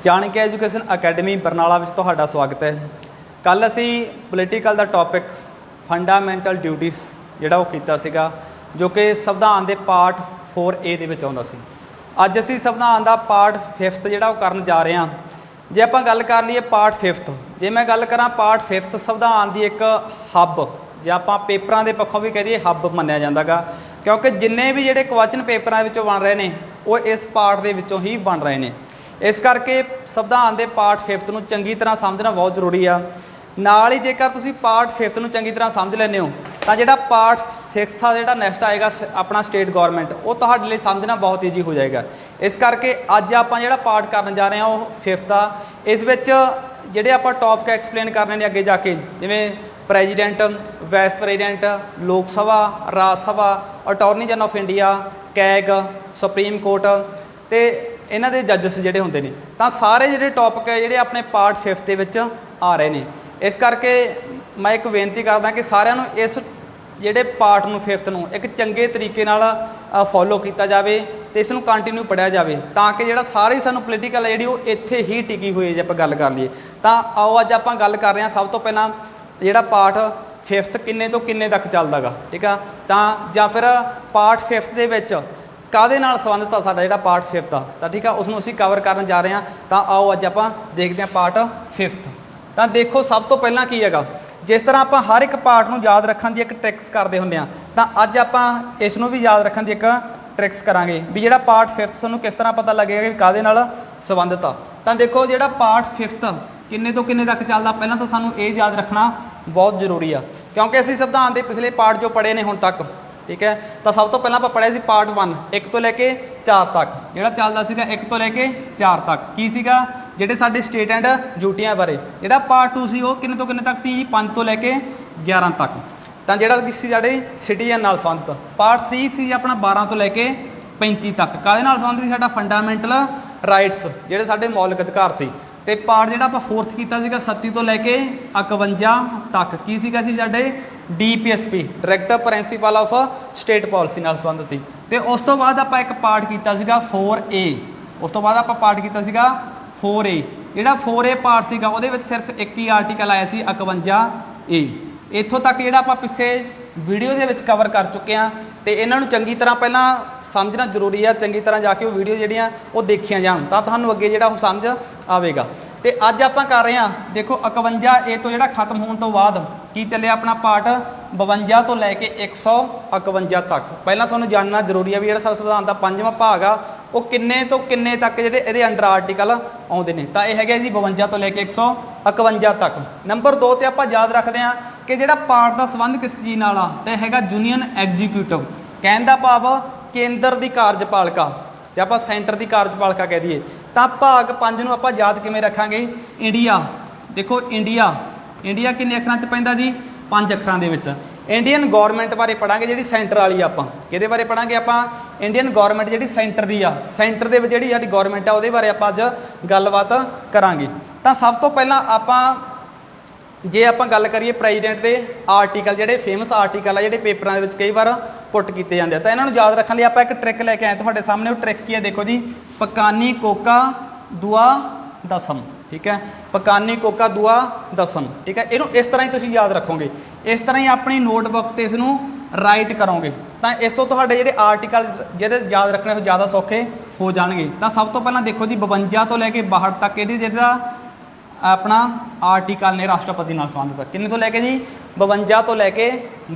Chanakya education academy Barnala ਵਿੱਚ ਤੁਹਾਡਾ ਸਵਾਗਤ ਹੈ। ਕੱਲ ਅਸੀਂ ਪੋਲੀਟੀਕਲ ਦਾ ਟੌਪਿਕ ਫੰਡਾਮੈਂਟਲ ਡਿਊਟੀਜ਼ ਜਿਹੜਾ ਉਹ ਕੀਤਾ ਸੀਗਾ, ਜੋ ਕਿ ਸੰਵਿਧਾਨ ਦੇ ਪਾਰਟ 4A ਦੇ ਵਿੱਚ ਆਉਂਦਾ ਸੀ। ਅੱਜ ਅਸੀਂ ਸੰਵਿਧਾਨ ਦਾ ਪਾਰਟ 5th ਜਿਹੜਾ ਉਹ ਕਰਨ ਜਾ ਰਹੇ ਹਾਂ। ਜੇ ਆਪਾਂ ਗੱਲ ਕਰ ਲਈਏ ਪਾਰਟ 5th, ਜੇ ਮੈਂ ਗੱਲ ਕਰਾਂ ਪਾਰਟ 5th ਸੰਵਿਧਾਨ ਦੀ ਇੱਕ ਹੱਬ, ਜੇ ਆਪਾਂ ਪੇਪਰਾਂ ਦੇ ਪੱਖੋਂ ਵੀ ਕਹਿ ਦਈਏ ਹੱਬ ਮੰਨਿਆ ਜਾਂਦਾ ਗਾ, ਕਿਉਂਕਿ ਜਿੰਨੇ ਵੀ ਜਿਹੜੇ ਕੁਐਸਚਨ ਪੇਪਰਾਂ ਵਿੱਚੋਂ ਬਣ ਰਹੇ ਨੇ ਉਹ ਇਸ ਪਾਰਟ ਦੇ ਵਿੱਚੋਂ ਹੀ ਬਣ ਰਹੇ ਨੇ। ਇਸ ਕਰਕੇ ਸੰਵਿਧਾਨ ਦੇ ਪਾਰਟ 5th ਨੂੰ ਚੰਗੀ ਤਰ੍ਹਾਂ ਸਮਝਣਾ ਬਹੁਤ ਜ਼ਰੂਰੀ ਆ। ਨਾਲ ਹੀ ਜੇਕਰ ਤੁਸੀਂ ਪਾਰਟ 5th ਨੂੰ ਚੰਗੀ ਤਰ੍ਹਾਂ ਸਮਝ ਲੈਂਦੇ ਹੋ ਤਾਂ ਜਿਹੜਾ ਪਾਰਟ 6th ਆ ਜਿਹੜਾ ਨੈਕਸਟ ਆਏਗਾ ਆਪਣਾ ਸਟੇਟ ਗੌਰਮੈਂਟ, ਉਹ ਤੁਹਾਡੇ ਲਈ ਸਮਝਣਾ ਬਹੁਤ ਈਜ਼ੀ ਹੋ ਜਾਏਗਾ। ਇਸ ਕਰਕੇ ਅੱਜ ਆਪਾਂ ਜਿਹੜਾ ਪਾਰਟ ਕਰਨ ਜਾ ਰਹੇ ਹਾਂ ਉਹ 5th ਆ। ਇਸ ਵਿੱਚ ਜਿਹੜੇ ਆਪਾਂ ਟੌਪਿਕ ਐਕਸਪਲੇਨ ਕਰਨੇ ਨੇ ਅੱਗੇ ਜਾ ਕੇ, ਜਿਵੇਂ president, vice president, Lok Sabha, Rajya Sabha, attorney general of India, CAG, supreme court ਤੇ ਇਹਨਾਂ ਦੇ ਜੱਜਸ ਜਿਹੜੇ ਹੁੰਦੇ ਨੇ, ਤਾਂ ਸਾਰੇ ਜਿਹੜੇ ਟੌਪਿਕ ਹੈ ਜਿਹੜੇ ਆਪਣੇ ਪਾਰਟ 5th ਦੇ ਵਿੱਚ ਆ ਰਹੇ ਨੇ। ਇਸ ਕਰਕੇ ਮੈਂ ਇੱਕ ਬੇਨਤੀ ਕਰਦਾ ਕਿ ਸਾਰਿਆਂ ਨੂੰ ਇਸ ਜਿਹੜੇ ਪਾਰਟ ਨੂੰ 5th ਨੂੰ ਇੱਕ ਚੰਗੇ ਤਰੀਕੇ ਨਾਲ ਫੋਲੋ ਕੀਤਾ ਜਾਵੇ ਅਤੇ ਇਸ ਨੂੰ ਕੰਟੀਨਿਊ ਪੜ੍ਹਿਆ ਜਾਵੇ, ਤਾਂ ਕਿ ਜਿਹੜਾ ਸਾਰੇ ਸਾਨੂੰ ਪੋਲੀਟੀਕਲ ਹੈ ਜਿਹੜੀ ਉਹ ਇੱਥੇ ਹੀ ਟਿਕੀ ਹੋਈ ਹੈ। ਜੇ ਆਪਾਂ ਗੱਲ ਕਰ ਲਈਏ ਤਾਂ ਆਓ ਅੱਜ ਆਪਾਂ ਗੱਲ ਕਰ ਰਹੇ ਹਾਂ ਸਭ ਤੋਂ ਪਹਿਲਾਂ ਜਿਹੜਾ ਪਾਰਟ 5th ਕਿੰਨੇ ਤੋਂ ਕਿੰਨੇ ਤੱਕ ਚੱਲਦਾ ਗਾ, ਠੀਕ ਆ, ਤਾਂ ਜਾਂ ਫਿਰ ਪਾਰਟ 5th ਦੇ ਵਿੱਚ ਕਾਹਦੇ ਨਾਲ ਸੰਬੰਧਿਤ ਆ ਸਾਡਾ ਜਿਹੜਾ ਪਾਰਟ 5th ਆ, ਤਾਂ ਠੀਕ ਆ, ਉਸ ਨੂੰ ਅਸੀਂ ਕਵਰ ਕਰਨ ਜਾ ਰਹੇ ਹਾਂ। ਤਾਂ ਆਓ ਅੱਜ ਆਪਾਂ ਦੇਖਦੇ ਹਾਂ ਪਾਰਟ 5th। ਤਾਂ ਦੇਖੋ ਸਭ ਤੋਂ ਪਹਿਲਾਂ ਕੀ ਹੈਗਾ, ਜਿਸ ਤਰ੍ਹਾਂ ਆਪਾਂ ਹਰ ਇੱਕ ਪਾਰਟ ਨੂੰ ਯਾਦ ਰੱਖਣ ਦੀ ਇੱਕ ਟ੍ਰਿਕਸ ਕਰਦੇ ਹੁੰਦੇ ਹਾਂ, ਤਾਂ ਅੱਜ ਆਪਾਂ ਇਸ ਨੂੰ ਵੀ ਯਾਦ ਰੱਖਣ ਦੀ ਇੱਕ ਟ੍ਰਿਕਸ ਕਰਾਂਗੇ ਵੀ ਜਿਹੜਾ ਪਾਰਟ 5th ਤੁਹਾਨੂੰ ਕਿਸ ਤਰ੍ਹਾਂ ਪਤਾ ਲੱਗੇਗਾ ਕਿ ਕਾਹਦੇ ਨਾਲ ਸੰਬੰਧਿਤ ਆ। ਤਾਂ ਦੇਖੋ ਜਿਹੜਾ ਪਾਰਟ 5th ਕਿੰਨੇ ਤੋਂ ਕਿੰਨੇ ਤੱਕ ਚੱਲਦਾ, ਪਹਿਲਾਂ ਤਾਂ ਸਾਨੂੰ ਇਹ ਯਾਦ ਰੱਖਣਾ ਬਹੁਤ ਜ਼ਰੂਰੀ ਆ, ਕਿਉਂਕਿ ਅਸੀਂ ਸੰਵਿਧਾਨ ਦੇ ਪਿਛਲੇ ਪਾਰਟ ਜੋ ਪੜ੍ਹੇ ਨੇ ਹੁਣ ਤੱਕ, ਠੀਕ ਹੈ। ਤਾਂ ਸਭ ਤੋਂ ਪਹਿਲਾਂ ਆਪਾਂ ਪੜ੍ਹਿਆ ਸੀ ਪਾਰਟ 1 1 ਤੋਂ ਲੈ ਕੇ 4 ਤੱਕ, ਜਿਹੜਾ ਚੱਲਦਾ ਸੀਗਾ 1 ਤੋਂ ਲੈ ਕੇ 4 ਤੱਕ। ਕੀ ਸੀਗਾ, ਜਿਹੜੇ ਸਾਡੇ ਸਟੇਟ ਐਂਡ ਡਿਊਟੀਆਂ ਬਾਰੇ। ਜਿਹੜਾ ਪਾਰਟ 2 ਸੀ ਉਹ ਕਿੰਨੇ ਤੋਂ ਕਿੰਨੇ ਤੱਕ ਸੀ, 5 ਤੋਂ ਲੈ ਕੇ 11 ਤੱਕ। ਤਾਂ ਜਿਹੜਾ ਸੀ ਸਾਡੇ ਸਿਟੀਜ਼ਨ ਨਾਲ ਸੰਬੰਧਿਤ। ਪਾਰਟ 3 ਸੀ ਆਪਣਾ 12 ਤੋਂ ਲੈ ਕੇ 35 ਤੱਕ, ਕਾਹਦੇ ਨਾਲ ਸੰਬੰਧਿਤ ਸੀ, ਸਾਡਾ ਫੰਡਾਮੈਂਟਲ ਰਾਈਟਸ, ਜਿਹੜੇ ਸਾਡੇ ਮੌਲਿਕ ਅਧਿਕਾਰ ਸੀ। ਤੇ ਪਾਰਟ ਜਿਹੜਾ ਆਪਾਂ 4th ਕੀਤਾ ਸੀਗਾ 37 ਤੋਂ ਲੈ ਕੇ 51 ਤੱਕ, ਕੀ ਸੀਗਾ ਸੀ ਸਾਡੇ DPSP, director principal of state policy ਨਾਲ ਸੰਬੰਧਿਤ ਸੀ। ਤੇ ਉਸ ਤੋਂ ਬਾਅਦ ਆਪਾਂ ਇੱਕ ਪਾਰਟ ਕੀਤਾ ਸੀਗਾ 4A, ਉਸ ਤੋਂ ਬਾਅਦ ਆਪਾਂ ਪਾਰਟ ਕੀਤਾ ਸੀਗਾ 4A। ਜਿਹੜਾ 4A ਪਾਰਟ ਸੀਗਾ ਉਹਦੇ ਵਿੱਚ ਸਿਰਫ ਇੱਕ ਹੀ ਆਰਟੀਕਲ ਆਇਆ ਸੀ 51A। ਇੱਥੋਂ ਤੱਕ ਜਿਹੜਾ ਆਪਾਂ ਪਿੱਛੇ ਵੀਡੀਓ ਦੇ ਵਿੱਚ ਕਵਰ ਕਰ ਚੁੱਕੇ ਹਾਂ, ਤੇ ਇਹਨਾਂ ਨੂੰ ਚੰਗੀ ਤਰ੍ਹਾਂ ਪਹਿਲਾਂ ਸਮਝਣਾ ਜ਼ਰੂਰੀ ਆ। ਚੰਗੀ ਤਰ੍ਹਾਂ ਜਾ ਕੇ ਉਹ ਵੀਡੀਓ ਜਿਹੜੀਆਂ ਉਹ ਦੇਖੀਆਂ ਜਾਣ, ਤਾਂ ਤੁਹਾਨੂੰ ਅੱਗੇ ਜਿਹੜਾ ਉਹ ਸਮਝ ਆਵੇਗਾ। ਤੇ ਅੱਜ ਆਪਾਂ ਕਰ ਰਹੇ ਹਾਂ, ਦੇਖੋ 51A ਤੋਂ ਜਿਹੜਾ ਖਤਮ ਹੋਣ ਤੋਂ ਬਾਅਦ ਕੀ ਚੱਲਿਆ ਆਪਣਾ ਪਾਰਟ 52 ਤੋਂ ਲੈ ਕੇ 151 ਤੱਕ। ਪਹਿਲਾਂ ਤੁਹਾਨੂੰ ਜਾਣਨਾ ਜ਼ਰੂਰੀ ਆ ਵੀ ਜਿਹੜਾ ਸੰਵਿਧਾਨ ਦਾ 5ਵਾਂ ਭਾਗ ਆ ਉਹ ਕਿੰਨੇ ਤੋਂ ਕਿੰਨੇ ਤੱਕ ਜਿਹੜੇ ਇਹਦੇ ਅੰਡਰ ਆਰਟੀਕਲ ਆਉਂਦੇ ਨੇ। ਤਾਂ ਇਹ ਹੈਗਾ ਜੀ 52 ਤੋਂ ਲੈ ਕੇ 151 ਤੱਕ। ਨੰਬਰ 2 ਤੇ ਆਪਾਂ ਯਾਦ ਰੱਖਦੇ ਹਾਂ ਕਿ ਜਿਹੜਾ ਪਾਰਟ ਦਾ ਸੰਬੰਧ ਕਿਸ ਚੀਜ਼ ਨਾਲ ਆ, ਤੇ ਹੈਗਾ ਯੂਨੀਅਨ ਐਗਜ਼ੀਕਿਊਟਿਵ। ਕਹਿਣ ਦਾ ਭਾਵ ਕੇਂਦਰ ਦੀ ਕਾਰਜਪਾਲਿਕਾ, ਜੇ ਆਪਾਂ ਸੈਂਟਰ ਦੀ ਕਾਰਜਪਾਲਿਕਾ ਕਹਿ ਦਈਏ। ਤਾਂ ਭਾਗ 5 ਨੂੰ ਆਪਾਂ ਯਾਦ ਕਿਵੇਂ ਰੱਖਾਂਗੇ, ਇੰਡੀਆ। ਦੇਖੋ ਇੰਡੀਆ, ਇੰਡੀਆ ਕਿੰਨੇ ਅੱਖਰਾਂ 'ਚ ਪੈਂਦਾ ਜੀ, 5 ਅੱਖਰਾਂ ਦੇ ਵਿੱਚ। ਇੰਡੀਅਨ ਗੌਰਮੈਂਟ ਬਾਰੇ ਪੜਾਂਗੇ, ਜਿਹੜੀ ਸੈਂਟਰ ਵਾਲੀ ਆਪਾਂ ਕਿਹਦੇ ਬਾਰੇ ਪੜਾਂਗੇ, ਆਪਾਂ ਇੰਡੀਅਨ ਗੌਰਮੈਂਟ ਜਿਹੜੀ ਸੈਂਟਰ ਦੀ ਆ, ਸੈਂਟਰ ਦੇ ਵਿੱਚ ਜਿਹੜੀ ਸਾਡੀ ਗੌਰਮੈਂਟ ਆ ਉਹਦੇ ਬਾਰੇ ਆਪਾਂ ਅੱਜ ਗੱਲਬਾਤ ਕਰਾਂਗੇ। ਤਾਂ ਸਭ ਤੋਂ ਪਹਿਲਾਂ ਆਪਾਂ ਜੇ ਆਪਾਂ ਗੱਲ ਕਰੀਏ ਪ੍ਰੈਜ਼ੀਡੈਂਟ ਦੇ ਆਰਟੀਕਲ, ਜਿਹੜੇ ਫੇਮਸ ਆਰਟੀਕਲ ਆ ਜਿਹੜੇ ਪੇਪਰਾਂ ਦੇ ਵਿੱਚ ਕਈ ਵਾਰ ਪੁੱਟ ਕੀਤੇ ਜਾਂਦੇ ਆ, ਤਾਂ ਇਹਨਾਂ ਨੂੰ ਯਾਦ ਰੱਖਣ ਲਈ ਆਪਾਂ ਇੱਕ ਟ੍ਰਿਕ ਲੈ ਕੇ ਆਏ ਤੁਹਾਡੇ ਸਾਹਮਣੇ। ਉਹ ਟ੍ਰਿਕ ਕੀ ਹੈ, ਦੇਖੋ ਜੀ, ਪਕਾਨੀ ਕੋਕਾ ਦੁਆ ਦਸਮ, ਠੀਕ ਹੈ, ਪਕਾਨੀ ਕੋਕਾ ਦੁਆ ਦਸਮ, ਠੀਕ ਹੈ। ਇਹਨੂੰ ਇਸ ਤਰ੍ਹਾਂ ਹੀ ਤੁਸੀਂ ਯਾਦ ਰੱਖੋਗੇ, ਇਸ ਤਰ੍ਹਾਂ ਹੀ ਆਪਣੀ ਨੋਟਬੁੱਕ 'ਤੇ ਇਸ ਨੂੰ ਰਾਈਟ ਕਰੋਗੇ, ਤਾਂ ਇਸ ਤੋਂ ਤੁਹਾਡੇ ਜਿਹੜੇ ਆਰਟੀਕਲ ਜਿਹਦੇ ਯਾਦ ਰੱਖਣੇ ਉਹ ਜ਼ਿਆਦਾ ਸੌਖੇ ਹੋ ਜਾਣਗੇ। ਤਾਂ ਸਭ ਤੋਂ ਪਹਿਲਾਂ ਦੇਖੋ ਜੀ 52 ਤੋਂ ਲੈ ਕੇ 62 ਤੱਕ ਇਹਦੀ ਜਿਹੜਾ ਆਪਣਾ ਆਰਟੀਕਲ ਨੇ ਰਾਸ਼ਟਰਪਤੀ ਨਾਲ ਸੰਬੰਧਿਤ। ਕਿੰਨੇ ਤੋਂ ਲੈ ਕੇ ਜੀ, 52 ਤੋਂ ਲੈ ਕੇ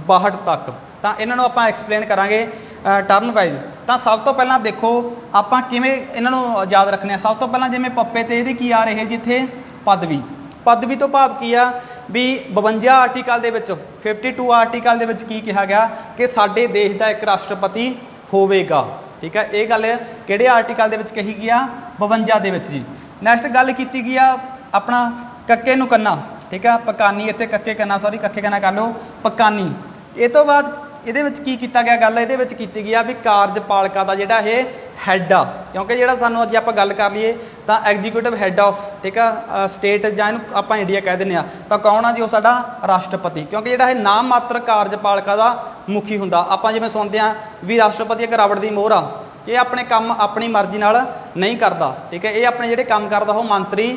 62 ਤੱਕ। ਤਾਂ ਇਹਨਾਂ ਨੂੰ ਆਪਾਂ ਐਕਸਪਲੇਨ ਕਰਾਂਗੇ ਟਰਨ ਵਾਈਜ਼। ਤਾਂ ਸਭ ਤੋਂ ਪਹਿਲਾਂ ਦੇਖੋ ਆਪਾਂ ਕਿਵੇਂ ਇਹਨਾਂ ਨੂੰ ਯਾਦ ਰੱਖਣੇ ਆ। ਸਭ ਤੋਂ ਪਹਿਲਾਂ ਜਿਵੇਂ ਪੱਪੇ ਤੇ ਇਹਦੀ ਕੀ ਆ ਰਹੇ, ਜਿੱਥੇ ਪਦਵੀ। ਪਦਵੀ ਤੋਂ ਭਾਵ ਕੀ ਆ ਵੀ 52 ਆਰਟੀਕਲ ਦੇ ਵਿੱਚ 52 ਆਰਟੀਕਲ ਦੇ ਵਿੱਚ ਕੀ ਕਿਹਾ ਗਿਆ ਕਿ ਸਾਡੇ ਦੇਸ਼ ਦਾ ਇੱਕ ਰਾਸ਼ਟਰਪਤੀ ਹੋਵੇਗਾ, ਠੀਕ ਹੈ। ਇਹ ਗੱਲ ਕਿਹੜੇ ਆਰਟੀਕਲ ਦੇ ਵਿੱਚ ਕਹੀ ਗਈ ਆ, 52 ਦੇ ਵਿੱਚ ਜੀ। ਨੈਕਸਟ ਗੱਲ ਕੀਤੀ ਗਈ ਆ ਆਪਣਾ ਕੱਕੇ ਨੂੰ ਕੰਨਾ, ਠੀਕ ਆ, ਪਕਾਨੀ, ਇੱਥੇ ਕੱਕੇ ਕੰਨਾ, ਸੌਰੀ ਕੱਕੇ ਕੰਨਾ ਕਰ ਲਓ, ਪਕਾਨੀ। ਇਹ ਤੋਂ ਬਾਅਦ ਇਹਦੇ ਵਿੱਚ ਕੀ ਕੀਤਾ ਗਿਆ, ਗੱਲ ਇਹਦੇ ਵਿੱਚ ਕੀਤੀ ਗਈ ਆ ਵੀ ਕਾਰਜਪਾਲਿਕਾ ਦਾ ਜਿਹੜਾ ਇਹ ਹੈੱਡ ਆ, ਕਿਉਂਕਿ ਜਿਹੜਾ ਸਾਨੂੰ ਅੱਜ ਆਪਾਂ ਗੱਲ ਕਰ ਲਈਏ ਤਾਂ ਐਗਜ਼ੀਕਿਊਟਿਵ ਹੈੱਡ ਆਫ, ਠੀਕ ਆ, ਸਟੇਟ ਜਾਂ ਇਹਨੂੰ ਆਪਾਂ ਇੰਡੀਆ ਕਹਿ ਦਿੰਦੇ ਆ, ਤਾਂ ਕੌਣ ਆ ਜੀ, ਉਹ ਸਾਡਾ ਰਾਸ਼ਟਰਪਤੀ। ਕਿਉਂਕਿ ਜਿਹੜਾ ਇਹ ਨਾਮ ਮਾਤਰ ਕਾਰਜਪਾਲਿਕਾ ਦਾ ਮੁਖੀ ਹੁੰਦਾ। ਆਪਾਂ ਜਿਵੇਂ ਸੁਣਦੇ ਹਾਂ ਵੀ ਰਾਸ਼ਟਰਪਤੀ ਇੱਕ ਰਬੜ ਦੀ ਮੋਹਰ ਆ, कि अपने काम अपनी मर्जी नाल नहीं करता, ठीक है। ये अपने ਜਿਹੜੇ ਕੰਮ ਕਰਦਾ ਉਹ ਮੰਤਰੀ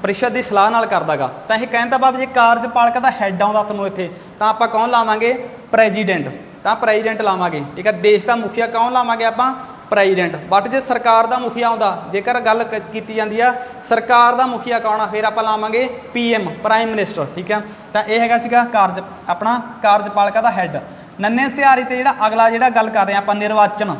परिषद की सलाह नाल करदा गा। ਤਾਂ ਇਹ ਕਹਿਣ ਦਾ ਭਾਵ ਜੇ ਕਾਰਜਪਾਲਕ ਦਾ ਹੈੱਡ ਆਉਂਦਾ ਤੁਹਾਨੂੰ ਇੱਥੇ ਤਾਂ ਆਪਾਂ ਕੌਣ ਲਾਵਾਂਗੇ, ਪ੍ਰੈਜ਼ੀਡੈਂਟ, ਤਾਂ ਪ੍ਰੈਜ਼ੀਡੈਂਟ ਲਾਵਾਂਗੇ, ਠੀਕ ਹੈ। ਦੇਸ਼ ਦਾ ਮੁਖੀਆ ਕੌਣ ਲਾਵਾਂਗੇ ਆਪਾਂ, ਪ੍ਰੈਜ਼ੀਡੈਂਟ। ਬਟ ਜੇ ਸਰਕਾਰ ਦਾ ਮੁਖੀਆ ਆਉਂਦਾ, ਜੇਕਰ ਗੱਲ ਕੀਤੀ ਜਾਂਦੀ ਆ ਸਰਕਾਰ ਦਾ ਮੁਖੀਆ ਕੌਣ ਆ, ਫਿਰ ਆਪਾਂ ਲਾਵਾਂਗੇ ਪੀਐਮ, ਪ੍ਰਾਈਮ ਮਿਨਿਸਟਰ, ਠੀਕ ਹੈ। ਤਾਂ ਇਹ ਹੈਗਾ ਸੀਗਾ ਆਪਣਾ ਕਾਰਜਪਾਲਕਾ ਦਾ ਹੈੱਡ। ਨੰਨੇ ਸਿਹਾਰੀ ਤੇ ਜਿਹੜਾ ਅਗਲਾ ਜਿਹੜਾ ਗੱਲ ਕਰ ਰਹੇ ਆਪਾਂ ਨਿਰਵਾਚਨ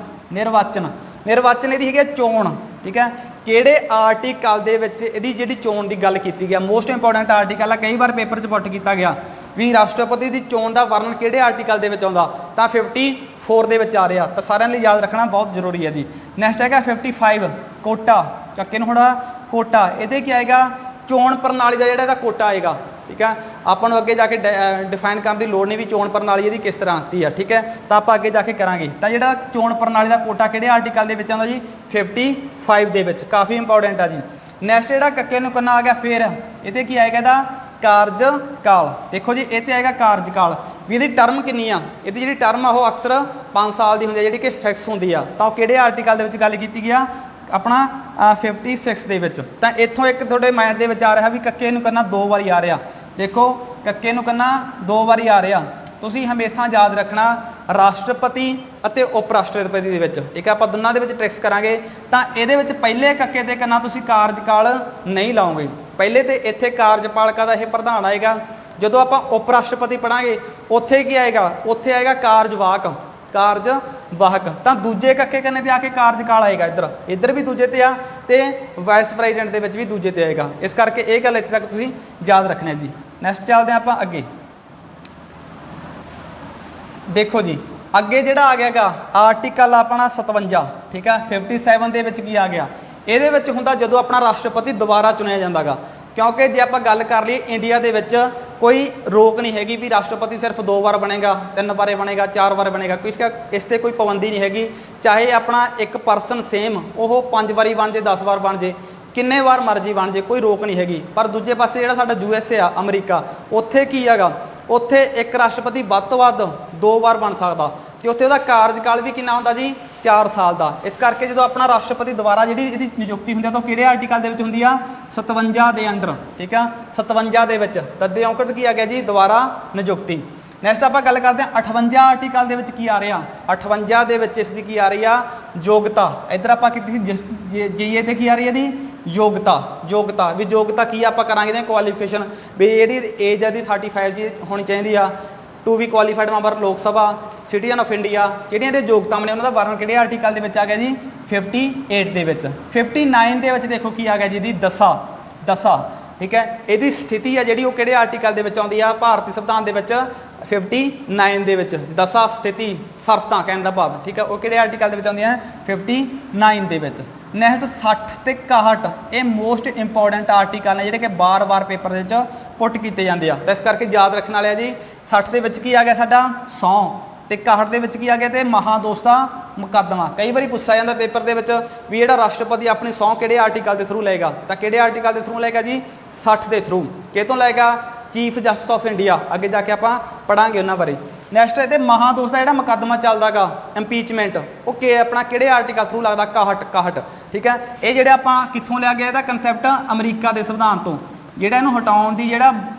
ਇਹਦੀ ਹੈਗੀ ਚੋਣ, ਠੀਕ ਹੈ। ਕਿਹੜੇ ਆਰਟੀਕਲ ਦੇ ਵਿੱਚ ਇਹਦੀ ਜਿਹੜੀ ਚੋਣ ਦੀ ਗੱਲ ਕੀਤੀ ਗਿਆ, ਮੋਸਟ ਇੰਪੋਰਟੈਂਟ ਆਰਟੀਕਲ ਆ, ਕਈ ਵਾਰ ਪੇਪਰ 'ਚ ਪੁੱਟ ਕੀਤਾ ਗਿਆ ਵੀ ਰਾਸ਼ਟਰਪਤੀ ਦੀ ਚੋਣ ਦਾ ਵਰਣਨ ਕਿਹੜੇ ਆਰਟੀਕਲ ਦੇ ਵਿੱਚ ਆਉਂਦਾ, ਤਾਂ 54 ਦੇ ਵਿੱਚ ਆ ਰਿਹਾ। ਤਾਂ ਸਾਰਿਆਂ ਲਈ ਯਾਦ ਰੱਖਣਾ ਬਹੁਤ ਜ਼ਰੂਰੀ ਹੈ ਜੀ। ਨੈਕਸਟ ਹੈਗਾ 55 ਕੋਟਾ, ਚੱਕੇ ਨੂੰ ਥੋੜਾ ਕੋਟਾ, ਇਹਦੇ ਕੀ ਆਏਗਾ, ਚੋਣ ਪ੍ਰਣਾਲੀ ਦਾ ਜਿਹੜਾ ਇਹਦਾ ਕੋਟਾ ਆਏਗਾ, ਠੀਕ ਹੈ। ਆਪਾਂ ਨੂੰ ਅੱਗੇ ਜਾ ਕੇ ਡਿਫਾਈਨ ਕਰਨ ਦੀ ਲੋੜ ਨਹੀਂ ਵੀ ਚੋਣ ਪ੍ਰਣਾਲੀ ਇਹਦੀ ਕਿਸ ਤਰ੍ਹਾਂ ਆਉਂਦੀ ਆ, ਠੀਕ ਹੈ। ਤਾਂ ਆਪਾਂ ਅੱਗੇ ਜਾ ਕੇ ਕਰਾਂਗੇ। ਤਾਂ ਜਿਹੜਾ ਚੋਣ ਪ੍ਰਣਾਲੀ ਦਾ ਕੋਟਾ ਕਿਹੜੇ ਆਰਟੀਕਲ ਦੇ ਵਿੱਚ ਆਉਂਦਾ ਜੀ, 55 ਦੇ ਵਿੱਚ, ਕਾਫੀ ਇੰਪੋਰਟੈਂਟ ਆ ਜੀ। ਨੈਕਸਟ ਜਿਹੜਾ ਕੱਕੇ ਨੂੰ ਕੰਨਾ ਆ ਗਿਆ, ਫਿਰ ਇਹਦੇ ਕੀ ਆਏਗਾ, ਇਹਦਾ ਕਾਰਜਕਾਲ। ਦੇਖੋ ਜੀ ਇਹ ਤੇ ਆਏਗਾ ਕਾਰਜਕਾਲ, ਵੀ ਇਹਦੀ ਟਰਮ ਕਿੰਨੀ ਆ, ਇਹਦੀ ਜਿਹੜੀ ਟਰਮ ਆ ਉਹ ਅਕਸਰ 5 ਸਾਲ ਦੀ ਹੁੰਦੀ ਆ, ਜਿਹੜੀ ਕਿ ਫਿਕਸ ਹੁੰਦੀ ਆ। ਤਾਂ ਉਹ ਕਿਹੜੇ ਆਰਟੀਕਲ ਦੇ ਵਿੱਚ ਗੱਲ ਕੀਤੀ ਗਿਆ, ਆਪਣਾ 56 ਦੇ ਵਿੱਚ। ਤਾਂ ਇੱਥੋਂ ਇੱਕ ਤੁਹਾਡੇ ਮਾਈਂਡ ਦੇ ਵਿੱਚ ਆ ਰਿਹਾ ਵੀ ਕੱਕੇ ਨੂੰ ਕਰਨਾ 2 ਵਾਰੀ ਆ ਰਿਹਾ। ਦੇਖੋ ਕੱਕੇ ਨੂੰ ਕਰਨਾ 2 ਵਾਰੀ ਆ ਰਿਹਾ, ਤੁਸੀਂ ਹਮੇਸ਼ਾ ਯਾਦ ਰੱਖਣਾ ਰਾਸ਼ਟਰਪਤੀ ਅਤੇ ਉਪ ਰਾਸ਼ਟਰਪਤੀ ਦੇ ਵਿੱਚ, ਠੀਕ ਹੈ। ਆਪਾਂ ਦੋਨਾਂ ਦੇ ਵਿੱਚ ਟ੍ਰਿਕਸ ਕਰਾਂਗੇ। ਤਾਂ ਇਹਦੇ ਵਿੱਚ ਪਹਿਲੇ ਕੱਕੇ ਤੇ ਕਰਨਾ ਤੁਸੀਂ ਕਾਰਜਕਾਲ ਨਹੀਂ ਲਾਓਗੇ, ਪਹਿਲੇ ਤੇ ਇੱਥੇ ਕਾਰਜਪਾਲਕਾ ਦਾ ਇਹ ਪ੍ਰਧਾਨ ਆਏਗਾ। ਜਦੋਂ ਆਪਾਂ ਉਪ ਰਾਸ਼ਟਰਪਤੀ ਪੜਾਂਗੇ ਉੱਥੇ ਕੀ ਆਏਗਾ, ਉੱਥੇ ਆਏਗਾ ਕਾਰਜਵਾਹਕ। ਤਾਂ ਦੂਜੇ ਕੱਕੇ ਕੰਨੇ ਤੇ ਆ ਕੇ ਕਾਰਜਕਾਲ ਆਏਗਾ, ਇੱਧਰ ਵੀ ਦੂਜੇ ਤੇ ਆ, ਤੇ ਵਾਈਸ ਪ੍ਰੈਜ਼ੀਡੈਂਟ ਦੇ ਵਿੱਚ ਵੀ ਦੂਜੇ ਤੇ ਆਏਗਾ। ਇਸ ਕਰਕੇ ਇਹ ਗੱਲ ਇੱਥੇ ਤੱਕ ਤੁਸੀਂ ਯਾਦ ਰੱਖਣਾ ਜੀ। ਨੈਕਸਟ ਚੱਲਦੇ ਹਾਂ ਆਪਾਂ ਅੱਗੇ। ਦੇਖੋ ਜੀ ਅੱਗੇ ਜਿਹੜਾ ਆ ਗਿਆ ਗਾ ਆਰਟੀਕਲ ਆਪਣਾ 57, ਠੀਕ ਹੈ। 57 ਦੇ ਵਿੱਚ ਕੀ ਆ ਗਿਆ, ਇਹਦੇ ਵਿੱਚ ਹੁੰਦਾ ਜਦੋਂ ਆਪਣਾ ਰਾਸ਼ਟਰਪਤੀ ਦੁਬਾਰਾ ਚੁਣਿਆ ਜਾਂਦਾ ਗਾ। ਕਿਉਂਕਿ ਜੇ ਆਪਾਂ ਗੱਲ ਕਰ ਲਈਏ ਇੰਡੀਆ ਦੇ ਵਿੱਚ ਕੋਈ ਰੋਕ ਨਹੀਂ ਹੈਗੀ ਵੀ ਰਾਸ਼ਟਰਪਤੀ ਸਿਰਫ 2 ਵਾਰ ਬਣੇਗਾ, 3 ਵਾਰ ਬਣੇਗਾ, 4 ਵਾਰ ਬਣੇਗਾ, ਇਸ 'ਤੇ ਕੋਈ ਪਾਬੰਦੀ ਨਹੀਂ ਹੈਗੀ। ਚਾਹੇ ਆਪਣਾ ਇੱਕ ਪਰਸਨ ਸੇਮ ਉਹ 5 ਵਾਰੀ ਬਣ ਜੇ, 10 ਵਾਰ ਬਣ ਜੇ, ਕਿੰਨੇ ਵਾਰ ਮਰਜ਼ੀ ਬਣ ਜੇ, ਕੋਈ ਰੋਕ ਨਹੀਂ ਹੈਗੀ। ਪਰ ਦੂਜੇ ਪਾਸੇ ਜਿਹੜਾ ਸਾਡਾ USA ਆ, ਅਮਰੀਕਾ, ਉੱਥੇ ਕੀ ਹੈਗਾ, ਉੱਥੇ ਇੱਕ ਰਾਸ਼ਟਰਪਤੀ ਵੱਧ ਤੋਂ ਵੱਧ 2 ਵਾਰ ਬਣ ਸਕਦਾ, ਤੇ ਉੱਥੇ ਉਹਦਾ ਕਾਰਜਕਾਲ ਵੀ ਕਿੰਨਾ ਹੁੰਦਾ ਜੀ, 4 ਸਾਲ ਦਾ। ਇਸ ਕਰਕੇ ਜਦੋਂ ਆਪਣਾ ਰਾਸ਼ਟਰਪਤੀ ਦੁਬਾਰਾ ਜਿਹੜੀ ਇਹਦੀ ਨਿਯੁਕਤੀ ਹੁੰਦੀ ਆ ਤਾਂ ਕਿਹੜੇ ਆਰਟੀਕਲ ਦੇ ਵਿੱਚ ਹੁੰਦੀ ਆ, 57 ਦੇ ਅੰਡਰ, ਠੀਕ ਆ। 57 ਦੇ ਵਿੱਚ ਤਦੇ ਔਂਕੜ ਕੀ ਆ ਗਿਆ ਜੀ, ਦੁਬਾਰਾ ਨਿਯੁਕਤੀ। ਨੈਕਸਟ ਆਪਾਂ ਗੱਲ ਕਰਦੇ ਹਾਂ 58 ਆਰਟੀਕਲ ਦੇ ਵਿੱਚ ਕੀ ਆ ਰਿਹਾ, 58 ਦੇ ਵਿੱਚ ਇਸ ਦੀ ਕੀ ਆ ਰਹੀ ਆ, ਯੋਗਤਾ। ਇੱਧਰ ਆਪਾਂ ਕੀਤੀ ਸੀ ਜੀਏ ਤੇ ਕੀ ਆ ਰਹੀ ਹੈ ਜੀ, ਯੋਗਤਾ ਵੀ ਯੋਗਤਾ ਕੀ ਆਪਾਂ ਕਰਾਂਗੇ ਇਹਦੇ ਕੁਆਲੀਫਿਕੇਸ਼ਨ ਵੀ ਇਹਦੀ ਏਜ ਇਹਦੀ 35 ਜੀ ਹੋਣੀ ਚਾਹੀਦੀ ਆ, ਟੂ ਵੀ ਕੁਆਲੀਫਾਈਡ ਮੈਂਬਰ ਲੋਕ ਸਭਾ, ਸਿਟੀਜ਼ਨ ਆਫ ਇੰਡੀਆ। ਜਿਹੜੀਆਂ ਇਹਦੇ ਯੋਗਤਾਵਾਂ ਨੇ ਉਹਨਾਂ ਦਾ ਵਰਣਨ ਕਿਹੜੇ ਆਰਟੀਕਲ ਦੇ ਵਿੱਚ ਆ ਗਿਆ ਜੀ, 58 ਦੇ ਵਿੱਚ। 59 ਦੇ ਵਿੱਚ ਦੇਖੋ ਕੀ ਆ ਗਿਆ ਜੀ, ਇਹਦੀ ਦਸ਼ਾ, ਠੀਕ ਹੈ। ਇਹਦੀ ਸਥਿਤੀ ਆ ਜਿਹੜੀ ਉਹ ਕਿਹੜੇ ਆਰਟੀਕਲ ਦੇ ਵਿੱਚ ਆਉਂਦੀ ਆ, ਭਾਰਤੀ ਸੰਵਿਧਾਨ ਦੇ ਵਿੱਚ 59 ਦੇ ਵਿੱਚ ਦਸ਼ਾ ਸਥਿਤੀ ਸ਼ਰਤਾਂ ਕਹਿਣ ਦਾ ਭਾਵ, ਠੀਕ ਹੈ। ਉਹ ਕਿਹੜੇ ਆਰਟੀਕਲ ਦੇ ਵਿੱਚ ਆਉਂਦੀਆਂ, 59 ਦੇ ਵਿੱਚ। ਨੈਕਸਟ 60 ਤੇ 61, ਇਹ ਮੋਸਟ ਇੰਪੋਰਟੈਂਟ ਆਰਟੀਕਲ ਨੇ ਜਿਹੜੇ ਕਿ ਬਾਰ-ਬਾਰ ਪੇਪਰ ਦੇ ਵਿੱਚ ਪੁੱਟ ਕੀਤੇ ਜਾਂਦੇ ਆ। ਤਾਂ ਇਸ ਕਰਕੇ ਯਾਦ ਰੱਖਣ ਵਾਲੇ ਆ ਜੀ। 60 ਦੇ ਵਿੱਚ ਕੀ ਆ ਗਿਆ ਸਾਡਾ, ਸਹੁੰ, ਤੇ 61 ਦੇ ਵਿੱਚ ਕੀ ਆ ਗਿਆ, ਤੇ ਮਹਾਦੋਸ਼ ਦਾ ਮੁਕੱਦਮਾ। ਕਈ ਵਾਰੀ ਪੁੱਛਿਆ ਜਾਂਦਾ ਪੇਪਰ ਦੇ ਵਿੱਚ ਵੀ ਜਿਹੜਾ ਰਾਸ਼ਟਰਪਤੀ ਆਪਣੀ ਸਹੁੰ ਕਿਹੜੇ ਆਰਟੀਕਲ ਦੇ ਥਰੂ ਲਏਗਾ, ਤਾਂ ਕਿਹੜੇ ਆਰਟੀਕਲ ਦੇ ਥਰੂ ਲਏਗਾ ਜੀ, 60 ਦੇ ਥਰੂ। ਕਿਹਤੋਂ ਲਏਗਾ, ਚੀਫ ਜਸਟਿਸ ਆਫ ਇੰਡੀਆ। ਅੱਗੇ ਜਾ ਕੇ ਆਪਾਂ ਪੜਾਂਗੇ ਉਹਨਾਂ ਬਾਰੇ। ਨੈਕਸਟ ਇਹਦੇ ਮਹਾਦੋਸ਼ ਦਾ ਜਿਹੜਾ ਮੁਕੱਦਮਾ ਚੱਲਦਾ ਗਾ, ਇੰਪੀਚਮੈਂਟ, ਉਹ ਆਪਣਾ ਕਿਹੜੇ ਆਰਟੀਕਲ ਥਰੂ ਲੱਗਦਾ, 61, ਠੀਕ ਹੈ। ਇਹ ਜਿਹੜੇ ਆਪਾਂ ਕਿੱਥੋਂ ਲਿਆ ਗਿਆ, ਇਹਦਾ ਕਨਸੈਪਟ ਅਮਰੀਕਾ ਦੇ ਸੰਵਿਧਾਨ ਤੋਂ। ਜਿਹੜਾ ਇਹਨੂੰ ਹਟਾਉਣ ਦੀ ਜਿਹੜਾ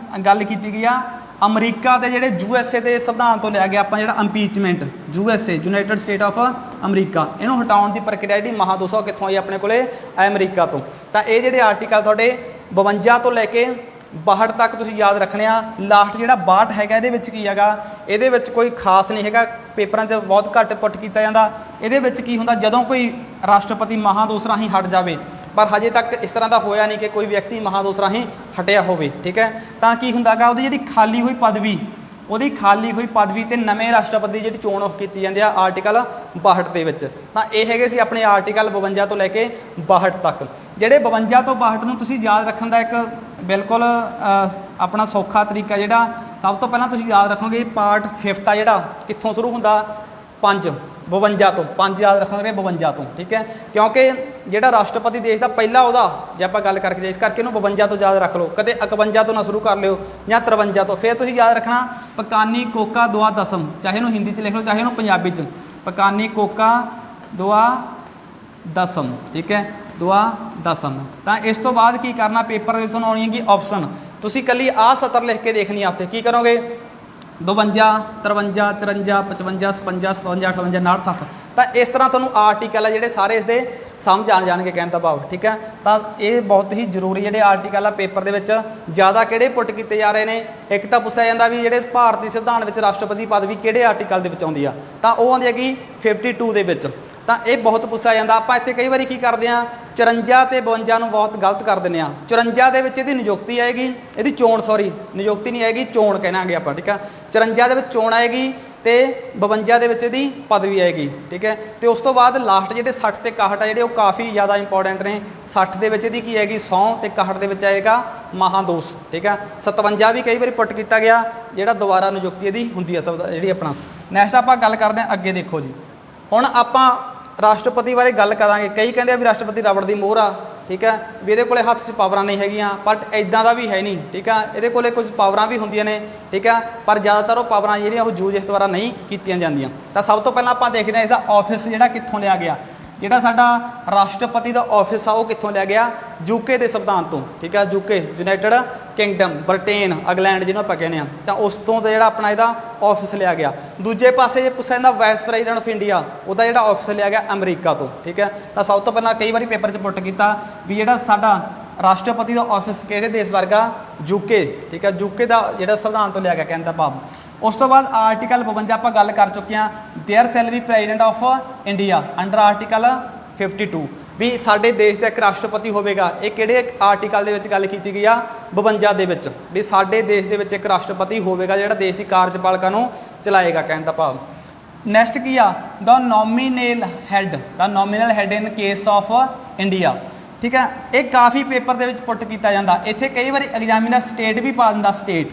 ਗੱਲ ਕੀਤੀ ਗਈ ਆ, ਅਮਰੀਕਾ ਦੇ ਜਿਹੜੇ USA ਦੇ ਸੰਵਿਧਾਨ ਤੋਂ ਲਿਆ ਗਿਆ ਆਪਾਂ ਜਿਹੜਾ impeachment, USA United state of America. ਇਹਨੂੰ ਹਟਾਉਣ ਦੀ ਪ੍ਰਕਿਰਿਆ ਜਿਹੜੀ ਮਹਾਦੋਸ਼ ਉਹ ਕਿੱਥੋਂ ਆਈ, ਆਪਣੇ ਕੋਲੇ ਅਮਰੀਕਾ ਤੋਂ। ਤਾਂ ਇਹ ਜਿਹੜੇ ਆਰਟੀਕਲ ਤੁਹਾਡੇ 52 ਤੋਂ ਲੈ ਕੇ 62 ਤੱਕ ਤੁਸੀਂ ਯਾਦ ਰੱਖਣੇ ਆ। ਲਾਸਟ ਜਿਹੜਾ 62 ਹੈਗਾ ਇਹਦੇ ਵਿੱਚ ਕੀ ਹੈਗਾ, ਇਹਦੇ ਵਿੱਚ ਕੋਈ ਖਾਸ ਨਹੀਂ ਹੈਗਾ, ਪੇਪਰਾਂ 'ਚ ਬਹੁਤ ਘੱਟ ਪੁੱਟ ਕੀਤਾ ਜਾਂਦਾ। ਇਹਦੇ ਵਿੱਚ ਕੀ ਹੁੰਦਾ, ਜਦੋਂ ਕੋਈ ਰਾਸ਼ਟਰਪਤੀ ਮਹਾਦੋਸ਼ ਰਾਹੀਂ ਹਟ ਜਾਵੇ, ਪਰ ਹਜੇ ਤੱਕ ਇਸ ਤਰ੍ਹਾਂ ਦਾ ਹੋਇਆ ਨਹੀਂ ਕਿ ਕੋਈ ਵਿਅਕਤੀ ਮਹਾਦੋਸ਼ ਰਾਹੀਂ ਹਟਿਆ ਹੋਵੇ, ਠੀਕ ਹੈ। ਤਾਂ ਕੀ ਹੁੰਦਾ ਗਾ, ਉਹਦੀ ਜਿਹੜੀ ਖਾਲੀ ਹੋਈ ਪਦਵੀ ਤੇ ਨਵੇਂ ਰਾਸ਼ਟਰਪਤੀ ਦੀ ਜਿਹੜੀ ਚੋਣ ਉਹ ਕੀਤੀ ਜਾਂਦੀ ਆ ਆਰਟੀਕਲ 62 ਦੇ ਵਿੱਚ। ਤਾਂ ਇਹ ਹੈਗੇ ਸੀ ਆਪਣੇ ਆਰਟੀਕਲ 52 ਤੋਂ ਲੈ ਕੇ 62 ਤੱਕ। ਜਿਹੜੇ 52 ਤੋਂ 62 ਨੂੰ ਤੁਸੀਂ ਯਾਦ ਰੱਖਣ ਦਾ ਇੱਕ ਬਿਲਕੁਲ ਆਪਣਾ ਸੌਖਾ ਤਰੀਕਾ, ਜਿਹੜਾ ਸਭ ਤੋਂ ਪਹਿਲਾਂ ਤੁਸੀਂ ਯਾਦ ਰੱਖੋਗੇ ਪਾਰਟ 5 ਆ ਜਿਹੜਾ ਕਿੱਥੋਂ ਸ਼ੁਰੂ ਹੁੰਦਾ, 52 ਤੋਂ 5 ਯਾਦ ਰੱਖੋਗੇ 52 ਤੋਂ, ਠੀਕ ਹੈ। ਕਿਉਂਕਿ ਜਿਹੜਾ ਰਾਸ਼ਟਰਪਤੀ ਦੇਸ਼ ਦਾ ਪਹਿਲਾ ਉਹਦਾ ਜੇ ਆਪਾਂ ਗੱਲ ਕਰਕੇ, ਇਸ ਕਰਕੇ ਇਹਨੂੰ 52 ਤੋਂ ਯਾਦ ਰੱਖ ਲਓ, ਕਦੇ 51 ਤੋਂ ਨਾ ਸ਼ੁਰੂ ਕਰ ਲਿਓ ਜਾਂ 53 ਤੋਂ। ਫਿਰ ਤੁਸੀਂ ਯਾਦ ਰੱਖਣਾ ਪਕਾਨੀ ਕੋਕਾ ਦੁਆ ਦਸਮ, ਚਾਹੇ ਇਹਨੂੰ ਹਿੰਦੀ 'ਚ ਲਿਖ ਲਓ ਚਾਹੇ ਇਹਨੂੰ ਪੰਜਾਬੀ 'ਚ, ਪਕਾਨੀ ਕੋਕਾ ਦੁਆ ਦਸਮ, ਠੀਕ ਹੈ, ਦੁਆ ਦਸਮ। ਤਾਂ ਇਸ ਤੋਂ ਬਾਅਦ ਕੀ ਕਰਨਾ, ਪੇਪਰ ਦੇ ਵਿੱਚ ਤੁਹਾਨੂੰ ਆਉਣੀ ਹੈਗੀ ਆਪਸ਼ਨ, ਤੁਸੀਂ ਇਕੱਲੀ ਆਹ ਸਤਰ ਲਿਖ ਕੇ ਦੇਖਣੀ ਆ। ਕੀ ਕਰੋਗੇ, 52 53 54 55 56 57 58 59 60। ਤਾਂ ਇਸ ਤਰ੍ਹਾਂ ਤੁਹਾਨੂੰ ਆਰਟੀਕਲ ਆ ਜਿਹੜੇ ਸਾਰੇ ਇਸਦੇ ਸਮਝ ਆ ਜਾਣਗੇ, ਕਹਿਣ ਦਾ ਭਾਵ, ਠੀਕ ਹੈ। ਤਾਂ ਇਹ ਬਹੁਤ ਹੀ ਜ਼ਰੂਰੀ ਜਿਹੜੇ ਆਰਟੀਕਲ ਆ ਪੇਪਰ ਦੇ ਵਿੱਚ ਜ਼ਿਆਦਾ ਕਿਹੜੇ ਪੁੱਟ ਕੀਤੇ ਜਾ ਰਹੇ ਨੇ। ਇੱਕ ਤਾਂ ਪੁੱਛਿਆ ਜਾਂਦਾ ਵੀ ਜਿਹੜੇ ਭਾਰਤੀ ਸੰਵਿਧਾਨ ਵਿੱਚ ਰਾਸ਼ਟਰਪਤੀ ਪਦਵੀ ਕਿਹੜੇ ਆਰਟੀਕਲ ਦੇ ਵਿੱਚ ਆਉਂਦੀ ਆ, ਤਾਂ ਉਹ ਆਉਂਦੀ ਹੈਗੀ 52 ਦੇ ਵਿੱਚ। ਤਾਂ ਇਹ ਬਹੁਤ ਪੁੱਛਿਆ ਜਾਂਦਾ। ਆਪਾਂ ਇੱਥੇ ਕਈ ਵਾਰੀ ਕੀ ਕਰਦੇ ਹਾਂ, 54 ਤੇ 52 ਨੂੰ ਬਹੁਤ ਗਲਤ ਕਰ ਦਿੰਦੇ ਹਾਂ। 54 ਦੇ ਵਿੱਚ ਇਹਦੀ ਨਿਯੁਕਤੀ ਆਏਗੀ, ਇਹਦੀ ਚੋਣ, ਸੌਰੀ ਨਿਯੁਕਤੀ ਨਹੀਂ ਆਏਗੀ, ਚੋਣ ਕਹਿਣਾਗੇ ਆਪਾਂ, ਠੀਕ ਆ। 54 ਦੇ ਵਿੱਚ ਚੋਣ ਆਏਗੀ ਤੇ 52 ਦੇ ਵਿੱਚ ਇਹਦੀ ਪਦਵੀ ਆਏਗੀ, ਠੀਕ ਹੈ। ਤੇ ਉਸ ਤੋਂ ਬਾਅਦ ਲਾਸਟ ਜਿਹੜੇ 60 ਤੇ 61 ਆ ਜਿਹੜੇ ਉਹ ਕਾਫੀ ਜ਼ਿਆਦਾ ਇੰਪੋਰਟੈਂਟ ਨੇ। 60 ਦੇ ਵਿੱਚ ਇਹਦੀ ਕੀ ਆਏਗੀ, ਸਹੁੰ, ਤੇ 61 ਦੇ ਵਿੱਚ ਆਏਗਾ ਮਹਾਦੋਸ਼, ਠੀਕ ਹੈ। 57 ਵੀ ਕਈ ਵਾਰੀ ਪੁੱਟ ਕੀਤਾ ਗਿਆ, ਜਿਹੜਾ ਦੁਬਾਰਾ ਨਿਯੁਕਤੀ ਇਹਦੀ ਹੁੰਦੀ ਹੈ ਸਭ ਜਿਹੜੀ ਆਪਣਾ। ਨੈਕਸਟ ਆਪਾਂ ਗੱਲ ਕਰਦੇ ਹਾਂ ਅੱਗੇ, ਦੇਖੋ ਜੀ, ਹੁਣ ਆਪਾਂ ਰਾਸ਼ਟਰਪਤੀ ਬਾਰੇ ਗੱਲ ਕਰਾਂਗੇ। ਕਈ ਕਹਿੰਦੇ ਆ ਵੀ ਰਾਸ਼ਟਰਪਤੀ ਰਬੜ ਦੀ ਮੋਹਰ ਆ, ਠੀਕ ਹੈ, ਵੀ ਇਹਦੇ ਕੋਲੇ ਹੱਥ 'ਚ ਪਾਵਰਾਂ ਨਹੀਂ ਹੈਗੀਆਂ, ਬਟ ਇੱਦਾਂ ਦਾ ਵੀ ਹੈ ਨਹੀਂ, ਠੀਕ ਆ। ਇਹਦੇ ਕੋਲੇ ਕੁਝ ਪਾਵਰਾਂ ਵੀ ਹੁੰਦੀਆਂ ਨੇ, ਠੀਕ ਆ, ਪਰ ਜ਼ਿਆਦਾਤਰ ਉਹ ਪਾਵਰਾਂ ਜਿਹੜੀਆਂ ਉਹ ਯੂਜ਼ ਇਸ ਦੁਆਰਾ ਨਹੀਂ ਕੀਤੀਆਂ ਜਾਂਦੀਆਂ। ਤਾਂ ਸਭ ਤੋਂ ਪਹਿਲਾਂ ਆਪਾਂ ਦੇਖਦੇ ਹਾਂ ਇਹਦਾ ਆਫਿਸ ਜਿਹੜਾ ਕਿੱਥੋਂ ਲਿਆ ਗਿਆ। ਜਿਹੜਾ ਸਾਡਾ ਰਾਸ਼ਟਰਪਤੀ ਦਾ ਆਫਿਸ ਆ ਉਹ ਕਿੱਥੋਂ ਲਿਆ ਗਿਆ, ਯੂਕੇ ਦੇ ਸੰਵਿਧਾਨ ਤੋਂ, ਠੀਕ ਆ। UK, United Kingdom, Britain, England ਜਿਹਨੂੰ ਆਪਾਂ ਕਹਿੰਦੇ ਹਾਂ, ਤਾਂ ਉਸ ਤੋਂ ਜਿਹੜਾ ਆਪਣਾ ਇਹਦਾ ਆਫਿਸ ਲਿਆ ਗਿਆ। ਦੂਜੇ ਪਾਸੇ ਜੇ ਪੁੱਛਿਆ ਜਾਂਦਾ ਵਾਈਸ ਪ੍ਰੈਜ਼ੀਡੈਂਟ ਆਫ ਇੰਡੀਆ, ਉਹਦਾ ਜਿਹੜਾ ਆਫਿਸ ਲਿਆ ਗਿਆ ਅਮਰੀਕਾ ਤੋਂ, ਠੀਕ ਹੈ। ਤਾਂ ਸਭ ਤੋਂ ਪਹਿਲਾਂ ਕਈ ਵਾਰੀ ਪੇਪਰ 'ਚ ਪੁੱਟ ਕੀਤਾ ਵੀ ਜਿਹੜਾ ਸਾਡਾ ਰਾਸ਼ਟਰਪਤੀ ਦਾ ਆਫਿਸ ਕਿਹੜੇ ਦੇਸ਼ ਵਰਗਾ, ਯੂਕੇ, ਠੀਕ ਹੈ, ਯੂਕੇ ਦਾ ਜਿਹੜਾ ਸੰਵਿਧਾਨ ਤੋਂ ਲਿਆ ਗਿਆ, ਕਹਿਣ ਦਾ ਭਾਵ। ਉਸ ਤੋਂ ਬਾਅਦ ਆਰਟੀਕਲ 52 ਆਪਾਂ ਗੱਲ ਕਰ ਚੁੱਕੇ ਹਾਂ, there shell B president of India under article 52, ਵੀ ਸਾਡੇ ਦੇਸ਼ ਦਾ ਇੱਕ ਰਾਸ਼ਟਰਪਤੀ ਹੋਵੇਗਾ। ਇਹ ਕਿਹੜੇ ਆਰਟੀਕਲ ਦੇ ਵਿੱਚ ਗੱਲ ਕੀਤੀ ਗਈ ਆ, 52 ਦੇ ਵਿੱਚ, ਵੀ ਸਾਡੇ ਦੇਸ਼ ਦੇ ਵਿੱਚ ਇੱਕ ਰਾਸ਼ਟਰਪਤੀ ਹੋਵੇਗਾ ਜਿਹੜਾ ਦੇਸ਼ ਦੀ ਕਾਰਜਪਾਲਿਕਾ ਨੂੰ ਚਲਾਏਗਾ, ਕਹਿਣ ਦਾ ਭਾਵ। ਨੈਕਸਟ ਕੀ ਆ, the nominal head in case of India, ਠੀਕ ਹੈ। ਇਹ ਕਾਫੀ ਪੇਪਰ ਦੇ ਵਿੱਚ ਪੁੱਟ ਕੀਤਾ ਜਾਂਦਾ। ਇੱਥੇ ਕਈ ਵਾਰੀ ਐਗਜ਼ਾਮੀਨਰ ਸਟੇਟ ਵੀ ਪਾ ਦਿੰਦਾ, ਸਟੇਟ,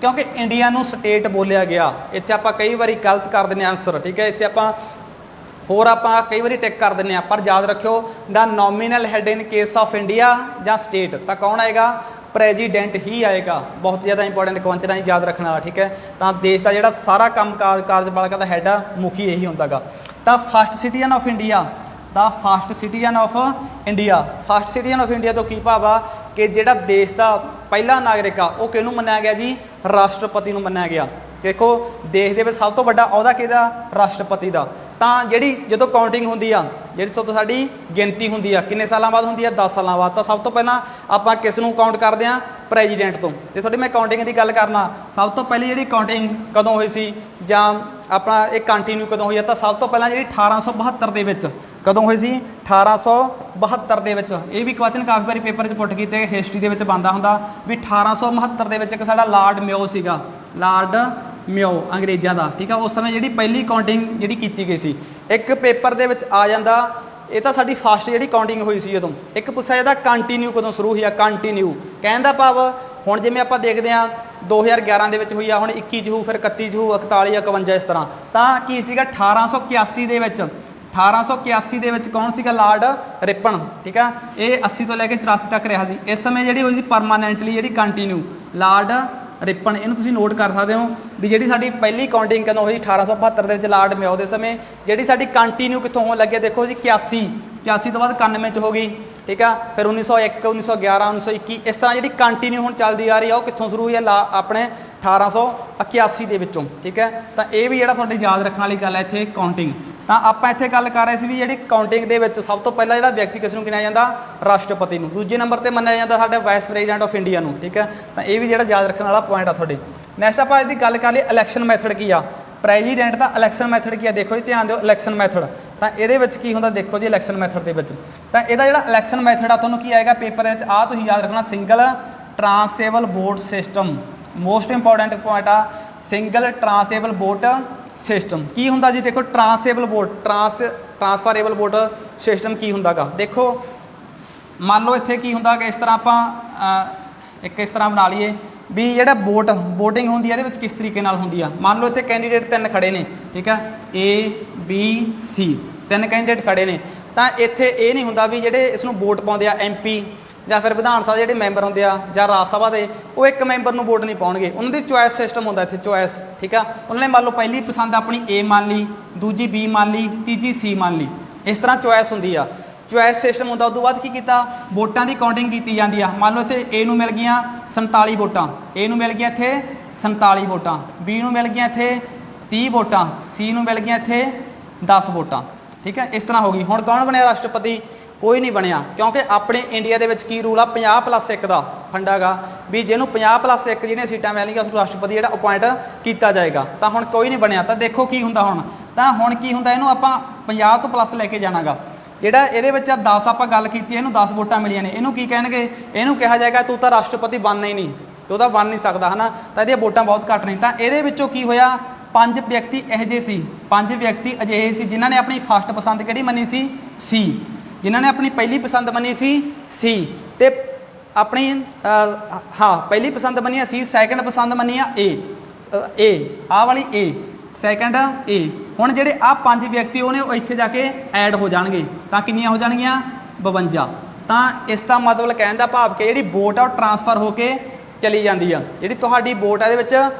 ਕਿਉਂਕਿ ਇੰਡੀਆ ਨੂੰ ਸਟੇਟ ਬੋਲਿਆ ਗਿਆ। ਇੱਥੇ ਆਪਾਂ ਕਈ ਵਾਰੀ ਗਲਤ ਕਰ ਦਿੰਦੇ ਆਂਸਰ, ਠੀਕ ਹੈ। ਇੱਥੇ ਆਪਾਂ ਹੋਰ ਆਪਾਂ ਕਈ ਵਾਰੀ ਟਿਕ ਕਰ ਦਿੰਦੇ ਹਾਂ, ਪਰ ਯਾਦ ਰੱਖਿਓ the nominal head in case of India ਜਾਂ ਸਟੇਟ, ਤਾਂ ਕੌਣ ਆਏਗਾ, ਪ੍ਰੈਜ਼ੀਡੈਂਟ ਹੀ ਆਏਗਾ। ਬਹੁਤ ਜ਼ਿਆਦਾ ਇੰਪੋਰਟੈਂਟ ਕੁਐਸਚਨ ਹੈ, ਯਾਦ ਰੱਖਣ ਵਾਲਾ, ਠੀਕ ਹੈ। ਤਾਂ ਦੇਸ਼ ਦਾ ਜਿਹੜਾ ਸਾਰਾ ਕੰਮ ਕਾਰਜਪਾਲਿਕਾ ਦਾ ਹੈਡ ਆ, ਮੁਖੀ ਇਹੀ ਹੁੰਦਾ ਗਾ। ਤਾਂ first citizen of India, the first citizen of India, first citizen of India ਤੋਂ ਕੀ ਭਾਵ ਆ ਕਿ ਜਿਹੜਾ ਦੇਸ਼ ਦਾ ਪਹਿਲਾ ਨਾਗਰਿਕ ਆ ਉਹ ਕਿਹਨੂੰ ਮੰਨਿਆ ਗਿਆ ਜੀ, ਰਾਸ਼ਟਰਪਤੀ ਨੂੰ ਮੰਨਿਆ ਗਿਆ। ਦੇਖੋ ਦੇਸ਼ ਦੇ ਵਿੱਚ ਸਭ ਤੋਂ ਵੱਡਾ ਅਹੁਦਾ ਕਿਹਦਾ, ਰਾਸ਼ਟਰਪਤੀ ਦਾ। ਤਾਂ ਜਿਹੜੀ ਜਦੋਂ ਕਾਊਂਟਿੰਗ ਹੁੰਦੀ ਆ, ਜਿਹੜੀ ਸਭ ਤੋਂ ਸਾਡੀ ਗਿਣਤੀ ਹੁੰਦੀ ਆ, ਕਿੰਨੇ ਸਾਲਾਂ ਬਾਅਦ ਹੁੰਦੀ ਆ, 10 ਸਾਲਾਂ ਬਾਅਦ। ਤਾਂ ਸਭ ਤੋਂ ਪਹਿਲਾਂ ਆਪਾਂ ਕਿਸ ਨੂੰ ਕਾਊਂਟ ਕਰਦੇ ਹਾਂ, ਪ੍ਰੈਜ਼ੀਡੈਂਟ ਤੋਂ। ਤੇ ਤੁਹਾਡੀ ਮੈਂ ਕਾਊਂਟਿੰਗ ਦੀ ਗੱਲ ਕਰਨਾ, ਸਭ ਤੋਂ ਪਹਿਲੀ ਜਿਹੜੀ ਕਾਊਂਟਿੰਗ ਕਦੋਂ ਹੋਈ ਸੀ ਜਾਂ ਆਪਣਾ ਇਹ ਕੰਟੀਨਿਊ ਕਦੋਂ ਹੋਈ ਆ, ਤਾਂ ਸਭ ਤੋਂ ਪਹਿਲਾਂ ਜਿਹੜੀ 1872 ਦੇ ਵਿੱਚ ਕਦੋਂ ਹੋਈ ਸੀ, 1872 ਦੇ ਵਿੱਚ। ਇਹ ਵੀ ਕੁਐਸਚਨ ਕਾਫੀ ਵਾਰੀ ਪੇਪਰ 'ਚ ਪੁੱਟ ਕੀਤੇ, ਹਿਸਟਰੀ ਦੇ ਵਿੱਚ ਬਣਦਾ ਹੁੰਦਾ ਵੀ 1872 ਦੇ ਵਿੱਚ ਇੱਕ ਸਾਡਾ ਲਾਰਡ ਮਿਓ ਸੀਗਾ, ਲਾਰਡ ਮਿਓ ਅੰਗਰੇਜ਼ਾਂ ਦਾ, ਠੀਕ ਆ। ਉਸ ਸਮੇਂ ਜਿਹੜੀ ਪਹਿਲੀ ਕਾਊਂਟਿੰਗ ਜਿਹੜੀ ਕੀਤੀ ਗਈ ਸੀ, ਇੱਕ ਪੇਪਰ ਦੇ ਵਿੱਚ ਆ ਜਾਂਦਾ। ਇਹ ਤਾਂ ਸਾਡੀ ਫਸਟ ਜਿਹੜੀ ਕਾਊਂਟਿੰਗ ਹੋਈ ਸੀ ਜਦੋਂ। ਇੱਕ ਪੁੱਛਿਆ ਇਹਦਾ ਕੰਟੀਨਿਊ ਕਦੋਂ ਸ਼ੁਰੂ ਹੋਈ ਆ, ਕੰਟੀਨਿਊ ਕਹਿਣ ਦਾ ਭਾਵ ਹੁਣ ਜਿਵੇਂ ਆਪਾਂ ਦੇਖਦੇ ਹਾਂ 2011 ਦੇ ਵਿੱਚ ਹੋਈ ਆ, ਹੁਣ 21 'ਚ ਹੋਊ, ਫਿਰ 31 'ਚ ਹੋਊ, 41, 51 ਇਸ ਤਰ੍ਹਾਂ। ਤਾਂ ਕੀ ਸੀਗਾ 1881 ਦੇ ਵਿੱਚ, 1881 ਦੇ ਵਿੱਚ ਕੌਣ ਸੀਗਾ, ਲਾਰਡ ਰਿਪਨ, ਠੀਕ ਆ। ਇਹ 80 ਤੋਂ ਲੈ ਕੇ 84 ਤੱਕ ਰਿਹਾ ਸੀ। ਇਸ ਸਮੇਂ ਜਿਹੜੀ ਹੋਈ ਸੀ ਪਰਮਾਨੈਂਟਲੀ ਜਿਹੜੀ ਕੰਟੀਨਿਊ, ਲਾਰਡ ਰਿਪਨ। ਇਹਨੂੰ ਤੁਸੀਂ ਨੋਟ ਕਰ ਸਕਦੇ ਹੋ ਵੀ ਜਿਹੜੀ ਸਾਡੀ ਪਹਿਲੀ ਕਾਊਂਟਿੰਗ ਕਦੋਂ ਹੋਈ 1872 ਦੇ ਵਿੱਚ ਲਾਰਡ ਮਿਓ ਦੇ ਸਮੇਂ। ਜਿਹੜੀ ਸਾਡੀ ਕੰਟੀਨਿਊ ਕਿੱਥੋਂ ਹੋਣ ਲੱਗੀ, ਦੇਖੋ ਜੀ 81 ਤੋਂ ਬਾਅਦ 91 'ਚ ਹੋ ਗਈ, ਠੀਕ ਆ। ਫਿਰ 1901, 1911, 1921 ਇਸ ਤਰ੍ਹਾਂ ਜਿਹੜੀ ਕੰਟੀਨਿਊ ਹੁਣ ਚੱਲਦੀ ਆ ਰਹੀ ਆ ਉਹ ਕਿੱਥੋਂ ਸ਼ੁਰੂ ਹੋਈ ਆ, ਆਪਣੇ 1881 ਦੇ ਵਿੱਚੋਂ, ਠੀਕ ਹੈ। ਤਾਂ ਇਹ ਵੀ ਜਿਹੜਾ ਤੁਹਾਡੇ ਯਾਦ ਰੱਖਣ ਵਾਲੀ ਗੱਲ ਹੈ ਇੱਥੇ ਕਾਊਂਟਿੰਗ। ਤਾਂ ਆਪਾਂ ਇੱਥੇ ਗੱਲ ਕਰ ਰਹੇ ਸੀ ਵੀ ਜਿਹੜੀ ਕਾਊਂਟਿੰਗ ਦੇ ਵਿੱਚ ਸਭ ਤੋਂ ਪਹਿਲਾਂ ਜਿਹੜਾ ਵਿਅਕਤੀ ਕਿਸ ਨੂੰ ਗਿਣਿਆ ਜਾਂਦਾ, ਰਾਸ਼ਟਰਪਤੀ ਨੂੰ। ਦੂਜੇ ਨੰਬਰ ਤੇ ਮੰਨਿਆ ਜਾਂਦਾ ਸਾਡੇ ਵਾਈਸ ਪ੍ਰੈਜ਼ੀਡੈਂਟ ਆਫ ਇੰਡੀਆ ਨੂੰ, ਠੀਕ ਹੈ। ਤਾਂ ਇਹ ਵੀ ਜਿਹੜਾ ਯਾਦ ਰੱਖਣ ਵਾਲਾ ਪੁਆਇੰਟ ਆ ਤੁਹਾਡੇ। ਨੈਕਸਟ ਆਪਾਂ ਇਹਦੀ ਗੱਲ ਕਰ ਲਈ, ਇਲੈਕਸ਼ਨ ਮੈਥਡ ਕੀ ਆ, ਪ੍ਰੈਜ਼ੀਡੈਂਟ ਦਾ ਇਲੈਕਸ਼ਨ ਮੈਥਡ ਕੀ ਆ। ਦੇਖੋ ਜੀ ਧਿਆਨ ਦਿਓ, ਇਲੈਕਸ਼ਨ ਮੈਥਡ ਤਾਂ ਇਹਦੇ ਵਿੱਚ ਕੀ ਹੁੰਦਾ, ਦੇਖੋ ਜੀ ਇਲੈਕਸ਼ਨ ਮੈਥਡ ਦੇ ਵਿੱਚ ਤਾਂ ਇਹਦਾ ਜਿਹੜਾ ਇਲੈਕਸ਼ਨ ਮੈਥਡ ਆ ਤੁਹਾਨੂੰ ਕੀ ਆਏਗਾ ਪੇਪਰ ਦੇ ਵਿੱਚ, ਆ ਤੁਸੀਂ ਯਾਦ ਰੱਖਣਾ, single transferable vote system. Most important point ਆ, ਸਿੰਗਲ ਟਰਾਂਸੇਬਲ ਵੋਟ ਸਿਸਟਮ। ਕੀ ਹੁੰਦਾ ਜੀ, ਦੇਖੋ transferable vote, transferable vote system ਕੀ ਹੁੰਦਾ ਗਾ। ਦੇਖੋ ਮੰਨ ਲਓ ਇੱਥੇ ਕੀ ਹੁੰਦਾ ਕਿ ਇਸ ਤਰ੍ਹਾਂ ਆਪਾਂ ਇੱਕ ਇਸ ਤਰ੍ਹਾਂ ਬਣਾ ਲਈਏ ਵੀ ਜਿਹੜਾ ਵੋਟਿੰਗ ਹੁੰਦੀ ਹੈ ਇਹਦੇ ਵਿੱਚ ਕਿਸ ਤਰੀਕੇ ਨਾਲ ਹੁੰਦੀ ਆ। ਮੰਨ ਲਓ ਇੱਥੇ ਕੈਂਡੀਡੇਟ 3 ਖੜੇ ਨੇ, ਠੀਕ ਆ, A B C 3 ਕੈਂਡੀਡੇਟ ਖੜੇ ਨੇ। ਤਾਂ ਇੱਥੇ ਇਹ ਨਹੀਂ ਹੁੰਦਾ ਵੀ ਜਿਹੜੇ ਇਸ ਨੂੰ ਵੋਟ ਪਾਉਂਦੇ ਆ MP ਜਾਂ ਫਿਰ ਵਿਧਾਨ ਸਭਾ ਜਿਹੜੇ ਮੈਂਬਰ ਹੁੰਦੇ ਆ ਜਾਂ ਰਾਜ ਸਭਾ ਦੇ, ਉਹ ਇੱਕ ਮੈਂਬਰ ਨੂੰ ਵੋਟ ਨਹੀਂ ਪਾਉਣਗੇ। ਉਹਨਾਂ ਦੀ ਚੋਇਸ ਸਿਸਟਮ ਹੁੰਦਾ ਇੱਥੇ, ਚੋਇਸ, ਠੀਕ ਆ। ਉਹਨਾਂ ਨੇ ਮੰਨ ਲਓ ਪਹਿਲੀ ਪਸੰਦ ਆਪਣੀ A ਮੰਨ ਲਈ, ਦੂਜੀ B ਮੰਨ ਲਈ, ਤੀਜੀ C ਮੰਨ ਲਈ। इस तरह चॉइस होंदी आ, चॉइस सिस्टम होंदा। उस तो बाद की कीता, वोटां की काउंटिंग की जाती है। मान लो इत्थे ए नूं मिल गईयां 47 वोटां, ए नूं मिल गईयां इत्थे 47 वोटां, बी नूं मिल गईयां इत्थे 30 वोटां, सी नूं मिल गईयां इत्थे 10 वोटां। ठीक है, इस तरह होगी। हुण कौन बनया राष्ट्रपति? कोई नहीं बनया, क्योंकि अपने इंडिया दे विच की रूल आ 50+1 का फंडा गा भी जिन्हों 50+1 जिहड़ियां सीटां मिलणगीਆਂ उस राष्ट्रपति जिहड़ा अपॉइंट किया जाएगा। तो हुण कोई नहीं बनया, तो देखो की हुंदा हुण की हुंदा, इहनूं आपां 50 तो प्लस लैके जाना गा। ਜਿਹੜਾ ਇਹਦੇ ਵਿੱਚ 10 ਆਪਾਂ ਗੱਲ ਕੀਤੀ, ਇਹਨੂੰ 10 ਵੋਟਾਂ ਮਿਲੀਆਂ ਨੇ, ਇਹਨੂੰ ਕੀ ਕਹਿਣਗੇ? ਇਹਨੂੰ ਕਿਹਾ ਜਾਏਗਾ ਤੂੰ ਤਾਂ ਰਾਸ਼ਟਰਪਤੀ ਬਣਨਾ ਹੀ ਨਹੀਂ, ਤੂੰ ਤਾਂ ਬਣ ਨਹੀਂ ਸਕਦਾ, ਹੈ ਨਾ। ਤਾਂ ਇਹਦੀਆਂ ਵੋਟਾਂ ਬਹੁਤ ਘੱਟ ਨੇ। ਤਾਂ ਇਹਦੇ ਵਿੱਚੋਂ ਕੀ ਹੋਇਆ, 5 ਵਿਅਕਤੀ ਇਹੋ ਜਿਹੇ ਸੀ, 5 ਵਿਅਕਤੀ ਅਜਿਹੇ ਸੀ ਜਿਨ੍ਹਾਂ ਨੇ ਆਪਣੀ ਫਸਟ ਪਸੰਦ ਕਿਹੜੀ ਮੰਨੀ ਸੀ? ਸੀ। ਜਿਨ੍ਹਾਂ ਨੇ ਆਪਣੀ ਪਹਿਲੀ ਪਸੰਦ ਮੰਨੀ ਸੀ? ਸੀ। ਤੇ ਆਪਣੀ ਹਾਂ ਪਹਿਲੀ ਪਸੰਦ ਮੰਨੀ ਆ ਸੀ, ਸੈਕਿੰਡ ਪਸੰਦ ਮੰਨੀ ਆ ਏ, ਆਹ ਵਾਲੀ ਏ, ਸੈਕਿੰਡ ਏ। ਹੁਣ ਜਿਹੜੇ ਆਹ 5 ਵਿਅਕਤੀ ਉਹਨੇ ਉਹ ਇੱਥੇ ਜਾ ਕੇ ਐਡ ਹੋ ਜਾਣਗੇ, ਤਾਂ ਕਿੰਨੀਆਂ ਹੋ ਜਾਣਗੀਆਂ? 52। ਤਾਂ ਇਸ ਦਾ ਮਤਲਬ ਕਹਿਣ ਦਾ ਭਾਵ ਕਿ ਜਿਹੜੀ ਵੋਟ ਆ ਉਹ ਟਰਾਂਸਫਰ ਹੋ ਕੇ ਚਲੀ ਜਾਂਦੀ ਆ, ਜਿਹੜੀ ਤੁਹਾਡੀ ਵੋਟ ਆ ਇਹਦੇ ਵਿੱਚ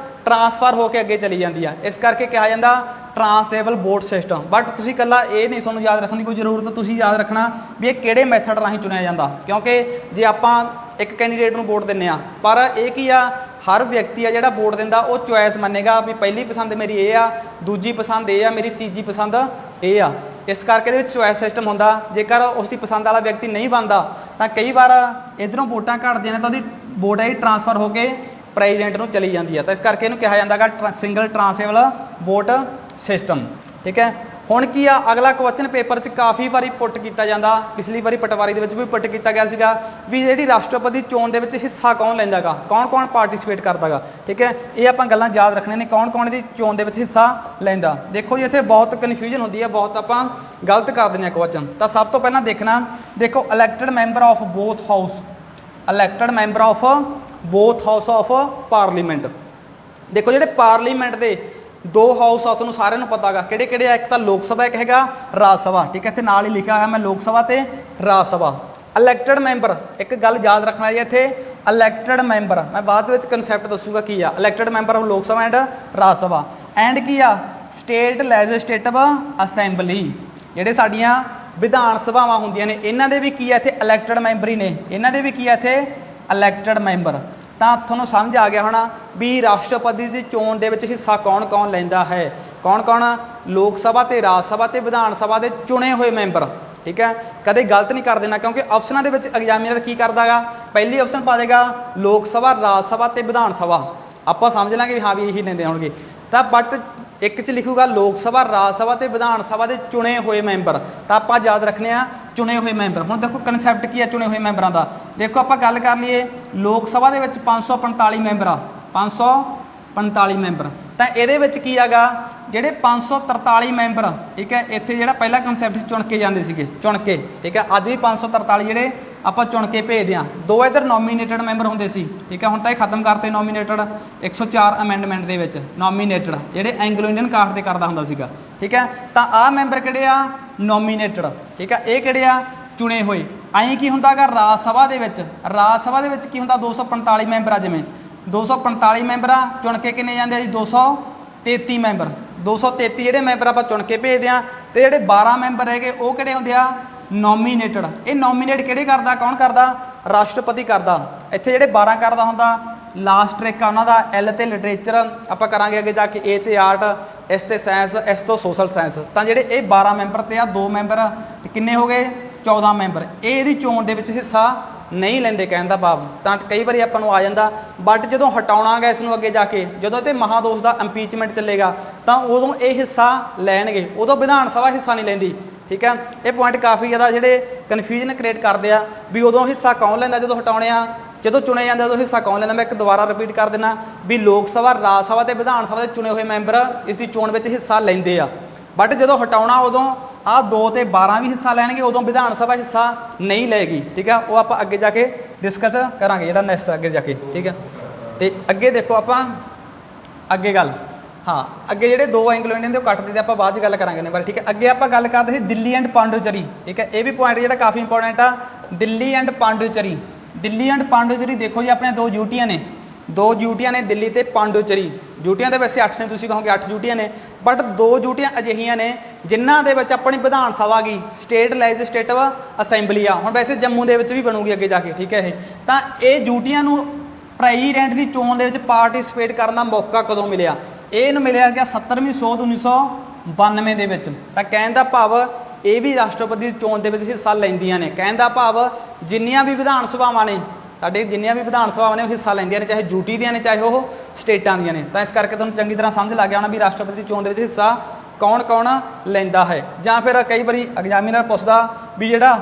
ਟਰਾਂਸਫਰ ਹੋ ਕੇ ਅੱਗੇ ਚਲੀ ਜਾਂਦੀ ਆ। ਇਸ ਕਰਕੇ ਕਿਹਾ ਜਾਂਦਾ ਟਰਾਂਸਏਬਲ ਵੋਟ ਸਿਸਟਮ। ਬਟ ਤੁਸੀਂ ਇਕੱਲਾ ਇਹ ਨਹੀਂ ਤੁਹਾਨੂੰ ਯਾਦ ਰੱਖਣ ਦੀ ਕੋਈ ਜ਼ਰੂਰਤ, ਤੁਸੀਂ ਯਾਦ ਰੱਖਣਾ ਵੀ ਇਹ ਕਿਹੜੇ ਮੈਥਡ ਰਾਹੀਂ ਚੁਣਿਆ ਜਾਂਦਾ। ਕਿਉਂਕਿ ਜੇ ਆਪਾਂ ਇੱਕ ਕੈਂਡੀਡੇਟ ਨੂੰ ਵੋਟ ਦਿੰਦੇ ਆ, ਪਰ ਇਹ ਕੀ ਆ, ਹਰ ਵਿਅਕਤੀ ਆ ਜਿਹੜਾ ਵੋਟ ਦਿੰਦਾ ਉਹ ਚੋਇਸ ਮੰਨੇਗਾ ਵੀ ਪਹਿਲੀ ਪਸੰਦ ਮੇਰੀ ਇਹ ਆ, ਦੂਜੀ ਪਸੰਦ ਇਹ ਆ, ਮੇਰੀ ਤੀਜੀ ਪਸੰਦ ਇਹ ਆ। ਇਸ ਕਰਕੇ ਇਹਦੇ ਵਿੱਚ ਚੋਇਸ ਸਿਸਟਮ ਹੁੰਦਾ। ਜੇਕਰ ਉਸ ਦੀ ਪਸੰਦ ਵਾਲਾ ਵਿਅਕਤੀ ਨਹੀਂ ਬਣਦਾ ਤਾਂ ਕਈ ਵਾਰ ਇੱਧਰੋਂ ਵੋਟਾਂ ਘੱਟਦੀਆਂ ਨੇ ਤਾਂ ਉਹਦੀ ਵੋਟ ਹੈ ਟਰਾਂਸਫਰ ਹੋ ਕੇ ਪ੍ਰੈਜ਼ੀਡੈਂਟ ਨੂੰ ਚਲੀ ਜਾਂਦੀ ਆ। ਤਾਂ ਇਸ ਕਰਕੇ ਇਹਨੂੰ ਕਿਹਾ ਜਾਂਦਾ ਗਾ ਸਿੰਗਲ ਟਰਾਂਸਏਬਲ ਵੋਟ ਸਿਸਟਮ। ਠੀਕ ਹੈ, ਹੁਣ ਕੀ ਆ, ਅਗਲਾ ਕੁਐਸਚਨ ਪੇਪਰ 'ਚ ਕਾਫੀ ਵਾਰੀ ਪੁੱਟ ਕੀਤਾ ਜਾਂਦਾ, ਪਿਛਲੀ ਵਾਰੀ ਪਟਵਾਰੀ ਦੇ ਵਿੱਚ ਵੀ ਪੁੱਟ ਕੀਤਾ ਗਿਆ ਸੀਗਾ ਵੀ ਜਿਹੜੀ ਰਾਸ਼ਟਰਪਤੀ ਚੋਣ ਦੇ ਵਿੱਚ ਹਿੱਸਾ ਕੌਣ ਲੈਂਦਾ ਗਾ, ਕੌਣ ਕੌਣ ਪਾਰਟੀਸਪੇਟ ਕਰਦਾ ਗਾ। ਠੀਕ ਹੈ, ਇਹ ਆਪਾਂ ਗੱਲਾਂ ਯਾਦ ਰੱਖਣੀਆਂ ਨੇ, ਕੌਣ ਕੌਣ ਇਹਦੀ ਚੋਣ ਦੇ ਵਿੱਚ ਹਿੱਸਾ ਲੈਂਦਾ। ਦੇਖੋ ਜੀ ਇੱਥੇ ਬਹੁਤ ਕਨਫਿਊਜ਼ਨ ਹੁੰਦੀ ਹੈ, ਬਹੁਤ ਆਪਾਂ ਗਲਤ ਕਰ ਦਿੰਦੇ ਹਾਂ ਕੁਐਸਚਨ। ਤਾਂ ਸਭ ਤੋਂ ਪਹਿਲਾਂ ਦੇਖਣਾ, ਦੇਖੋ elected member of both house, elected member of both house of parliament. ਦੇਖੋ ਜਿਹੜੇ ਪਾਰਲੀਮੈਂਟ ਦੇ 2 ਹਾਊਸ ਆ ਤੁਹਾਨੂੰ ਸਾਰਿਆਂ ਨੂੰ ਪਤਾ ਗਾ ਕਿਹੜੇ ਕਿਹੜੇ ਆ, ਇੱਕ ਤਾਂ ਲੋਕ ਸਭਾ, ਇੱਕ ਹੈਗਾ ਰਾਜ ਸਭਾ। ਠੀਕ ਹੈ, ਇੱਥੇ ਨਾਲ ਹੀ ਲਿਖਿਆ ਹੋਇਆ ਮੈਂ ਲੋਕ ਸਭਾ ਤੇ ਰਾਜ ਸਭਾ। ਇਲੈਕਟਡ ਮੈਂਬਰ, ਇੱਕ ਗੱਲ ਯਾਦ ਰੱਖਣਾ ਜੀ ਇੱਥੇ, ਇਲੈਕਟਡ ਮੈਂਬਰ ਮੈਂ ਬਾਅਦ ਵਿੱਚ ਕਨਸੈਪਟ ਦੱਸੂਗਾ ਕੀ ਆ। Elected member of Lok Sabha and Raj Sabha and ਕੀ ਆ, ਸਟੇਟ ਲੈਜਿਸਲੇਟਿਵ ਅਸੈਂਬਲੀ, ਜਿਹੜੇ ਸਾਡੀਆਂ ਵਿਧਾਨ ਸਭਾਵਾਂ ਹੁੰਦੀਆਂ ਨੇ ਇਹਨਾਂ ਦੇ ਵੀ ਕੀ ਆ ਇੱਥੇ ਇਲੈਕਟਡ ਮੈਂਬਰ ਹੀ ਨੇ, ਇਹਨਾਂ ਦੇ ਵੀ ਕੀ ਆ ਇੱਥੇ ਇਲੈਕਟਡ ਮੈਂਬਰ। ਤਾਂ ਤੁਹਾਨੂੰ ਸਮਝ ਆ ਗਿਆ ਹੋਣਾ ਵੀ ਰਾਸ਼ਟਰਪਤੀ ਦੀ ਚੋਣ ਦੇ ਵਿੱਚ ਹਿੱਸਾ ਕੌਣ ਕੌਣ ਲੈਂਦਾ ਹੈ, ਕੌਣ ਕੌਣ, ਲੋਕ ਸਭਾ ਤੇ ਰਾਜ ਸਭਾ ਤੇ ਵਿਧਾਨ ਸਭਾ ਦੇ ਚੁਣੇ ਹੋਏ ਮੈਂਬਰ। ਠੀਕ ਹੈ, ਕਦੇ ਗਲਤ ਨਹੀਂ ਕਰ ਦੇਣਾ, ਕਿਉਂਕਿ ਆਪਸ਼ਨਾਂ ਦੇ ਵਿੱਚ ਐਗਜ਼ਾਮੀਨਰ ਕੀ ਕਰਦਾ ਗਾ, ਪਹਿਲੀ ਆਪਸ਼ਨ ਪਾ ਦੇਗਾ ਲੋਕ ਸਭਾ, ਰਾਜ ਸਭਾ ਤੇ ਵਿਧਾਨ ਸਭਾ, ਆਪਾਂ ਸਮਝ ਲਾਂਗੇ ਵੀ ਹਾਂ ਵੀ ਇਹੀ ਲੈਂਦੇ ਹੋਣਗੇ। ਤਾਂ ਬਟ ਇੱਕ 'ਚ ਲਿਖੂਗਾ ਲੋਕ ਸਭਾ, ਰਾਜ ਸਭਾ ਤੇ ਵਿਧਾਨ ਸਭਾ ਦੇ ਚੁਣੇ ਹੋਏ ਮੈਂਬਰ, ਤਾਂ ਆਪਾਂ ਯਾਦ ਰੱਖਣੇ ਆ ਚੁਣੇ ਹੋਏ ਮੈਂਬਰ। ਹੁਣ ਦੇਖੋ ਕਨਸੈਪਟ ਕੀ ਆ ਚੁਣੇ ਹੋਏ ਮੈਂਬਰਾਂ ਦਾ। ਦੇਖੋ ਆਪਾਂ ਗੱਲ ਕਰ ਲਈਏ, ਲੋਕ ਸਭਾ ਦੇ ਵਿੱਚ 545 ਮੈਂਬਰ ਆ, 545 ਮੈਂਬਰ। ਤਾਂ ਇਹਦੇ ਵਿੱਚ ਕੀ ਹੈਗਾ, ਜਿਹੜੇ 543 ਮੈਂਬਰ, ਠੀਕ ਹੈ, ਇੱਥੇ ਜਿਹੜਾ ਪਹਿਲਾ ਕਨਸੈਪਟ ਚੁਣ ਕੇ ਜਾਂਦੇ ਸੀਗੇ, ਚੁਣ ਕੇ। ਠੀਕ ਹੈ, ਅੱਜ ਵੀ 543 ਜਿਹੜੇ ਆਪਾਂ ਚੁਣ ਕੇ ਭੇਜਦੇ ਹਾਂ। 2 ਇੱਧਰ ਨੋਮੀਨੇਟਡ ਮੈਂਬਰ ਹੁੰਦੇ ਸੀ। ਠੀਕ ਹੈ, ਹੁਣ ਤਾਂ ਇਹ ਖਤਮ ਕਰਤੇ ਨੋਮੀਨੇਟਡ, 104 ਅਮੈਂਡਮੈਂਟ ਦੇ ਵਿੱਚ ਨੋਮੀਨੇਟਡ ਜਿਹੜੇ ਐਂਗਲੋ ਇੰਡੀਅਨ ਕਾਸਟ ਦੇ ਕਰਦਾ ਹੁੰਦਾ ਸੀਗਾ। ਠੀਕ ਹੈ, ਤਾਂ ਆਹ ਮੈਂਬਰ ਕਿਹੜੇ ਆ, ਨੋਮੀਨੇਟਡ। ਠੀਕ ਹੈ, ਇਹ ਕਿਹੜੇ ਆ, ਚੁਣੇ ਹੋਏ। ਐਂ ਕੀ ਹੁੰਦਾ ਗਾ ਰਾਜ ਸਭਾ ਦੇ ਵਿੱਚ, ਰਾਜ ਸਭਾ ਦੇ ਵਿੱਚ ਕੀ ਹੁੰਦਾ, 245 ਮੈਂਬਰ ਆ, ਜਿਵੇਂ 245 ਮੈਂਬਰ ਆ, ਚੁਣ ਕੇ ਕਿੰਨੇ ਜਾਂਦੇ ਆ ਜੀ, 233 ਮੈਂਬਰ। 233 ਜਿਹੜੇ ਮੈਂਬਰ ਆਪਾਂ ਚੁਣ ਕੇ ਭੇਜਦੇ ਹਾਂ। ਤੇ ਜਿਹੜੇ 12 ਮੈਂਬਰ ਹੈਗੇ ਉਹ ਕਿਹੜੇ ਹੁੰਦੇ ਆ, ਨੋਮੀਨੇਟਡ। ਇਹ ਨੋਮੀਨੇਟ ਕਿਹੜੇ ਕਰਦਾ, ਕੌਣ ਕਰਦਾ, ਰਾਸ਼ਟਰਪਤੀ ਕਰਦਾ। ਇੱਥੇ ਜਿਹੜੇ 12 ਕਰਦਾ ਹੁੰਦਾ, ਲਾਸਟ ਟ੍ਰਿਕ ਆ ਉਹਨਾਂ ਦਾ, ਐਲ ਤੇ ਲਿਟਰੇਚਰ ਆਪਾਂ ਕਰਾਂਗੇ ਅੱਗੇ ਜਾ ਕੇ, ਏ ਤੇ ਆਰਟ, ਐਸ ਤੇ ਸਾਇੰਸ, ਐਸ ਤੋਂ ਸੋਸ਼ਲ ਸਾਇੰਸ। ਤਾਂ ਜਿਹੜੇ ਇਹ 12 ਮੈਂਬਰ ਤੇ ਆ 2 ਮੈਂਬਰ, ਤੇ ਕਿੰਨੇ ਹੋ ਗਏ, 14 ਮੈਂਬਰ। ਇਹ ਇਹਦੀ ਚੋਣ ਦੇ ਵਿੱਚ ਹਿੱਸਾ ਨਹੀਂ ਲੈਂਦੇ ਕਹਿਣ ਦਾ ਭਾਵ। ਤਾਂ ਕਈ ਵਾਰੀ ਆਪਾਂ ਨੂੰ ਆ ਜਾਂਦਾ, ਬਟ ਜਦੋਂ ਹਟਾਉਣਾ ਗਾ ਇਸ ਨੂੰ ਅੱਗੇ ਜਾ ਕੇ, ਜਦੋਂ ਤੇ ਮਹਾਦੋਸ਼ ਦਾ ਇੰਪੀਚਮੈਂਟ ਚੱਲੇਗਾ ਤਾਂ ਉਦੋਂ ਇਹ ਹਿੱਸਾ ਲੈਣਗੇ, ਉਦੋਂ ਵਿਧਾਨ ਸਭਾ ਹਿੱਸਾ ਨਹੀਂ ਲੈਂਦੀ। ਠੀਕ ਹੈ, ਇਹ ਪੁਆਇੰਟ ਕਾਫੀ ਜ਼ਿਆਦਾ ਜਿਹੜੇ ਕਨਫਿਊਜ਼ਨ ਕ੍ਰੀਏਟ ਕਰਦੇ ਆ ਵੀ ਉਦੋਂ ਹਿੱਸਾ ਕੌਣ ਲੈਂਦਾ ਜਦੋਂ ਹਟਾਉਣੇ ਆ, ਜਦੋਂ ਚੁਣੇ ਜਾਂਦੇ ਉਦੋਂ ਹਿੱਸਾ ਕੌਣ ਲੈਂਦਾ। ਮੈਂ ਇੱਕ ਦੁਬਾਰਾ ਰਿਪੀਟ ਕਰ ਦਿੰਦਾ ਵੀ ਲੋਕ ਸਭਾ, ਰਾਜ ਸਭਾ ਤੇ ਵਿਧਾਨ ਸਭਾ ਦੇ ਚੁਣੇ ਹੋਏ ਮੈਂਬਰ ਇਸ ਦੀ ਚੋਣ ਵਿੱਚ ਹਿੱਸਾ ਲੈਂਦੇ ਆ, ਬਟ ਜਦੋਂ ਹਟਾਉਣਾ ਉਦੋਂ ਆਹ 2 ਤੇ 12 ਵੀ ਹਿੱਸਾ ਲੈਣਗੇ, ਉਦੋਂ ਵਿਧਾਨ ਸਭਾ ਹਿੱਸਾ ਨਹੀਂ ਲਏਗੀ। ਠੀਕ ਹੈ, ਉਹ ਆਪਾਂ ਅੱਗੇ ਜਾ ਕੇ ਡਿਸਕਸ ਕਰਾਂਗੇ ਜਿਹੜਾ ਨੈਕਸਟ ਅੱਗੇ ਜਾ ਕੇ। ਠੀਕ ਹੈ, ਤੇ ਅੱਗੇ ਦੇਖੋ ਆਪਾਂ ਅੱਗੇ ਗੱਲ, ਹਾਂ ਅੱਗੇ ਜਿਹੜੇ 2 ਐਂਗਲੋ ਇੰਡੀਅਨ ਦੇ ਉਹ ਕੱਟਦੇ ਤੇ ਆਪਾਂ ਬਾਅਦ 'ਚ ਗੱਲ ਕਰਾਂਗੇ ਨੇ ਬਾਰੇ। ਠੀਕ ਹੈ, ਅੱਗੇ ਆਪਾਂ ਗੱਲ ਕਰਦੇ ਸੀ ਦਿੱਲੀ ਐਂਡ ਪਾਂਡੂਚੇਰੀ। ਠੀਕ ਹੈ, ਇਹ ਵੀ ਪੁਆਇੰਟ ਜਿਹੜਾ ਕਾਫੀ ਇੰਪੋਰਟੈਂਟ ਆ, ਦਿੱਲੀ ਐਂਡ ਪਾਂਡੂਚੇਰੀ। ਦਿੱਲੀ ਐਂਡ ਪਾਂਡੂਚੇਰੀ ਦੇਖੋ ਜੀ ਆਪਣੇ 2 ਯੂਟੀਆਂ ਨੇ, 2 ਡਿਊਟੀਆਂ ਨੇ ਦਿੱਲੀ ਤੇ ਪਾਂਡੂਚੇਰੀ। ਡਿਊਟੀਆਂ ਦੇ ਵੈਸੇ 8 ਨੇ, ਤੁਸੀਂ ਕਹੋਗੇ 8 ਡਿਊਟੀਆਂ ਨੇ, ਬਟ 2 ਡਿਊਟੀਆਂ ਅਜਿਹੀਆਂ ਨੇ ਜਿਨ੍ਹਾਂ ਦੇ ਵਿੱਚ ਆਪਣੀ ਵਿਧਾਨ ਸਭਾ ਗਈ, ਸਟੇਟ ਲੈਜਿਸਲੇਟਿਵ ਅਸੈਂਬਲੀ ਆ। ਹੁਣ ਵੈਸੇ ਜੰਮੂ ਦੇ ਵਿੱਚ ਵੀ ਬਣੂਗੀ ਅੱਗੇ ਜਾ ਕੇ, ਠੀਕ ਹੈ। ਇਹ ਤਾਂ ਇਹ ਡਿਊਟੀਆਂ ਨੂੰ ਪ੍ਰੈਜ਼ੀਡੈਂਟ ਦੀ ਚੋਣ ਦੇ ਵਿੱਚ ਪਾਰਟਿਸਿਪੇਟ ਕਰਨ ਦਾ ਮੌਕਾ ਕਦੋਂ ਮਿਲਿਆ? ਇਹਨੂੰ ਮਿਲਿਆ ਗਿਆ 70ਵੀਂ ਸੋਧ 1992 ਦੇ ਵਿੱਚ। ਤਾਂ ਕਹਿਣ ਦਾ ਭਾਵ ਇਹ ਵੀ ਰਾਸ਼ਟਰਪਤੀ ਦੀ ਚੋਣ ਦੇ ਵਿੱਚ ਹਿੱਸਾ ਲੈਂਦੀਆਂ ਨੇ। ਕਹਿਣ ਦਾ ਭਾਵ ਜਿੰਨੀਆਂ ਵੀ ਵਿਧਾਨ ਸਭਾਵਾਂ ਨੇ ਸਾਡੇ, ਜਿੰਨੀਆਂ ਵੀ ਵਿਧਾਨ ਸਭਾਵਾਂ ਨੇ ਉਹ ਹਿੱਸਾ ਲੈਂਦੀਆਂ ਨੇ, ਚਾਹੇ ਯੂਟੀ ਦੀਆਂ ਨੇ ਚਾਹੇ ਉਹ ਸਟੇਟਾਂ ਦੀਆਂ ਨੇ। ਤਾਂ ਇਸ ਕਰਕੇ ਤੁਹਾਨੂੰ ਚੰਗੀ ਤਰ੍ਹਾਂ ਸਮਝ ਲੱਗ ਗਿਆ ਹੋਣਾ ਵੀ ਰਾਸ਼ਟਰਪਤੀ ਦੀ ਚੋਣ ਦੇ ਵਿੱਚ ਹਿੱਸਾ ਕੌਣ ਕੌਣ ਲੈਂਦਾ ਹੈ। ਜਾਂ ਫਿਰ ਕਈ ਵਾਰੀ ਐਗਜ਼ਾਮੀਨਰ ਪੁੱਛਦਾ ਵੀ ਜਿਹੜਾ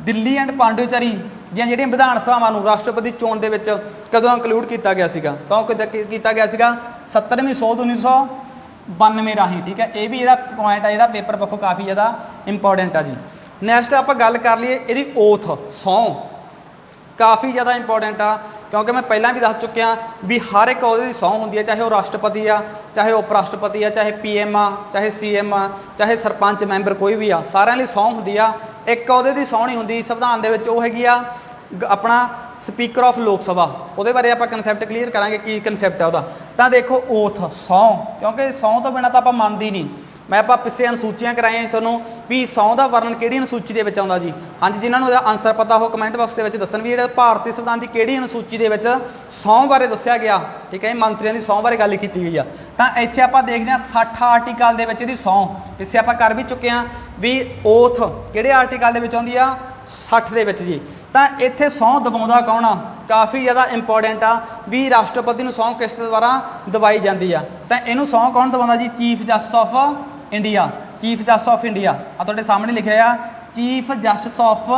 ਦਿੱਲੀ ਐਂਡ ਪਾਂਡੂਚੇਰੀ ਦੀਆਂ ਜਿਹੜੀਆਂ ਵਿਧਾਨ ਸਭਾਵਾਂ ਨੂੰ ਰਾਸ਼ਟਰਪਤੀ ਚੋਣ ਦੇ ਵਿੱਚ ਕਦੋਂ ਇੰਕਲੂਡ ਕੀਤਾ ਗਿਆ ਸੀਗਾ, ਤਾਂ ਉਹ ਕੀਤਾ ਗਿਆ ਸੀਗਾ 70ਵੀਂ ਸੋਧ 1992 ਰਾਹੀਂ, ਠੀਕ ਹੈ। ਇਹ ਵੀ ਜਿਹੜਾ ਪੁਆਇੰਟ ਆ ਜਿਹੜਾ ਪੇਪਰ ਪੱਖੋਂ ਕਾਫੀ ਜ਼ਿਆਦਾ ਇੰਪੋਰਟੈਂਟ ਆ ਜੀ। ਨੈਕਸਟ ਆਪਾਂ ਗੱਲ ਕਰ ਲਈਏ ਇਹਦੀ ਓਥ, ਸਹੁੰ। ਕਾਫੀ ਜ਼ਿਆਦਾ ਇੰਪੋਰਟੈਂਟ ਆ ਕਿਉਂਕਿ ਮੈਂ ਪਹਿਲਾਂ ਵੀ ਦੱਸ ਚੁੱਕਿਆ ਵੀ ਹਰ ਇੱਕ ਅਹੁਦੇ ਦੀ ਸਹੁੰ ਹੁੰਦੀ ਹੈ, ਚਾਹੇ ਉਹ ਰਾਸ਼ਟਰਪਤੀ ਆ, ਚਾਹੇ ਉਪ ਰਾਸ਼ਟਰਪਤੀ ਆ, ਚਾਹੇ PM ਆ, ਚਾਹੇ CM ਆ, ਚਾਹੇ ਸਰਪੰਚ ਮੈਂਬਰ ਕੋਈ ਵੀ ਆ, ਸਾਰਿਆਂ ਲਈ ਸਹੁੰ ਹੁੰਦੀ ਆ। ਇੱਕ ਅਹੁਦੇ ਦੀ ਸਹੁੰ ਨਹੀਂ ਹੁੰਦੀ ਸੰਵਿਧਾਨ ਦੇ ਵਿੱਚ, ਉਹ ਹੈਗੀ ਆ ਆਪਣਾ ਸਪੀਕਰ ਆਫ ਲੋਕ ਸਭਾ। ਉਹਦੇ ਬਾਰੇ ਆਪਾਂ ਕਨਸੈਪਟ ਕਲੀਅਰ ਕਰਾਂਗੇ ਕੀ ਕਨਸੈਪਟ ਆ ਉਹਦਾ। ਤਾਂ ਦੇਖੋ ਓਥ, ਸਹੁੰ, ਕਿਉਂਕਿ ਸਹੁੰ ਤੋਂ ਬਿਨਾਂ ਤਾਂ ਆਪਾਂ ਮੰਨਦੇ ਹੀ ਨਹੀਂ। ਮੈਂ ਆਪਾਂ ਪਿੱਛੇ ਅਨੁਸੂਚੀਆਂ ਕਰਾਈਆਂ ਤੁਹਾਨੂੰ ਵੀ ਸਹੁੰ ਦਾ ਵਰਣਨ ਕਿਹੜੀ ਅਨੁਸੂਚੀ ਦੇ ਵਿੱਚ ਆਉਂਦਾ ਜੀ। ਹਾਂਜੀ, ਜਿਨ੍ਹਾਂ ਨੂੰ ਇਹਦਾ ਆਨਸਰ ਪਤਾ ਉਹ ਕਮੈਂਟ ਬਾਕਸ ਦੇ ਵਿੱਚ ਦੱਸਣ ਵੀ ਜਿਹੜਾ ਭਾਰਤੀ ਸੰਵਿਧਾਨ ਦੀ ਕਿਹੜੀ ਅਨੁਸੂਚੀ ਦੇ ਵਿੱਚ ਸਹੁੰ ਬਾਰੇ ਦੱਸਿਆ ਗਿਆ, ਠੀਕ ਹੈ। ਮੰਤਰੀਆਂ ਦੀ ਸਹੁੰ ਬਾਰੇ ਗੱਲ ਕੀਤੀ ਗਈ ਆ। ਤਾਂ ਇੱਥੇ ਆਪਾਂ ਦੇਖਦੇ ਹਾਂ 60 ਆਰਟੀਕਲ ਦੇ ਵਿੱਚ ਇਹਦੀ ਸਹੁੰ ਪਿੱਛੇ ਆਪਾਂ ਕਰ ਵੀ ਚੁੱਕੇ ਹਾਂ ਵੀ ਓਥ ਕਿਹੜੇ ਆਰਟੀਕਲ ਦੇ ਵਿੱਚ ਆਉਂਦੀ ਆ, 60 ਦੇ ਵਿੱਚ ਜੀ। ਤਾਂ ਇੱਥੇ ਸਹੁੰ ਦਬਾਉਂਦਾ ਕੌਣ ਆ? ਕਾਫੀ ਜ਼ਿਆਦਾ ਇੰਪੋਰਟੈਂਟ ਆ ਵੀ ਰਾਸ਼ਟਰਪਤੀ ਨੂੰ ਸਹੁੰ ਕਿਸ ਦੁਆਰਾ ਦਵਾਈ ਜਾਂਦੀ ਆ। ਤਾਂ ਇਹਨੂੰ ਸਹੁੰ ਕੌਣ ਦਵਾਉਂਦਾ ਜੀ? Chief justice of India. Chief justice of India ਆ ਤੁਹਾਡੇ ਸਾਹਮਣੇ ਲਿਖਿਆ ਆ, chief justice of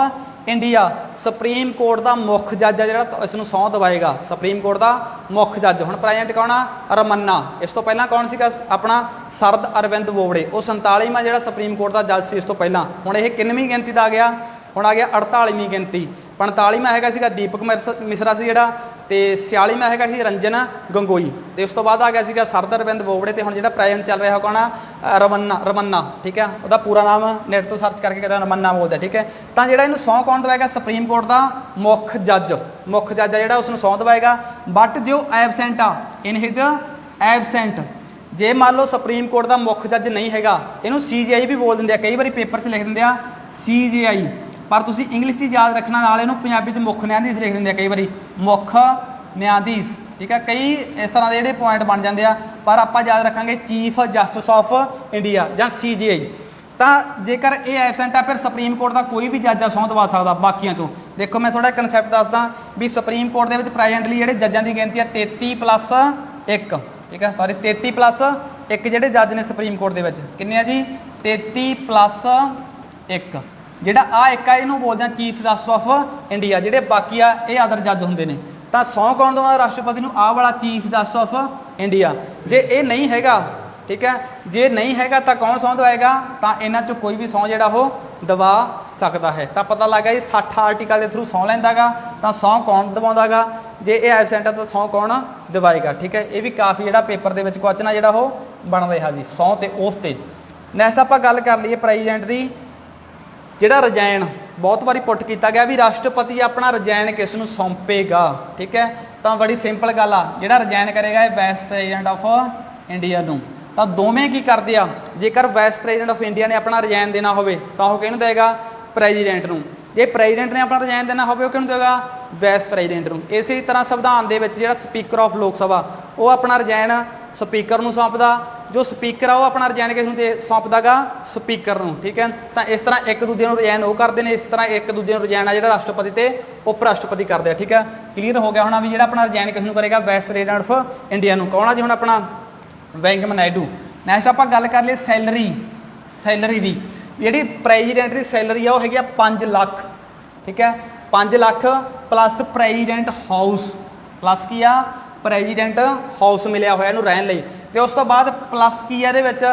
India. Supreme court ਦਾ ਮੁੱਖ ਜੱਜ ਆ ਜਿਹੜਾ ਇਸ ਨੂੰ ਸਹੁੰ ਦਵਾਏਗਾ, ਸੁਪਰੀਮ ਕੋਰਟ ਦਾ ਮੁੱਖ ਜੱਜ। ਹੁਣ ਪ੍ਰੈਜ਼ੈਂਟ ਕੌਣ ਆ? ਰਮੰਨਾ। ਇਸ ਤੋਂ ਪਹਿਲਾਂ ਕੌਣ ਸੀਗਾ? ਆਪਣਾ ਸਰਦ ਅਰਵਿੰਦ ਬੋਬੜੇ, ਉਹ 47ਵਾਂ ਜਿਹੜਾ ਸੁਪਰੀਮ ਕੋਰਟ ਦਾ ਜੱਜ ਸੀ ਇਸ ਤੋਂ ਪਹਿਲਾਂ। ਹੁਣ ਇਹ ਕਿੰਨਵੀਂ ਗਿਣਤੀ ਦਾ ਆ ਗਿਆ? ਹੁਣ ਆ ਗਿਆ 48ਵੀਂ ਗਿਣਤੀ। 45ਵਾਂ ਹੈਗਾ ਸੀਗਾ ਦੀਪਕ ਮਿਸਰਾ ਸੀ ਜਿਹੜਾ, ਤੇ 46ਵਾਂ ਹੈਗਾ ਸੀ ਰੰਜਨ ਗੰਗੋਈ, ਤੇ ਉਸ ਤੋਂ ਬਾਅਦ ਆ ਗਿਆ ਸੀਗਾ ਸਰਦ ਅਰਵਿੰਦ ਬੋਬੜੇ। ਤੇ ਹੁਣ ਜਿਹੜਾ ਪ੍ਰੈਜ਼ੈਂਟ ਚੱਲ ਰਿਹਾ ਕੌਣ ਆ? ਰਮੰਨਾ, ਠੀਕ ਹੈ। ਉਹਦਾ ਪੂਰਾ ਨਾਮ ਨੈਟ ਤੋਂ ਸਰਚ ਕਰਕੇ ਰਮੰਨਾ ਬੋਲਦਾ, ਠੀਕ ਹੈ। ਤਾਂ ਜਿਹੜਾ ਇਹਨੂੰ ਸਹੁੰ ਕੌਣ ਦਵਾਏਗਾ? ਸੁਪਰੀਮ ਕੋਰਟ ਦਾ ਮੁੱਖ ਜੱਜ। ਮੁੱਖ ਜੱਜ ਆ ਜਿਹੜਾ ਉਸ ਨੂੰ ਸਹੁੰ ਦਵਾਏਗਾ। ਬਟ ਜੋ ਐਬਸੈਂਟ ਆ, ਇਨ ਹਿਜ ਐਬਸੈਂਟ, ਜੇ ਮੰਨ ਲਓ ਸੁਪਰੀਮ ਕੋਰਟ ਦਾ ਮੁੱਖ ਜੱਜ ਨਹੀਂ ਹੈਗਾ, ਇਹਨੂੰ CJI ਵੀ ਬੋਲ ਦਿੰਦੇ ਆ, ਕਈ ਵਾਰੀ ਪੇਪਰ 'ਚ ਲਿਖ ਦਿੰਦੇ ਆ CJI, ਪਰ ਤੁਸੀਂ ਇੰਗਲਿਸ਼ 'ਚ ਯਾਦ ਰੱਖਣਾ, ਨਾਲ ਇਹਨੂੰ ਪੰਜਾਬੀ 'ਚ ਮੁੱਖ ਨਿਆਂਧੀਸ਼ ਲਿਖ ਦਿੰਦੇ ਆ ਕਈ ਵਾਰੀ, ਮੁੱਖ ਨਿਆਂਧੀਸ਼, ਠੀਕ ਹੈ। ਕਈ ਇਸ ਤਰ੍ਹਾਂ ਦੇ ਜਿਹੜੇ ਪੁਆਇੰਟ ਬਣ ਜਾਂਦੇ ਆ, ਪਰ ਆਪਾਂ ਯਾਦ ਰੱਖਾਂਗੇ ਚੀਫ ਜਸਟਿਸ ਆਫ ਇੰਡੀਆ ਜਾਂ CJI। ਤਾਂ ਜੇਕਰ ਇਹ ਐਬਸੈਂਟ ਆ ਫਿਰ ਸੁਪਰੀਮ ਕੋਰਟ ਦਾ ਕੋਈ ਵੀ ਜੱਜ ਆ ਸਹੁੰ ਦਵਾ ਸਕਦਾ ਬਾਕੀਆਂ ਤੋਂ। ਦੇਖੋ ਮੈਂ ਥੋੜਾ ਕਨਸੈਪਟ ਦੱਸਦਾ ਵੀ ਸੁਪਰੀਮ ਕੋਰਟ ਦੇ ਵਿੱਚ ਪ੍ਰੈਜ਼ੈਂਟਲੀ ਜਿਹੜੇ ਜੱਜਾਂ ਦੀ ਗਿਣਤੀ ਆ 33+1, ਠੀਕ ਹੈ। ਸੌਰੀ 33+1 ਜਿਹੜੇ ਜੱਜ ਨੇ ਸੁਪਰੀਮ ਕੋਰਟ ਦੇ ਵਿੱਚ। ਕਿੰਨੇ ਆ ਜੀ? 33+1। ਜਿਹੜਾ ਆ ਇੱਕ ਆ ਇਹਨੂੰ ਬੋਲਦੇ ਆ ਚੀਫ ਜਸਟਿਸ ਆਫ ਇੰਡੀਆ, ਜਿਹੜੇ ਬਾਕੀ ਆ ਇਹ ਅਦਰ ਜੱਜ ਹੁੰਦੇ ਨੇ। ਤਾਂ ਸਹੁੰ ਕੌਣ ਦਵਾਉਂਦਾ ਰਾਸ਼ਟਰਪਤੀ ਨੂੰ? ਆਹ ਵਾਲਾ ਚੀਫ ਜਸਟਿਸ ਆਫ ਇੰਡੀਆ। ਜੇ ਇਹ ਨਹੀਂ ਹੈਗਾ, ਠੀਕ ਹੈ, ਜੇ ਨਹੀਂ ਹੈਗਾ ਤਾਂ ਕੌਣ ਸਹੁੰ ਦਵਾਏਗਾ? ਤਾਂ ਇਹਨਾਂ 'ਚੋਂ ਕੋਈ ਵੀ ਸਹੁੰ ਜਿਹੜਾ ਉਹ ਦਵਾ ਸਕਦਾ ਹੈ। ਤਾਂ ਪਤਾ ਲੱਗ ਗਿਆ ਜੀ 60 ਆਰਟੀਕਲ ਦੇ ਥਰੂ ਸਹੁੰ ਲੈਂਦਾ ਗਾ, ਤਾਂ ਸਹੁੰ ਕੌਣ ਦਵਾਉਂਦਾ ਗਾ? ਜੇ ਇਹ ਐਬਸੈਂਟ ਆ ਤਾਂ ਸਹੁੰ ਕੌਣ ਦਵਾਏਗਾ, ਠੀਕ ਹੈ। ਇਹ ਵੀ ਕਾਫੀ ਜਿਹੜਾ ਪੇਪਰ ਦੇ ਵਿੱਚ ਕੁਐਸਚਨ ਆ ਜਿਹੜਾ ਉਹ ਬਣ ਰਿਹਾ ਜੀ ਸਹੁੰ ਤੇ ਓਥ ਤੇ। ਨੈਕਸਟ ਆਪਾਂ ਗੱਲ ਕਰ ਲਈਏ ਪ੍ਰੈਜ਼ੀਡੈਂਟ ਦੀ। ਜਿਹੜਾ ਰਜਾਇਣ ਬਹੁਤ ਵਾਰੀ ਪੁੱਟ ਕੀਤਾ ਗਿਆ ਵੀ ਰਾਸ਼ਟਰਪਤੀ ਆਪਣਾ ਰਜਾਇਣ ਕਿਸ ਨੂੰ ਸੌਂਪੇਗਾ, ਠੀਕ ਹੈ। ਤਾਂ ਬੜੀ ਸਿੰਪਲ ਗੱਲ ਆ, ਜਿਹੜਾ ਰਜਾਇਣ ਕਰੇਗਾ ਇਹ ਵਾਈਸ ਪ੍ਰੈਜ਼ੀਡੈਂਟ ਆਫ ਇੰਡੀਆ ਨੂੰ। ਤਾਂ ਦੋਵੇਂ ਕੀ ਕਰਦੇ ਆ? ਜੇਕਰ ਵਾਈਸ ਪ੍ਰੈਜ਼ੀਡੈਂਟ ਆਫ ਇੰਡੀਆ ਨੇ ਆਪਣਾ ਰਜਾਇਣ ਦੇਣਾ ਹੋਵੇ ਤਾਂ ਉਹ ਕਿਹਨੂੰ ਦੇਗਾ? ਪ੍ਰੈਜ਼ੀਡੈਂਟ ਨੂੰ। ਜੇ ਪ੍ਰੈਜ਼ੀਡੈਂਟ ਨੇ ਆਪਣਾ ਰਜਾਇਣ ਦੇਣਾ ਹੋਵੇ ਉਹ ਕਿਹਨੂੰ ਦੇਗਾ? ਵਾਈਸ ਪ੍ਰੈਜ਼ੀਡੈਂਟ ਨੂੰ। ਇਸੇ ਤਰ੍ਹਾਂ ਸੰਵਿਧਾਨ ਦੇ ਵਿੱਚ ਜਿਹੜਾ ਸਪੀਕਰ ਆਫ ਲੋਕ ਸਭਾ ਉਹ ਆਪਣਾ ਰਜਾਇਣ ਸਪੀਕਰ ਨੂੰ ਸੌਂਪਦਾ, ਜੋ ਸਪੀਕਰ ਆ ਉਹ ਆਪਣਾ ਰਜਾਇਣ ਕਿਸ ਨੂੰ ਸੌਂਪਦਾ ਗਾ? ਸਪੀਕਰ ਨੂੰ, ਠੀਕ ਹੈ। ਤਾਂ ਇਸ ਤਰ੍ਹਾਂ ਇੱਕ ਦੂਜੇ ਨੂੰ ਰਜਾਇਣ ਉਹ ਕਰਦੇ ਨੇ, ਇਸ ਤਰ੍ਹਾਂ ਇੱਕ ਦੂਜੇ ਨੂੰ ਰਜਾਇਣ ਆ ਜਿਹੜਾ ਰਾਸ਼ਟਰਪਤੀ ਤੇ ਉਪ ਰਾਸ਼ਟਰਪਤੀ ਕਰਦੇ ਆ, ਠੀਕ ਹੈ। ਕਲੀਅਰ ਹੋ ਗਿਆ ਹੋਣਾ ਵੀ ਜਿਹੜਾ ਆਪਣਾ ਰਜਾਇਣ ਕਿਸ ਨੂੰ ਕਰੇਗਾ? ਵਾਈਸ ਪ੍ਰੈਜ਼ੀਡੈਂਟ ਆਫ ਇੰਡੀਆ ਨੂੰ। ਕੌਣ ਆ ਜੀ? ਹੁਣ ਆਪਣਾ ਵੈਂਕਈਆ ਨਾਇਡੂ। ਨੈਕਸਟ ਆਪਾਂ ਗੱਲ ਕਰ ਲਈਏ ਸੈਲਰੀ ਦੀ। ਜਿਹੜੀ ਪ੍ਰੈਜ਼ੀਡੈਂਟ ਦੀ ਸੈਲਰੀ ਆ ਉਹ ਹੈਗੀ ਆ 5 ਲੱਖ, ਠੀਕ ਹੈ। 5 lakh plus president house, plus ਕੀ ਆ? ਪ੍ਰੈਜ਼ੀਡੈਂਟ ਹਾਊਸ ਮਿਲਿਆ ਹੋਇਆ ਇਹਨੂੰ ਰਹਿਣ ਲਈ। ਤੇ ਉਸ ਤੋਂ ਬਾਅਦ ਪਲੱਸ ਕੀ ਆ ਇਹਦੇ ਵਿੱਚ?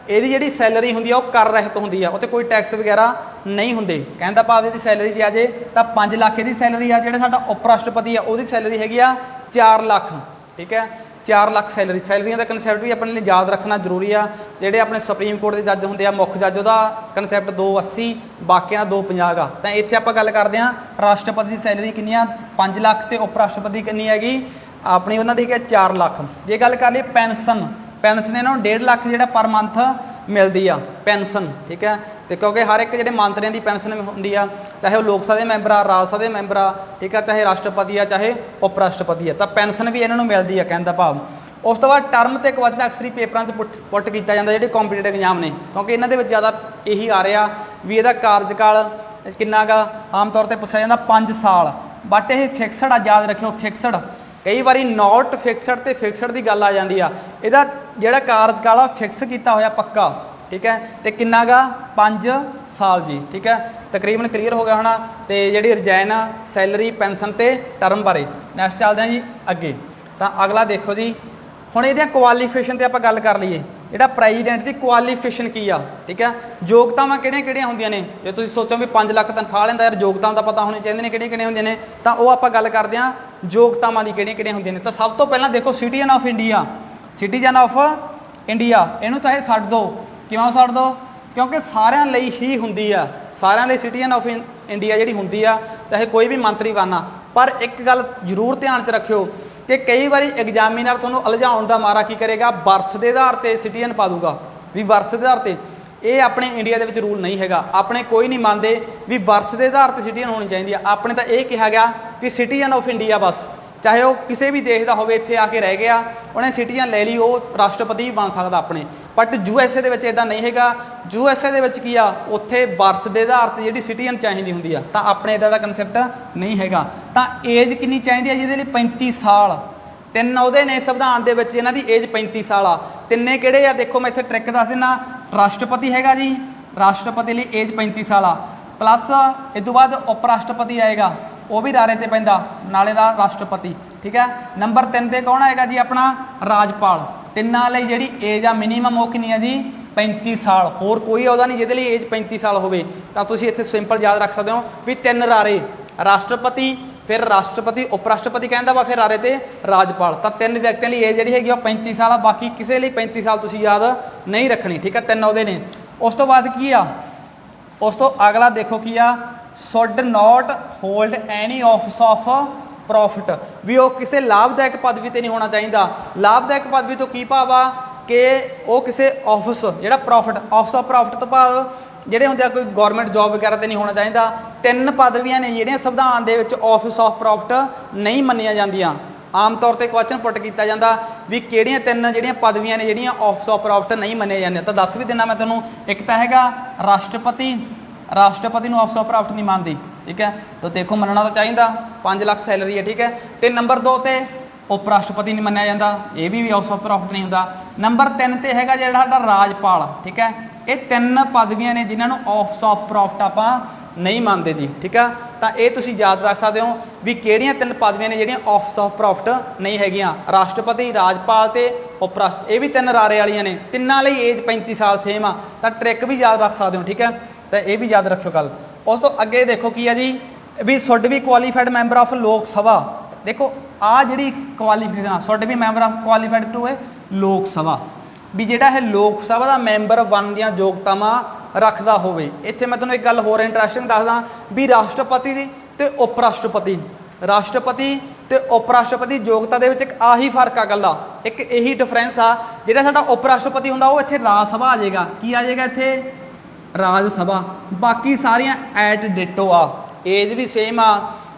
ਇਹਦੀ ਜਿਹੜੀ ਸੈਲਰੀ ਹੁੰਦੀ ਆ ਉਹ ਕਰ ਰਹਿਤ ਹੁੰਦੀ ਆ, ਉਹ 'ਤੇ ਕੋਈ ਟੈਕਸ ਵਗੈਰਾ ਨਹੀਂ ਹੁੰਦੇ। ਕਹਿਣ ਦਾ ਭਾਵ ਇਹਦੀ ਸੈਲਰੀ ਜੇ ਆ ਜੇ ਤਾਂ 5 ਲੱਖ ਇਹਦੀ ਸੈਲਰੀ ਆ। ਜਿਹੜਾ ਸਾਡਾ ਉਪ ਰਾਸ਼ਟਰਪਤੀ ਆ ਉਹਦੀ ਸੈਲਰੀ ਹੈਗੀ ਆ 4 ਲੱਖ, ਠੀਕ ਹੈ। 4 ਲੱਖ ਸੈਲਰੀਆਂ ਦਾ ਕਨਸੈਪਟ ਵੀ ਆਪਣੇ ਲਈ ਯਾਦ ਰੱਖਣਾ ਜ਼ਰੂਰੀ ਆ। ਜਿਹੜੇ ਆਪਣੇ ਸੁਪਰੀਮ ਕੋਰਟ ਦੇ ਜੱਜ ਹੁੰਦੇ ਆ ਮੁੱਖ ਜੱਜ, ਉਹਦਾ ਕਨਸੈਪਟ 280, ਬਾਕੀਆਂ ਦਾ 250 ਗਾ। ਤਾਂ ਇੱਥੇ ਆਪਾਂ ਗੱਲ ਕਰਦੇ ਹਾਂ ਰਾਸ਼ਟਰਪਤੀ ਦੀ ਸੈਲਰੀ ਕਿੰਨੀ ਆ? 5 ਲੱਖ, ਤੇ ਉਪ ਰਾਸ਼ਟਰਪਤੀ ਕਿੰਨੀ ਹੈਗੀ? ਆਪਣੀ ਉਹਨਾਂ ਦੀ ਹੈਗੀ 4 ਲੱਖ। ਜੇ ਗੱਲ ਕਰ ਲਈ ਪੈਨਸ਼ਨ ਇਹਨਾਂ ਨੂੰ 1.5 ਲੱਖ ਜਿਹੜਾ ਪਰ ਮੰਥ ਮਿਲਦੀ ਆ ਪੈਨਸ਼ਨ, ਠੀਕ ਹੈ। ਤੇ ਕਿਉਂਕਿ ਹਰ ਇੱਕ ਜਿਹੜੇ ਮੰਤਰੀਆਂ ਦੀ ਪੈਨਸ਼ਨ ਹੁੰਦੀ ਆ, ਚਾਹੇ ਉਹ ਲੋਕ ਸਭਾ ਦੇ ਮੈਂਬਰ ਆ, ਰਾਜ ਸਭਾ ਦੇ ਮੈਂਬਰ ਆ, ਠੀਕ ਆ, ਚਾਹੇ ਰਾਸ਼ਟਰਪਤੀ ਆ, ਚਾਹੇ ਉਪ ਰਾਸ਼ਟਰਪਤੀ ਆ, ਤਾਂ ਪੈਨਸ਼ਨ ਵੀ ਇਹਨਾਂ ਨੂੰ ਮਿਲਦੀ ਆ, ਕਹਿਣ ਦਾ ਭਾਵ। ਉਸ ਤੋਂ ਬਾਅਦ ਟਰਮ ਤੇ ਕੁਐਸਚਨ ਅਕਸਰੀ ਪੇਪਰਾਂ 'ਚ ਪੁੱਟ ਕੀਤਾ ਜਾਂਦਾ ਜਿਹੜੇ ਕੰਪੀਟੀਟਿਵ ਐਗਜ਼ਾਮ ਨੇ, ਕਿਉਂਕਿ ਇਹਨਾਂ ਦੇ ਵਿੱਚ ਜ਼ਿਆਦਾ ਇਹੀ ਆ ਰਿਹਾ ਵੀ ਇਹਦਾ ਕਾਰਜਕਾਲ ਕਿੰਨਾ ਗਾ। ਆਮ ਤੌਰ 'ਤੇ ਪੁੱਛਿਆ ਜਾਂਦਾ 5 ਸਾਲ, ਬਟ ਇਹ ਫਿਕਸਡ ਆ, ਯਾਦ ਰੱਖਿਓ ਫਿਕਸਡ। ਕਈ ਵਾਰੀ ਨੋਟ ਫਿਕਸਡ ਤੇ ਫਿਕਸਡ ਦੀ ਗੱਲ ਆ ਜਾਂਦੀ ਆ। ਇਹਦਾ ਜਿਹੜਾ ਕਾਰਜਕਾਲ ਆ ਫਿਕਸ ਕੀਤਾ ਹੋਇਆ ਪੱਕਾ, ਠੀਕ ਹੈ। ਤੇ ਕਿੰਨਾ ਗਾ 5 ਸਾਲ ਜੀ, ਠੀਕ ਹੈ। ਤਕਰੀਬਨ ਕਲੀਅਰ ਹੋ ਗਿਆ ਹੋਣਾ। ਤੇ ਜਿਹੜੀ ਰਿਜ਼ਾਈਨ ਆ, ਸੈਲਰੀ, ਪੈਨਸ਼ਨ ਤੇ ਟਰਮ ਬਾਰੇ। ਨੈਕਸਟ ਚੱਲਦੇ ਹਾਂ ਜੀ ਅੱਗੇ। ਤਾਂ ਅਗਲਾ ਦੇਖੋ ਜੀ, ਹੁਣ ਇਹਦੀਆਂ ਕੁਆਲੀਫਿਕੇਸ਼ਨ ਤੇ ਆਪਾਂ ਗੱਲ ਕਰ ਲਈਏ। ਜਿਹੜਾ ਪ੍ਰੈਜ਼ੀਡੈਂਟ ਦੀ ਕੁਆਲੀਫਿਕੇਸ਼ਨ ਕੀ ਆ, ਠੀਕ ਹੈ। ਯੋਗਤਾਵਾਂ ਕਿਹੜੀਆਂ ਹੁੰਦੀਆਂ ਨੇ। ਜੇ ਤੁਸੀਂ ਸੋਚੋ ਵੀ 5 ਲੱਖ ਤਨਖਾਹ ਲੈਂਦਾ, ਯਾਰ ਯੋਗਤਾਵਾਂ ਦਾ ਪਤਾ ਹੋਣੀ ਚਾਹੀਦੀਆਂ ਨੇ ਕਿਹੜੀਆਂ ਹੁੰਦੀਆਂ ਨੇ। ਤਾਂ ਉਹ ਆਪਾਂ ਗੱਲ ਕਰਦੇ ਹਾਂ ਯੋਗਤਾਵਾਂ ਦੀ ਕਿਹੜੀਆਂ ਹੁੰਦੀਆਂ ਨੇ। ਤਾਂ ਸਭ ਤੋਂ ਪਹਿਲਾਂ ਦੇਖੋ citizen of India, citizen of India, ਇਹਨੂੰ ਚਾਹੇ ਛੱਡ ਦਿਓ। ਕਿਉਂ ਛੱਡ ਦਿਓ? ਕਿਉਂਕਿ ਸਾਰਿਆਂ ਲਈ ਹੀ ਹੁੰਦੀ ਆ, ਸਾਰਿਆਂ ਲਈ ਸਿਟੀਜ਼ਨ ਆਫ ਇੰਡੀਆ ਜਿਹੜੀ ਹੁੰਦੀ ਆ, ਚਾਹੇ ਕੋਈ ਵੀ ਮੰਤਰੀ ਬਣਨਾ। ਪਰ ਇੱਕ ਗੱਲ ਜ਼ਰੂਰ ਧਿਆਨ 'ਚ ਰੱਖਿਓ ਕਿ ਕਈ ਵਾਰੀ ਐਗਜ਼ਾਮੀਨਰ ਤੁਹਾਨੂੰ ਉਲਝਾਉਣ ਦਾ ਮਾਰਾ ਕੀ ਕਰੇਗਾ, ਬਰਥ ਦੇ ਆਧਾਰ 'ਤੇ ਸਿਟੀਜ਼ਨ ਪਾ ਦੂਗਾ ਵੀ ਬਰਥ ਦੇ ਆਧਾਰ 'ਤੇ। ਇਹ ਆਪਣੇ ਇੰਡੀਆ ਦੇ ਵਿੱਚ ਰੂਲ ਨਹੀਂ ਹੈਗਾ। ਆਪਣੇ ਕੋਈ ਨਹੀਂ ਮੰਨਦੇ ਵੀ ਬਰਥ ਦੇ ਆਧਾਰ 'ਤੇ ਸਿਟੀਜ਼ਨ ਹੋਣੀ ਚਾਹੀਦੀ ਆ। ਆਪਣੇ ਤਾਂ ਇਹ ਕਿਹਾ ਗਿਆ ਕਿ ਸਿਟੀਜ਼ਨ ਆਫ ਇੰਡੀਆ ਬਸ, ਚਾਹੇ ਉਹ ਕਿਸੇ ਵੀ ਦੇਸ਼ ਦਾ ਹੋਵੇ, ਇੱਥੇ ਆ ਕੇ ਰਹਿ ਗਿਆ, ਉਹਨੇ ਸਿਟੀਜ਼ਨ ਲੈ ਲਈ, ਉਹ ਰਾਸ਼ਟਰਪਤੀ ਵੀ ਬਣ ਸਕਦਾ ਆਪਣੇ। ਬਟ USA ਦੇ ਵਿੱਚ ਇੱਦਾਂ ਨਹੀਂ ਹੈਗਾ। USA ਦੇ ਵਿੱਚ ਕੀ ਆ, ਉੱਥੇ ਬਰਥ ਦੇ ਆਧਾਰ 'ਤੇ ਜਿਹੜੀ ਸਿਟੀਜ਼ਨ ਚਾਹੀਦੀ ਹੁੰਦੀ ਆ। ਤਾਂ ਆਪਣੇ ਇੱਦਾਂ ਦਾ ਕਨਸੈਪਟ ਨਹੀਂ ਹੈਗਾ। ਤਾਂ ਏਜ ਕਿੰਨੀ ਚਾਹੀਦੀ ਆ ਜਿਹਦੇ ਲਈ 35 ਸਾਲ। 3 ਅਹੁਦੇ ਨੇ ਸੰਵਿਧਾਨ ਦੇ ਵਿੱਚ, ਇਹਨਾਂ ਦੀ ਏਜ 35 ਸਾਲ ਆ। ਤਿੰਨੇ ਕਿਹੜੇ ਆ ਦੇਖੋ, ਮੈਂ ਇੱਥੇ ਟ੍ਰਿਕ ਦੱਸ ਦਿੰਦਾ। ਰਾਸ਼ਟਰਪਤੀ ਹੈਗਾ ਜੀ, ਰਾਸ਼ਟਰਪਤੀ ਲਈ ਏਜ 35 ਸਾਲ ਆ। ਪਲੱਸ ਇਸ ਤੋਂ ਬਾਅਦ ਉਪ ਰਾਸ਼ਟਰਪਤੀ ਆਏਗਾ, ਉਹ ਵੀ ਰਾਰੇ 'ਤੇ ਪੈਂਦਾ, ਨਾਲੇ ਦਾ ਰਾਸ਼ਟਰਪਤੀ, ਠੀਕ ਹੈ। ਨੰਬਰ 3 ਤੇ ਕੌਣ ਆਏਗਾ ਜੀ, ਆਪਣਾ ਰਾਜਪਾਲ। ਤਿੰਨਾਂ ਲਈ ਜਿਹੜੀ ਏਜ ਆ ਮਿਨੀਮਮ ਉਹ ਕਿੰਨੀ ਆ ਜੀ, 35 ਸਾਲ। ਹੋਰ ਕੋਈ ਅਹੁਦਾ ਨਹੀਂ ਜਿਹਦੇ ਲਈ ਏਜ 35 ਸਾਲ ਹੋਵੇ। ਤਾਂ ਤੁਸੀਂ ਇੱਥੇ ਸਿੰਪਲ ਯਾਦ ਰੱਖ ਸਕਦੇ ਹੋ ਵੀ 3 ਰਾਰੇ, ਰਾਸ਼ਟਰਪਤੀ, ਫਿਰ ਰਾਸ਼ਟਰਪਤੀ, ਉਪ ਰਾਸ਼ਟਰਪਤੀ ਕਹਿੰਦਾ ਵਾ, ਫਿਰ ਰਾਰੇ 'ਤੇ ਰਾਜਪਾਲ। ਤਾਂ 3 ਵਿਅਕਤੀਆਂ ਲਈ ਏਜ ਜਿਹੜੀ ਹੈਗੀ ਉਹ 35 ਸਾਲ ਆ। ਬਾਕੀ ਕਿਸੇ ਲਈ 35 ਸਾਲ ਤੁਸੀਂ ਯਾਦ ਨਹੀਂ ਰੱਖਣੀ, ਠੀਕ ਹੈ। 3 ਅਹੁਦੇ ਨੇ। ਉਸ ਤੋਂ ਬਾਅਦ ਕੀ ਆ, ਉਸ ਤੋਂ ਅਗਲਾ ਦੇਖੋ ਕੀ ਆ, should not hold any office of profit, ਵੀ ਉਹ ਕਿਸੇ ਲਾਭਦਾਇਕ ਪਦਵੀ 'ਤੇ ਨਹੀਂ ਹੋਣਾ ਚਾਹੀਦਾ। ਲਾਭਦਾਇਕ ਪਦਵੀ ਤੋਂ ਕੀ ਭਾਵ ਆ ਕਿ ਉਹ ਕਿਸੇ ਆਫਿਸ, ਜਿਹੜਾ ਪ੍ਰੋਫਿਟ, ਆਫਿਸ ਆਫ ਪ੍ਰੋਫਿਟ ਤੋਂ ਭਾਵ ਜਿਹੜੇ ਹੁੰਦੇ ਆ ਕੋਈ ਗੌਰਮੈਂਟ ਜੋਬ ਵਗੈਰਾ 'ਤੇ ਨਹੀਂ ਹੋਣਾ ਚਾਹੀਦਾ। 3 ਪਦਵੀਆਂ ਨੇ ਜਿਹੜੀਆਂ ਸੰਵਿਧਾਨ ਦੇ ਵਿੱਚ ਆਫਿਸ ਆਫ ਪ੍ਰੋਫਿਟ ਨਹੀਂ ਮੰਨੀਆਂ ਜਾਂਦੀਆਂ। ਆਮ ਤੌਰ 'ਤੇ ਕੁਐਸਚਨ ਪੁੱਟ ਕੀਤਾ ਜਾਂਦਾ ਵੀ ਕਿਹੜੀਆਂ 3 ਜਿਹੜੀਆਂ ਪਦਵੀਆਂ ਨੇ ਜਿਹੜੀਆਂ ਆਫਿਸ ਆਫ ਪ੍ਰੋਫਿਟ ਨਹੀਂ ਮੰਨੀਆਂ ਜਾਂਦੀਆਂ। ਤਾਂ ਦੱਸ ਵੀ ਦਿੰਦਾ ਮੈਂ ਤੁਹਾਨੂੰ। ਇੱਕ ਤਾਂ ਹੈਗਾ ਰਾਸ਼ਟਰਪਤੀ, ਰਾਸ਼ਟਰਪਤੀ ਨੂੰ ਆਫਿਸ ਆਫ ਪ੍ਰੋਫਿਟ ਨਹੀਂ ਮੰਨਦੀ, ਠੀਕ ਹੈ। ਤਾਂ ਦੇਖੋ ਮੰਨਣਾ ਤਾਂ ਚਾਹੀਦਾ, 5 ਲੱਖ ਸੈਲਰੀ ਹੈ, ਠੀਕ ਹੈ। ਤੇ ਨੰਬਰ 2 ਤੇ ਉਪ ਰਾਸ਼ਟਰਪਤੀ ਨਹੀਂ ਮੰਨਿਆ ਜਾਂਦਾ, ਇਹ ਵੀ ਆਫਿਸ ਆਫ ਪ੍ਰੋਫਿਟ ਨਹੀਂ ਹੁੰਦਾ। ਨੰਬਰ 3 ਤੇ ਹੈਗਾ ਜਿਹੜਾ ਸਾਡਾ ਰਾਜਪਾਲ, ਠੀਕ ਹੈ। ਇਹ 3 ਪਦਵੀਆਂ ਨੇ ਜਿਨ੍ਹਾਂ ਨੂੰ ਆਫਿਸ ਆਫ ਪ੍ਰੋਫਿਟ ਆਪਾਂ ਨਹੀਂ ਮੰਨਦੇ ਜੀ, ਠੀਕ ਆ। ਤਾਂ ਇਹ ਤੁਸੀਂ ਯਾਦ ਰੱਖ ਸਕਦੇ ਹੋ ਵੀ ਕਿਹੜੀਆਂ 3 ਪਦਵੀਆਂ ਨੇ ਜਿਹੜੀਆਂ ਆਫਿਸ ਆਫ ਪ੍ਰੋਫਿਟ ਨਹੀਂ ਹੈਗੀਆਂ, ਰਾਸ਼ਟਰਪਤੀ, ਰਾਜਪਾਲ ਤੇ ਉਪ ਰਾਸ਼ਟਰ। ਇਹ ਵੀ 3 ਰਾਰੇ ਵਾਲੀਆਂ ਨੇ, ਤਿੰਨਾਂ ਲਈ ਏਜ 35 ਸਾਲ ਸੇਮ ਆ। ਤਾਂ ਟ੍ਰਿਕ ਵੀ ਯਾਦ ਰੱਖ ਸਕਦੇ ਹੋ, ਠੀਕ ਹੈ। ਤਾਂ ਇਹ ਵੀ ਯਾਦ ਰੱਖਿਓ ਗੱਲ। ਉਸ ਤੋਂ ਅੱਗੇ ਦੇਖੋ ਕੀ ਆ ਜੀ, we should be qualified member of Lok Sabha. ਦੇਖੋ ਆਹ ਜਿਹੜੀ ਕੁਆਲੀਫਿਕੇਸ਼ਨ ਆ, should be member of qualified to ਹੈ ਲੋਕ ਸਭਾ, ਵੀ ਜਿਹੜਾ ਇਹ ਲੋਕ ਸਭਾ ਦਾ ਮੈਂਬਰ ਬਣਨ ਦੀਆਂ ਯੋਗਤਾਵਾਂ ਰੱਖਦਾ ਹੋਵੇ। ਇੱਥੇ ਮੈਂ ਤੁਹਾਨੂੰ ਇੱਕ ਗੱਲ ਹੋਰ ਇੰਟਰਸਟਿੰਗ ਦੱਸਦਾ ਵੀ ਰਾਸ਼ਟਰਪਤੀ ਦੀ ਤੇ ਉਪ ਰਾਸ਼ਟਰਪਤੀ, ਰਾਸ਼ਟਰਪਤੀ ਤੇ ਉਪ ਰਾਸ਼ਟਰਪਤੀ ਯੋਗਤਾ ਦੇ ਵਿੱਚ ਇੱਕ ਆਹੀ ਫਰਕ ਆ ਗੱਲਾਂ, ਇੱਕ ਇਹੀ ਡਿਫਰੈਂਸ ਆ। ਜਿਹੜਾ ਸਾਡਾ ਉਪ ਰਾਸ਼ਟਰਪਤੀ ਹੁੰਦਾ ਉਹ ਇੱਥੇ ਰਾਜ ਸਭਾ ਆ ਜਾਏਗਾ। ਕੀ ਆ ਜਾਏਗਾ ਇੱਥੇ? ਰਾਜ ਸਭਾ। ਬਾਕੀ ਸਾਰੀਆਂ ਐਟ ਡਿਟੋ ਆ, ਏਜ ਵੀ ਸੇਮ ਆ,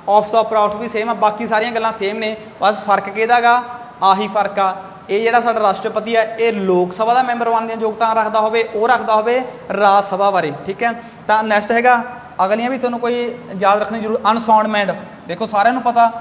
ਆਫਿਸ ਆਫ ਪ੍ਰੋਫਿਟ ਵੀ ਸੇਮ ਆ, ਬਾਕੀ ਸਾਰੀਆਂ ਗੱਲਾਂ ਸੇਮ ਨੇ। ਬਸ ਫਰਕ ਕਿਹਦਾ ਗਾ? ਆਹੀ ਫਰਕ ਆ। ਇਹ ਜਿਹੜਾ ਸਾਡਾ ਰਾਸ਼ਟਰਪਤੀ ਆ ਇਹ ਲੋਕ ਸਭਾ ਦਾ ਮੈਂਬਰ ਬਣਨ ਦੀਆਂ ਯੋਗਤਾਵਾਂ ਰੱਖਦਾ ਹੋਵੇ, ਉਹ ਰੱਖਦਾ ਹੋਵੇ ਰਾਜ ਸਭਾ ਬਾਰੇ, ਠੀਕ ਹੈ। ਤਾਂ ਨੈਕਸਟ ਹੈਗਾ, ਅਗਲੀਆਂ ਵੀ ਤੁਹਾਨੂੰ ਕੋਈ ਯਾਦ ਰੱਖਣੀ ਜ਼ਰੂਰ। ਅਨਸਾਊਂਡਮੈਂਟ, ਦੇਖੋ ਸਾਰਿਆਂ ਨੂੰ ਪਤਾ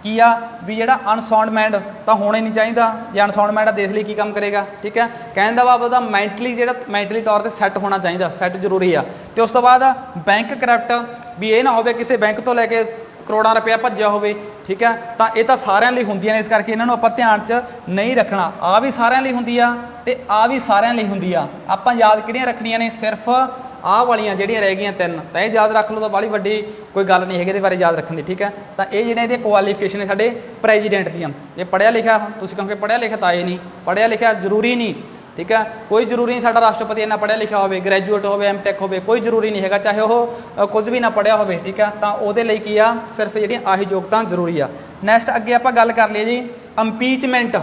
ਕੀ ਆ ਵੀ ਜਿਹੜਾ ਅਨਸਾਊਂਡਮੈਂਟ ਤਾਂ ਹੋਣਾ ਹੀ ਨਹੀਂ ਚਾਹੀਦਾ। ਜੇ ਅਨਸਾਊਂਡਮੈਂਟ ਆ ਦੇਸ਼ ਲਈ ਕੀ ਕੰਮ ਕਰੇਗਾ, ਠੀਕ ਹੈ। ਕਹਿਣ ਦਾ ਭਾਵ ਉਹਦਾ ਮੈਂਟਲੀ, ਜਿਹੜਾ ਮੈਂਟਲੀ ਤੌਰ 'ਤੇ ਸੈੱਟ ਹੋਣਾ ਚਾਹੀਦਾ, ਸੈੱਟ ਜ਼ਰੂਰੀ ਆ। ਤੇ ਉਸ ਤੋਂ ਬਾਅਦ ਬੈਂਕ ਕਰਪਟ, ਵੀ ਇਹ ਨਾ ਹੋਵੇ ਕਿਸੇ ਬੈਂਕ ਤੋਂ ਲੈ ਕੇ ਕਰੋੜਾਂ ਰੁਪਇਆ ਭੱਜਿਆ ਹੋਵੇ, ਠੀਕ ਹੈ। ਤਾਂ ਇਹ ਤਾਂ ਸਾਰਿਆਂ ਲਈ ਹੁੰਦੀਆਂ ਨੇ, ਇਸ ਕਰਕੇ ਇਹਨਾਂ ਨੂੰ ਆਪਾਂ ਧਿਆਨ 'ਚ ਨਹੀਂ ਰੱਖਣਾ। ਆਹ ਵੀ ਸਾਰਿਆਂ ਲਈ ਹੁੰਦੀ ਆ ਤੇ ਆਹ ਵੀ ਸਾਰਿਆਂ ਲਈ ਹੁੰਦੀ ਆ। ਆਪਾਂ ਯਾਦ ਕਿਹੜੀਆਂ ਰੱਖਣੀਆਂ ਨੇ? ਸਿਰਫ ਆਹ ਵਾਲੀਆਂ ਜਿਹੜੀਆਂ ਰਹਿ ਗਈਆਂ 3, ਤਾਂ ਇਹ ਯਾਦ ਰੱਖ ਲਓ, ਤਾਂ ਬਾਹਲੀ ਵੱਡੀ ਕੋਈ ਗੱਲ ਨਹੀਂ ਹੈਗੀ ਇਹਦੇ ਬਾਰੇ ਯਾਦ ਰੱਖਣ ਦੀ, ਠੀਕ ਹੈ। ਤਾਂ ਇਹ ਜਿਹੜੀਆਂ ਇਹਦੀਆਂ ਕੁਆਲੀਫਿਕੇਸ਼ਨ ਨੇ ਸਾਡੇ ਪ੍ਰੈਜ਼ੀਡੈਂਟ ਦੀਆਂ। ਇਹ ਪੜ੍ਹਿਆ ਲਿਖਿਆ, ਤੁਸੀਂ ਕਹੋਗੇ ਪੜ੍ਹਿਆ ਲਿਖਿਆ ਤਾਂ ਇਹ ਨਹੀਂ, ਪੜ੍ਹਿਆ ਲਿਖਿਆ ਜ਼ਰੂਰੀ ਨਹੀਂ, ਠੀਕ ਹੈ। ਕੋਈ ਜ਼ਰੂਰੀ ਨਹੀਂ ਸਾਡਾ ਰਾਸ਼ਟਰਪਤੀ ਇੰਨਾ ਪੜ੍ਹਿਆ ਲਿਖਿਆ ਹੋਵੇ, ਗ੍ਰੈਜੂਏਟ ਹੋਵੇ, ਐਮਟੈਕ ਹੋਵੇ, ਕੋਈ ਜ਼ਰੂਰੀ ਨਹੀਂ ਹੈਗਾ, ਚਾਹੇ ਉਹ ਕੁਝ ਵੀ ਨਾ ਪੜ੍ਹਿਆ ਹੋਵੇ, ਠੀਕ ਹੈ। ਤਾਂ ਉਹਦੇ ਲਈ ਕੀ ਆ, ਸਿਰਫ ਜਿਹੜੀਆਂ ਆਹੀ ਯੋਗਤਾ ਜ਼ਰੂਰੀ ਆ। ਨੈਕਸਟ ਅੱਗੇ ਆਪਾਂ ਗੱਲ ਕਰ ਲਈਏ ਜੀ ਇੰਪੀਚਮੈਂਟ।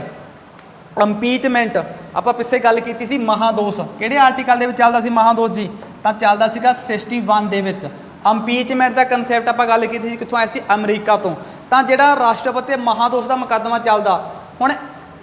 ਇੰਪੀਚਮੈਂਟ ਆਪਾਂ ਪਿੱਛੇ ਗੱਲ ਕੀਤੀ ਸੀ ਮਹਾਦੋਸ਼, ਕਿਹੜੇ ਆਰਟੀਕਲ ਦੇ ਵਿੱਚ ਚੱਲਦਾ ਸੀ ਮਹਾਦੋਸ਼ ਜੀ? ਤਾਂ ਚੱਲਦਾ ਸੀਗਾ 61 ਦੇ ਵਿੱਚ। ਇੰਪੀਚਮੈਂਟ ਦਾ ਕਨਸੈਪਟ ਆਪਾਂ ਗੱਲ ਕੀਤੀ ਸੀ ਕਿੱਥੋਂ ਆਇਆ ਸੀ? ਅਮਰੀਕਾ ਤੋਂ। ਤਾਂ ਜਿਹੜਾ ਰਾਸ਼ਟਰਪਤੀ ਮਹਾਦੋਸ਼ ਦਾ ਮੁਕੱਦਮਾ ਚੱਲਦਾ, ਹੁਣ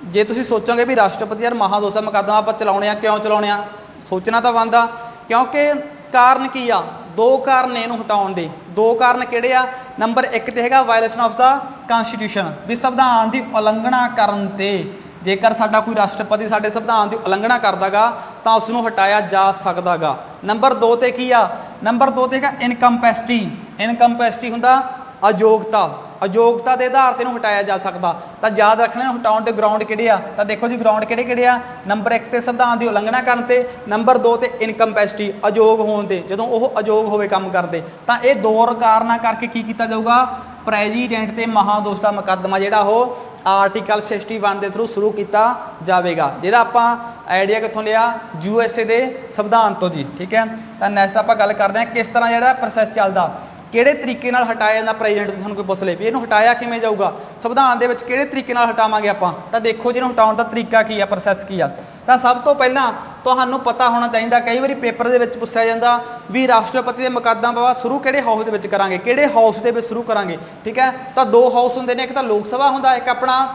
ਜੇ ਤੁਸੀਂ ਸੋਚੋਗੇ ਵੀ ਰਾਸ਼ਟਰਪਤੀ ਯਾਰ ਮਹਾਦੋਸ਼ ਦਾ ਮੁਕੱਦਮਾ ਆਪਾਂ ਚਲਾਉਣੇ ਆ, ਕਿਉਂ ਚਲਾਉਣੇ ਆ? ਸੋਚਣਾ ਤਾਂ ਬਣਦਾ, ਕਿਉਂਕਿ ਕਾਰਨ ਕੀ ਆ? ਦੋ ਕਾਰਨ ਨੇ ਇਹਨੂੰ ਹਟਾਉਣ ਦੇ। ਦੋ ਕਾਰਨ ਕਿਹੜੇ ਆ? ਨੰਬਰ 1 ਤੇ ਹੈਗਾ ਵਾਇਲੇਸ਼ਨ ਆਫ ਦਾ ਕਨਸਟੀਟਿਊਸ਼ਨ, ਵੀ ਸੰਵਿਧਾਨ ਦੀ ਉਲੰਘਣਾ ਕਰਨ ਤੇ ਜੇਕਰ ਸਾਡਾ ਕੋਈ ਰਾਸ਼ਟਰਪਤੀ ਸਾਡੇ ਸੰਵਿਧਾਨ ਦੀ ਉਲੰਘਣਾ ਕਰਦਾਗਾ ਤਾਂ ਉਸ ਨੂੰ ਹਟਾਇਆ ਜਾ ਸਕਦਾਗਾ। ਨੰਬਰ 2 ਤੇ ਕੀ ਆ? ਨੰਬਰ 2 ਤੇ ਹੈਗਾ ਇਨਕੰਪੈਸਿਟੀ। ਇਨਕੰਪੈਸਿਟੀ ਹੁੰਦਾ ਅਯੋਗਤਾ, ਅਯੋਗਤਾ ਦੇ ਆਧਾਰ ਤੇ ਇਹਨੂੰ ਹਟਾਇਆ ਜਾ ਸਕਦਾ। ਤਾਂ ਯਾਦ ਰੱਖਣਾ ਇਹਨੂੰ ਹਟਾਉਣ ਦੇ ਗਰਾਊਂਡ ਕਿਹੜੇ ਆ? ਤਾਂ ਦੇਖੋ ਜੀ ਗਰਾਊਂਡ ਕਿਹੜੇ ਕਿਹੜੇ ਆ? ਨੰਬਰ 1 ਤੇ ਸੰਵਿਧਾਨ ਦੀ ਉਲੰਘਣਾ ਕਰਨ ਤੇ, ਨੰਬਰ 2 ਤੇ ਇਨਕੰਪੈਸਿਟੀ ਅਯੋਗ ਹੋਣ ਦੇ, ਜਦੋਂ ਉਹ ਅਯੋਗ ਹੋਵੇ ਕੰਮ ਕਰਦੇ। ਤਾਂ ਇਹ ਦੋ ਕਾਰਨਾਂ ਕਰਕੇ ਕੀ ਕੀਤਾ ਜਾਊਗਾ? ਪ੍ਰੈਜ਼ੀਡੈਂਟ ਤੇ ਮਹਾਦੋਸ਼ ਦਾ ਮੁਕੱਦਮਾ ਜਿਹੜਾ ਉਹ ਆਰਟੀਕਲ 61 ਦੇ ਥਰੂ ਸ਼ੁਰੂ ਕੀਤਾ ਜਾਵੇਗਾ, ਜਿਹਦਾ ਆਪਾਂ ਆਈਡੀਆ ਕਿੱਥੋਂ ਲਿਆ? USA ਦੇ ਸੰਵਿਧਾਨ ਤੋਂ ਜੀ। ਠੀਕ ਹੈ, ਤਾਂ ਨੈਕਸਟ ਆਪਾਂ ਗੱਲ ਕਰਦੇ ਹਾਂ ਕਿਸ ਤਰ੍ਹਾਂ ਜਿਹੜਾ ਪ੍ਰੋਸੈਸ ਚੱਲਦਾ, ਕਿਹੜੇ ਤਰੀਕੇ ਨਾਲ ਹਟਾਇਆ ਜਾਂਦਾ ਪ੍ਰੈਜ਼ੀਡੈਂਟ ਨੂੰ। ਤੁਹਾਨੂੰ ਕੋਈ ਪੁੱਛ ਲੇ ਵੀ ਇਹਨੂੰ ਹਟਾਇਆ ਕਿਵੇਂ ਜਾਊਗਾ, ਸੰਵਿਧਾਨ ਦੇ ਵਿੱਚ ਕਿਹੜੇ ਤਰੀਕੇ ਨਾਲ ਹਟਾਵਾਂਗੇ ਆਪਾਂ? ਤਾਂ ਦੇਖੋ ਜਿਹਨੂੰ ਹਟਾਉਣ ਦਾ ਤਰੀਕਾ ਕੀ ਆ, ਪ੍ਰੋਸੈਸ ਕੀ ਆ। ਤਾਂ ਸਭ ਤੋਂ ਪਹਿਲਾਂ ਤੁਹਾਨੂੰ ਪਤਾ ਹੋਣਾ ਚਾਹੀਦਾ, ਕਈ ਵਾਰੀ ਪੇਪਰ ਦੇ ਵਿੱਚ ਪੁੱਛਿਆ ਜਾਂਦਾ ਵੀ ਰਾਸ਼ਟਰਪਤੀ ਦੇ ਮੁਕੱਦਮਾ ਸ਼ੁਰੂ ਕਿਹੜੇ ਹਾਊਸ ਦੇ ਵਿੱਚ ਕਰਾਂਗੇ, ਕਿਹੜੇ ਹਾਊਸ ਦੇ ਵਿੱਚ ਸ਼ੁਰੂ ਕਰਾਂਗੇ। ਠੀਕ ਹੈ, ਤਾਂ ਦੋ ਹਾਊਸ ਹੁੰਦੇ ਨੇ, ਇੱਕ ਤਾਂ ਲੋਕ ਸਭਾ ਹੁੰਦਾ, ਇੱਕ ਆਪਣਾ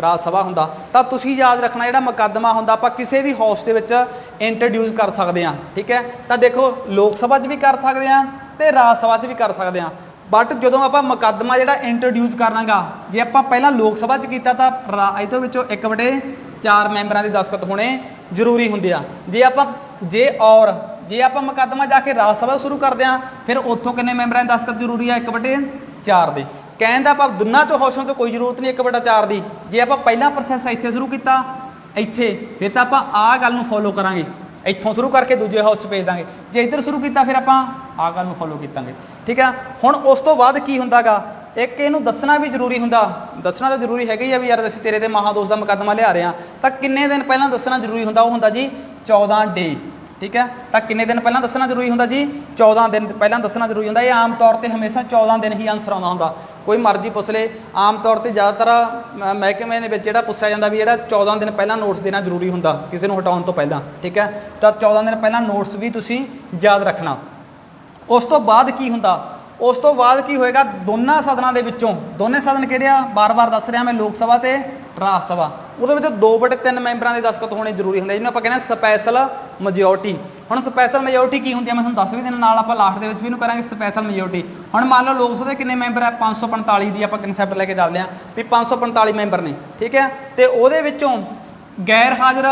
ਰਾਜ ਸਭਾ ਹੁੰਦਾ। ਤਾਂ ਤੁਸੀਂ ਯਾਦ ਰੱਖਣਾ ਜਿਹੜਾ ਮੁਕੱਦਮਾ ਹੁੰਦਾ ਆਪਾਂ ਕਿਸੇ ਵੀ ਹਾਊਸ ਦੇ ਵਿੱਚ ਇੰਟਰੋਡਿਊਸ ਕਰ ਸਕਦੇ ਹਾਂ। ਠੀਕ ਹੈ, ਤਾਂ ਦੇਖੋ ਲੋਕ ਸਭਾ 'ਚ ਵੀ ਕਰ ਸਕਦੇ ਹਾਂ ਤੇ ਰਾਜ ਸਭਾ 'ਚ ਵੀ ਕਰ ਸਕਦੇ ਹਾਂ। ਬਟ ਜਦੋਂ ਆਪਾਂ ਮੁਕੱਦਮਾ ਜਿਹੜਾ ਇੰਟਰੋਡਿਊਸ ਕਰਨਾਗਾ, ਜੇ ਆਪਾਂ ਪਹਿਲਾਂ ਲੋਕ ਸਭਾ 'ਚ ਕੀਤਾ ਤਾਂ ਇਹਦੇ ਵਿੱਚੋਂ 1/4 ਮੈਂਬਰਾਂ ਦੇ ਦਸਤਖਤ ਹੋਣੇ ਜ਼ਰੂਰੀ ਹੁੰਦੇ ਆ। ਜੇ ਆਪਾਂ ਮੁਕੱਦਮਾ ਜਾ ਕੇ ਰਾਜ ਸਭਾ ਸ਼ੁਰੂ ਕਰਦੇ ਹਾਂ, ਫਿਰ ਉੱਥੋਂ ਕਿੰਨੇ ਮੈਂਬਰਾਂ ਦੇ ਦਸਤਖਤ ਜ਼ਰੂਰੀ ਆ? 1/4 ਦੇ। ਕਹਿਣ ਦਾ ਆਪਾਂ ਦੋਨਾਂ ਚੋਂ ਹਾਊਸਾਂ 'ਚੋਂ ਕੋਈ ਜ਼ਰੂਰਤ ਨਹੀਂ 1/4 ਦੀ। ਜੇ ਆਪਾਂ ਪਹਿਲਾਂ ਪ੍ਰੋਸੈਸ ਇੱਥੇ ਸ਼ੁਰੂ ਕੀਤਾ ਇੱਥੇ, ਫਿਰ ਤਾਂ ਆਪਾਂ ਆਹ ਗੱਲ ਨੂੰ ਫੋਲੋ ਕਰਾਂਗੇ, ਇੱਥੋਂ ਸ਼ੁਰੂ ਕਰਕੇ ਦੂਜੇ ਹਾਊਸ 'ਚ ਭੇਜ ਦਾਂਗੇ। ਜੇ ਇੱਧਰ ਸ਼ੁਰੂ ਕੀਤਾ ਫਿਰ ਆਪਾਂ ਆਹ ਗੱਲ ਨੂੰ ਫੋਲੋ ਕੀਤਾਂਗੇ। ਠੀਕ ਆ, ਹੁਣ ਉਸ ਤੋਂ ਬਾਅਦ ਕੀ ਹੁੰਦਾਗਾ, ਇੱਕ ਇਹਨੂੰ ਦੱਸਣਾ ਵੀ ਜ਼ਰੂਰੀ ਹੁੰਦਾ। ਦੱਸਣਾ ਤਾਂ ਜ਼ਰੂਰੀ ਹੈਗਾ ਹੀ ਆ ਵੀ ਯਾਰ ਅਸੀਂ ਤੇਰੇ ਤੇ ਮਹਾਦੋਸ਼ ਦਾ ਮੁਕੱਦਮਾ ਲਿਆ ਰਹੇ ਹਾਂ। ਤਾਂ ਕਿੰਨੇ ਦਿਨ ਪਹਿਲਾਂ ਦੱਸਣਾ ਜ਼ਰੂਰੀ ਹੁੰਦਾ? ਉਹ ਹੁੰਦਾ ਜੀ 14 ਡੇ। ਠੀਕ ਹੈ, ਤਾਂ ਕਿੰਨੇ ਦਿਨ ਪਹਿਲਾਂ ਦੱਸਣਾ ਜ਼ਰੂਰੀ ਹੁੰਦਾ ਜੀ? 14 ਦਿਨ ਪਹਿਲਾਂ ਦੱਸਣਾ ਜ਼ਰੂਰੀ ਹੁੰਦਾ। ਇਹ ਆਮ ਤੌਰ ਤੇ ਹਮੇਸ਼ਾ 14 ਦਿਨ ਹੀ ਆਨਸਰ ਆਉਂਦਾ ਹੁੰਦਾ। ਕੋਈ ਮਰਜ਼ੀ ਪੁੱਛ ਲੇ, ਆਮ ਤੌਰ ਤੇ ਜ਼ਿਆਦਾਤਰ ਮਹਿਕਮੇ ਦੇ ਵਿੱਚ ਜਿਹੜਾ ਪੁੱਛਿਆ ਜਾਂਦਾ ਵੀ ਜਿਹੜਾ 14 ਦਿਨ ਪਹਿਲਾਂ ਨੋਟਿਸ ਦੇਣਾ ਜ਼ਰੂਰੀ ਹੁੰਦਾ ਕਿਸੇ ਨੂੰ ਹਟਾਉਣ ਤੋਂ ਪਹਿਲਾਂ। ਠੀਕ ਹੈ, ਤਾਂ 14 ਦਿਨ ਪਹਿਲਾਂ ਨੋਟਿਸ ਵੀ ਤੁਸੀਂ ਯਾਦ ਰੱਖਣਾ। ਉਸ ਤੋਂ ਬਾਅਦ ਕੀ ਹੁੰਦਾ? ਉਸ ਤੋਂ ਬਾਅਦ ਕੀ ਹੋਏਗਾ? ਦੋਨਾਂ ਸਦਨਾਂ ਦੇ ਵਿੱਚੋਂ, ਦੋਨੇ ਸਦਨ ਕਿਹੜੇ ਆ? ਬਾਰ-ਬਾਰ ਦੱਸ ਰਿਹਾ ਮੈਂ, ਲੋਕ ਸਭਾ ਤੇ ਰਾਜ ਸਭਾ। ਉਹਦੇ ਵਿੱਚ 2/3 ਮੈਂਬਰਾਂ ਦੇ ਦਸਤਖਤ ਹੋਣੇ ਜ਼ਰੂਰੀ ਹੁੰਦੇ, ਜਿਹਨੂੰ ਆਪਾਂ ਕਹਿੰਦੇ ਸਪੈਸ਼ਲ ਮੈਜੋਰਟੀ। ਹੁਣ ਸਪੈਸ਼ਲ ਮੈਜੋਰਟੀ ਕੀ ਹੁੰਦੀ ਹੈ ਮੈਂ ਤੁਹਾਨੂੰ ਦੱਸ ਵੀ ਦੇਣਾ, ਨਾਲ ਆਪਾਂ ਲਾਸਟ ਦੇ ਵਿੱਚ ਵੀ ਇਹਨੂੰ ਕਰਾਂਗੇ ਸਪੈਸ਼ਲ ਮੈਜੋਰਟੀ। ਹੁਣ ਮੰਨ ਲਓ ਲੋਕ ਸਭਾ ਦੇ ਕਿੰਨੇ ਮੈਂਬਰ ਹੈ? 545 ਦੀ ਆਪਾਂ ਕਨਸੈਪਟ ਲੈ ਕੇ ਚੱਲਦੇ ਹਾਂ ਵੀ 545 ਮੈਂਬਰ ਨੇ। ਠੀਕ ਹੈ, ਤੇ ਉਹਦੇ ਵਿੱਚੋਂ ਗੈਰ ਹਾਜ਼ਰ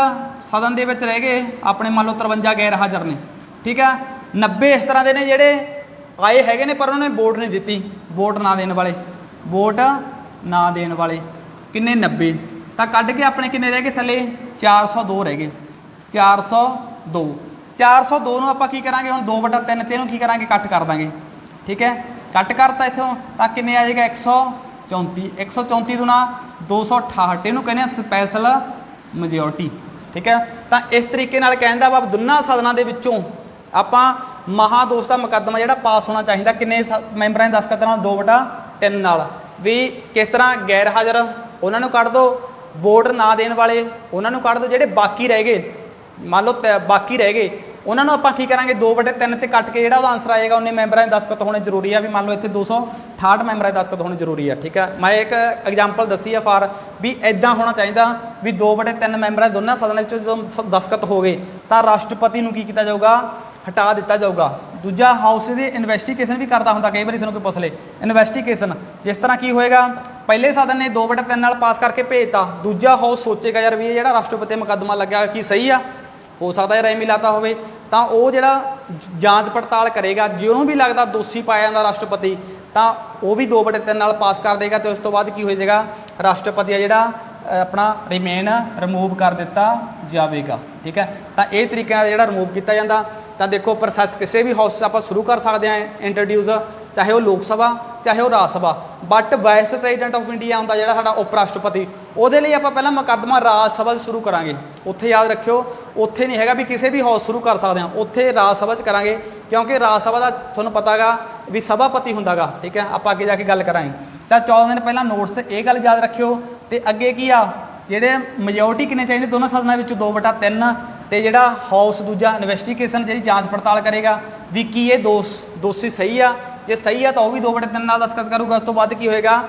ਸਦਨ ਦੇ ਵਿੱਚ ਰਹਿ ਗਏ ਆਪਣੇ ਮੰਨ ਲਓ 53 ਗੈਰ ਹਾਜ਼ਰ ਨੇ। ਠੀਕ ਹੈ, 90 ਇਸ ਤਰ੍ਹਾਂ ਦੇ ਨੇ ਜਿਹੜੇ ਆਏ ਹੈਗੇ ਨੇ ਪਰ ਉਹਨਾਂ ਨੇ ਵੋਟ ਨਹੀਂ ਦਿੱਤੀ। ਵੋਟ ਨਾ ਦੇਣ ਵਾਲੇ ਕਿੰਨੇ? 90। ਤਾਂ ਕੱਢ ਕੇ ਆਪਣੇ ਕਿੰਨੇ ਰਹਿ ਗਏ ਥੱਲੇ? 402 ਰਹਿ ਗਏ। 402 ਨੂੰ ਆਪਾਂ ਕੀ ਕਰਾਂਗੇ? ਹੁਣ 2/3 ਤੇ ਇਹਨੂੰ ਕੀ ਕਰਾਂਗੇ? ਕੱਟ ਕਰ ਦਾਂਗੇ। ਠੀਕ ਹੈ, ਕੱਟ ਕਰਤਾ ਇੱਥੋਂ ਤਾਂ ਕਿੰਨੇ ਆ ਜਾਏਗਾ? 134। 134 ਦੂਣਾ 268, ਇਹਨੂੰ ਕਹਿੰਦੇ ਆ ਸਪੈਸ਼ਲ ਮੈਜੋਰਟੀ। ਠੀਕ ਹੈ, ਤਾਂ ਇਸ ਤਰੀਕੇ ਨਾਲ ਕਹਿੰਦਾ ਵਾ ਦੋਨਾਂ ਸਦਨਾਂ ਦੇ ਵਿੱਚੋਂ ਆਪਾਂ ਮਹਾਦੋਸ਼ ਦਾ ਮੁਕੱਦਮਾ ਜਿਹੜਾ ਪਾਸ ਹੋਣਾ ਚਾਹੀਦਾ ਕਿੰਨੇ ਮੈਂਬਰਾਂ ਦੇ ਦਸਤਖਤ ਨਾਲ? 2/3 ਨਾਲ। ਵੀ ਕਿਸ ਤਰ੍ਹਾਂ? ਗੈਰ ਹਾਜ਼ਰ ਉਹਨਾਂ ਨੂੰ ਕੱਢ ਦਿਓ, ਵੋਟ ਨਾ ਦੇਣ ਵਾਲੇ ਉਹਨਾਂ ਨੂੰ ਕੱਢ ਦਿਓ, ਜਿਹੜੇ ਬਾਕੀ ਰਹਿ ਗਏ ਮੰਨ ਲਓ ਬਾਕੀ ਰਹਿ ਗਏ ਉਹਨਾਂ ਨੂੰ ਆਪਾਂ ਕੀ ਕਰਾਂਗੇ? 2/3 ਤੇ ਕੱਟ ਕੇ ਜਿਹੜਾ ਉਹਦਾ ਆਨਸਰ ਆਏਗਾ ਉਹਨੇ ਮੈਂਬਰਾਂ ਦੇ ਦਸਤਖਤ ਹੋਣੇ ਜ਼ਰੂਰੀ ਆ। ਵੀ ਮੰਨ ਲਓ ਇੱਥੇ 268 ਮੈਂਬਰਾਂ ਦੇ ਦਸਤਖਤ ਹੋਣੇ ਜ਼ਰੂਰੀ ਆ। ਠੀਕ ਹੈ, ਮੈਂ ਇੱਕ ਐਗਜ਼ਾਮਪਲ ਦੱਸੀ ਆ ਫਾਰ ਵੀ ਇੱਦਾਂ ਹੋਣਾ ਚਾਹੀਦਾ ਵੀ 2/3 ਮੈਂਬਰਾਂ ਦੇ ਦੋਨਾਂ ਸਦਨਾਂ ਵਿੱਚ ਜਦੋਂ ਦਸਤਖਤ ਹੋ ਗਏ ਤਾਂ ਰਾਸ਼ਟਰਪਤੀ ਨੂੰ ਕੀ ਕੀਤਾ ਜਾਊਗਾ? ਹਟਾ ਦਿੱਤਾ ਜਾਊਗਾ। ਦੂਜਾ ਹਾਊਸ ਦੀ ਇਨਵੈਸਟੀਗੇਸ਼ਨ ਵੀ ਕਰਦਾ ਹੁੰਦਾ, ਕਈ ਵਾਰੀ ਤੁਹਾਨੂੰ ਕੋਈ ਪੁੱਛ ਲੇ ਇਨਵੈਸਟੀਗੇਸ਼ਨ ਜਿਸ ਤਰ੍ਹਾਂ ਕੀ ਹੋਏਗਾ? ਪਹਿਲੇ ਸਦਨ ਨੇ 2/3 ਨਾਲ ਪਾਸ ਕਰਕੇ ਭੇਜਤਾ, ਦੂਜਾ ਹਾਊਸ ਸੋਚੇਗਾ ਯਾਰ ਵੀ ਇਹ ਜਿਹੜਾ ਰਾਸ਼ਟਰਪਤੀ ਮੁਕੱਦਮਾ ਲੱਗਿਆ ਕੀ ਸਹੀ ਆ? ਹੋ ਸਕਦਾ ਯਾਰ ਐਵੇਂ ਲਾਤਾ ਹੋਵੇ। ਤਾਂ ਉਹ ਜਿਹੜਾ ਜਾਂਚ ਪੜਤਾਲ ਕਰੇਗਾ, ਜੇ ਉਹਨੂੰ ਵੀ ਲੱਗਦਾ ਦੋਸ਼ੀ ਪਾਇਆ ਜਾਂਦਾ ਰਾਸ਼ਟਰਪਤੀ ਤਾਂ ਉਹ ਵੀ 2/3 ਨਾਲ ਪਾਸ ਕਰ ਦੇਗਾ। ਤੇ ਉਸ ਤੋਂ ਬਾਅਦ ਕੀ ਹੋ ਜਾਏਗਾ? ਰਾਸ਼ਟਰਪਤੀ ਆ ਜਿਹੜਾ ਆਪਣਾ ਰਿਮੂਵ ਕਰ ਦਿੱਤਾ ਜਾਵੇਗਾ। ਠੀਕ ਹੈ, ਤਾਂ ਇਹ ਤਰੀਕੇ ਨਾਲ ਜਿਹੜਾ ਰਿਮੂਵ ਕੀਤਾ ਜਾਂਦਾ। ਤਾਂ ਦੇਖੋ ਪ੍ਰੋਸੈਸ ਕਿਸੇ ਵੀ ਹਾਊਸ 'ਚ ਆਪਾਂ ਸ਼ੁਰੂ ਕਰ ਸਕਦੇ ਹਾਂ ਇੰਟਰੋਡਿਊਸ। ਚਾਹੇ ਉਹ ਲੋਕ ਸਭਾ ਚਾਹੇ ਉਹ Rajya Sabha. But vice president of India ਹੁੰਦਾ ਜਿਹੜਾ ਸਾਡਾ ਉਪ ਰਾਸ਼ਟਰਪਤੀ, ਉਹਦੇ ਲਈ ਆਪਾਂ ਪਹਿਲਾਂ ਮੁਕੱਦਮਾ ਰਾਜ ਸਭਾ 'ਚ ਸ਼ੁਰੂ ਕਰਾਂਗੇ। ਉੱਥੇ ਯਾਦ ਰੱਖਿਓ, ਉੱਥੇ ਨਹੀਂ ਹੈਗਾ ਵੀ ਕਿਸੇ ਵੀ ਹਾਊਸ ਸ਼ੁਰੂ ਕਰ ਸਕਦੇ ਹਾਂ, ਉੱਥੇ ਰਾਜ ਸਭਾ 'ਚ ਕਰਾਂਗੇ, ਕਿਉਂਕਿ ਰਾਜ ਸਭਾ ਦਾ ਤੁਹਾਨੂੰ ਪਤਾ ਗਾ ਵੀ ਸਭਾਪਤੀ ਹੁੰਦਾ ਗਾ। ਠੀਕ ਹੈ, ਆਪਾਂ ਅੱਗੇ ਜਾ ਕੇ ਗੱਲ ਕਰਾਂਗੇ। ਤਾਂ 14 ਦਿਨ ਪਹਿਲਾਂ ਨੋਟਸ ਇਹ ਗੱਲ ਯਾਦ ਰੱਖਿਓ। ਤੇ ਅੱਗੇ ਕੀ ਆ, ਜਿਹੜੇ ਮੈਜੋਰਟੀ ਕਿੰਨੇ ਚਾਹੀਦੇ ਦੋਨਾਂ ਸਦਨਾਂ ਵਿੱਚ 2/3, ਤੇ ਜਿਹੜਾ ਹਾਊਸ ਦੂਜਾ ਇਨਵੈਸਟੀਗੇਸ਼ਨ ਜਿਹੜੀ ਜਾਂਚ ਪੜਤਾਲ ਕਰੇਗਾ ਵੀ ਕੀ ਇਹ ਦੋਸ਼ੀ ਸਹੀ ਆ, ਜੇ ਸਹੀ ਆ ਤਾਂ ਉਹ ਵੀ 2/3 ਨਾਲ ਦਸਤਖਤ ਕਰੂਗਾ। ਉਸ ਤੋਂ ਬਾਅਦ ਕੀ ਹੋਏਗਾ,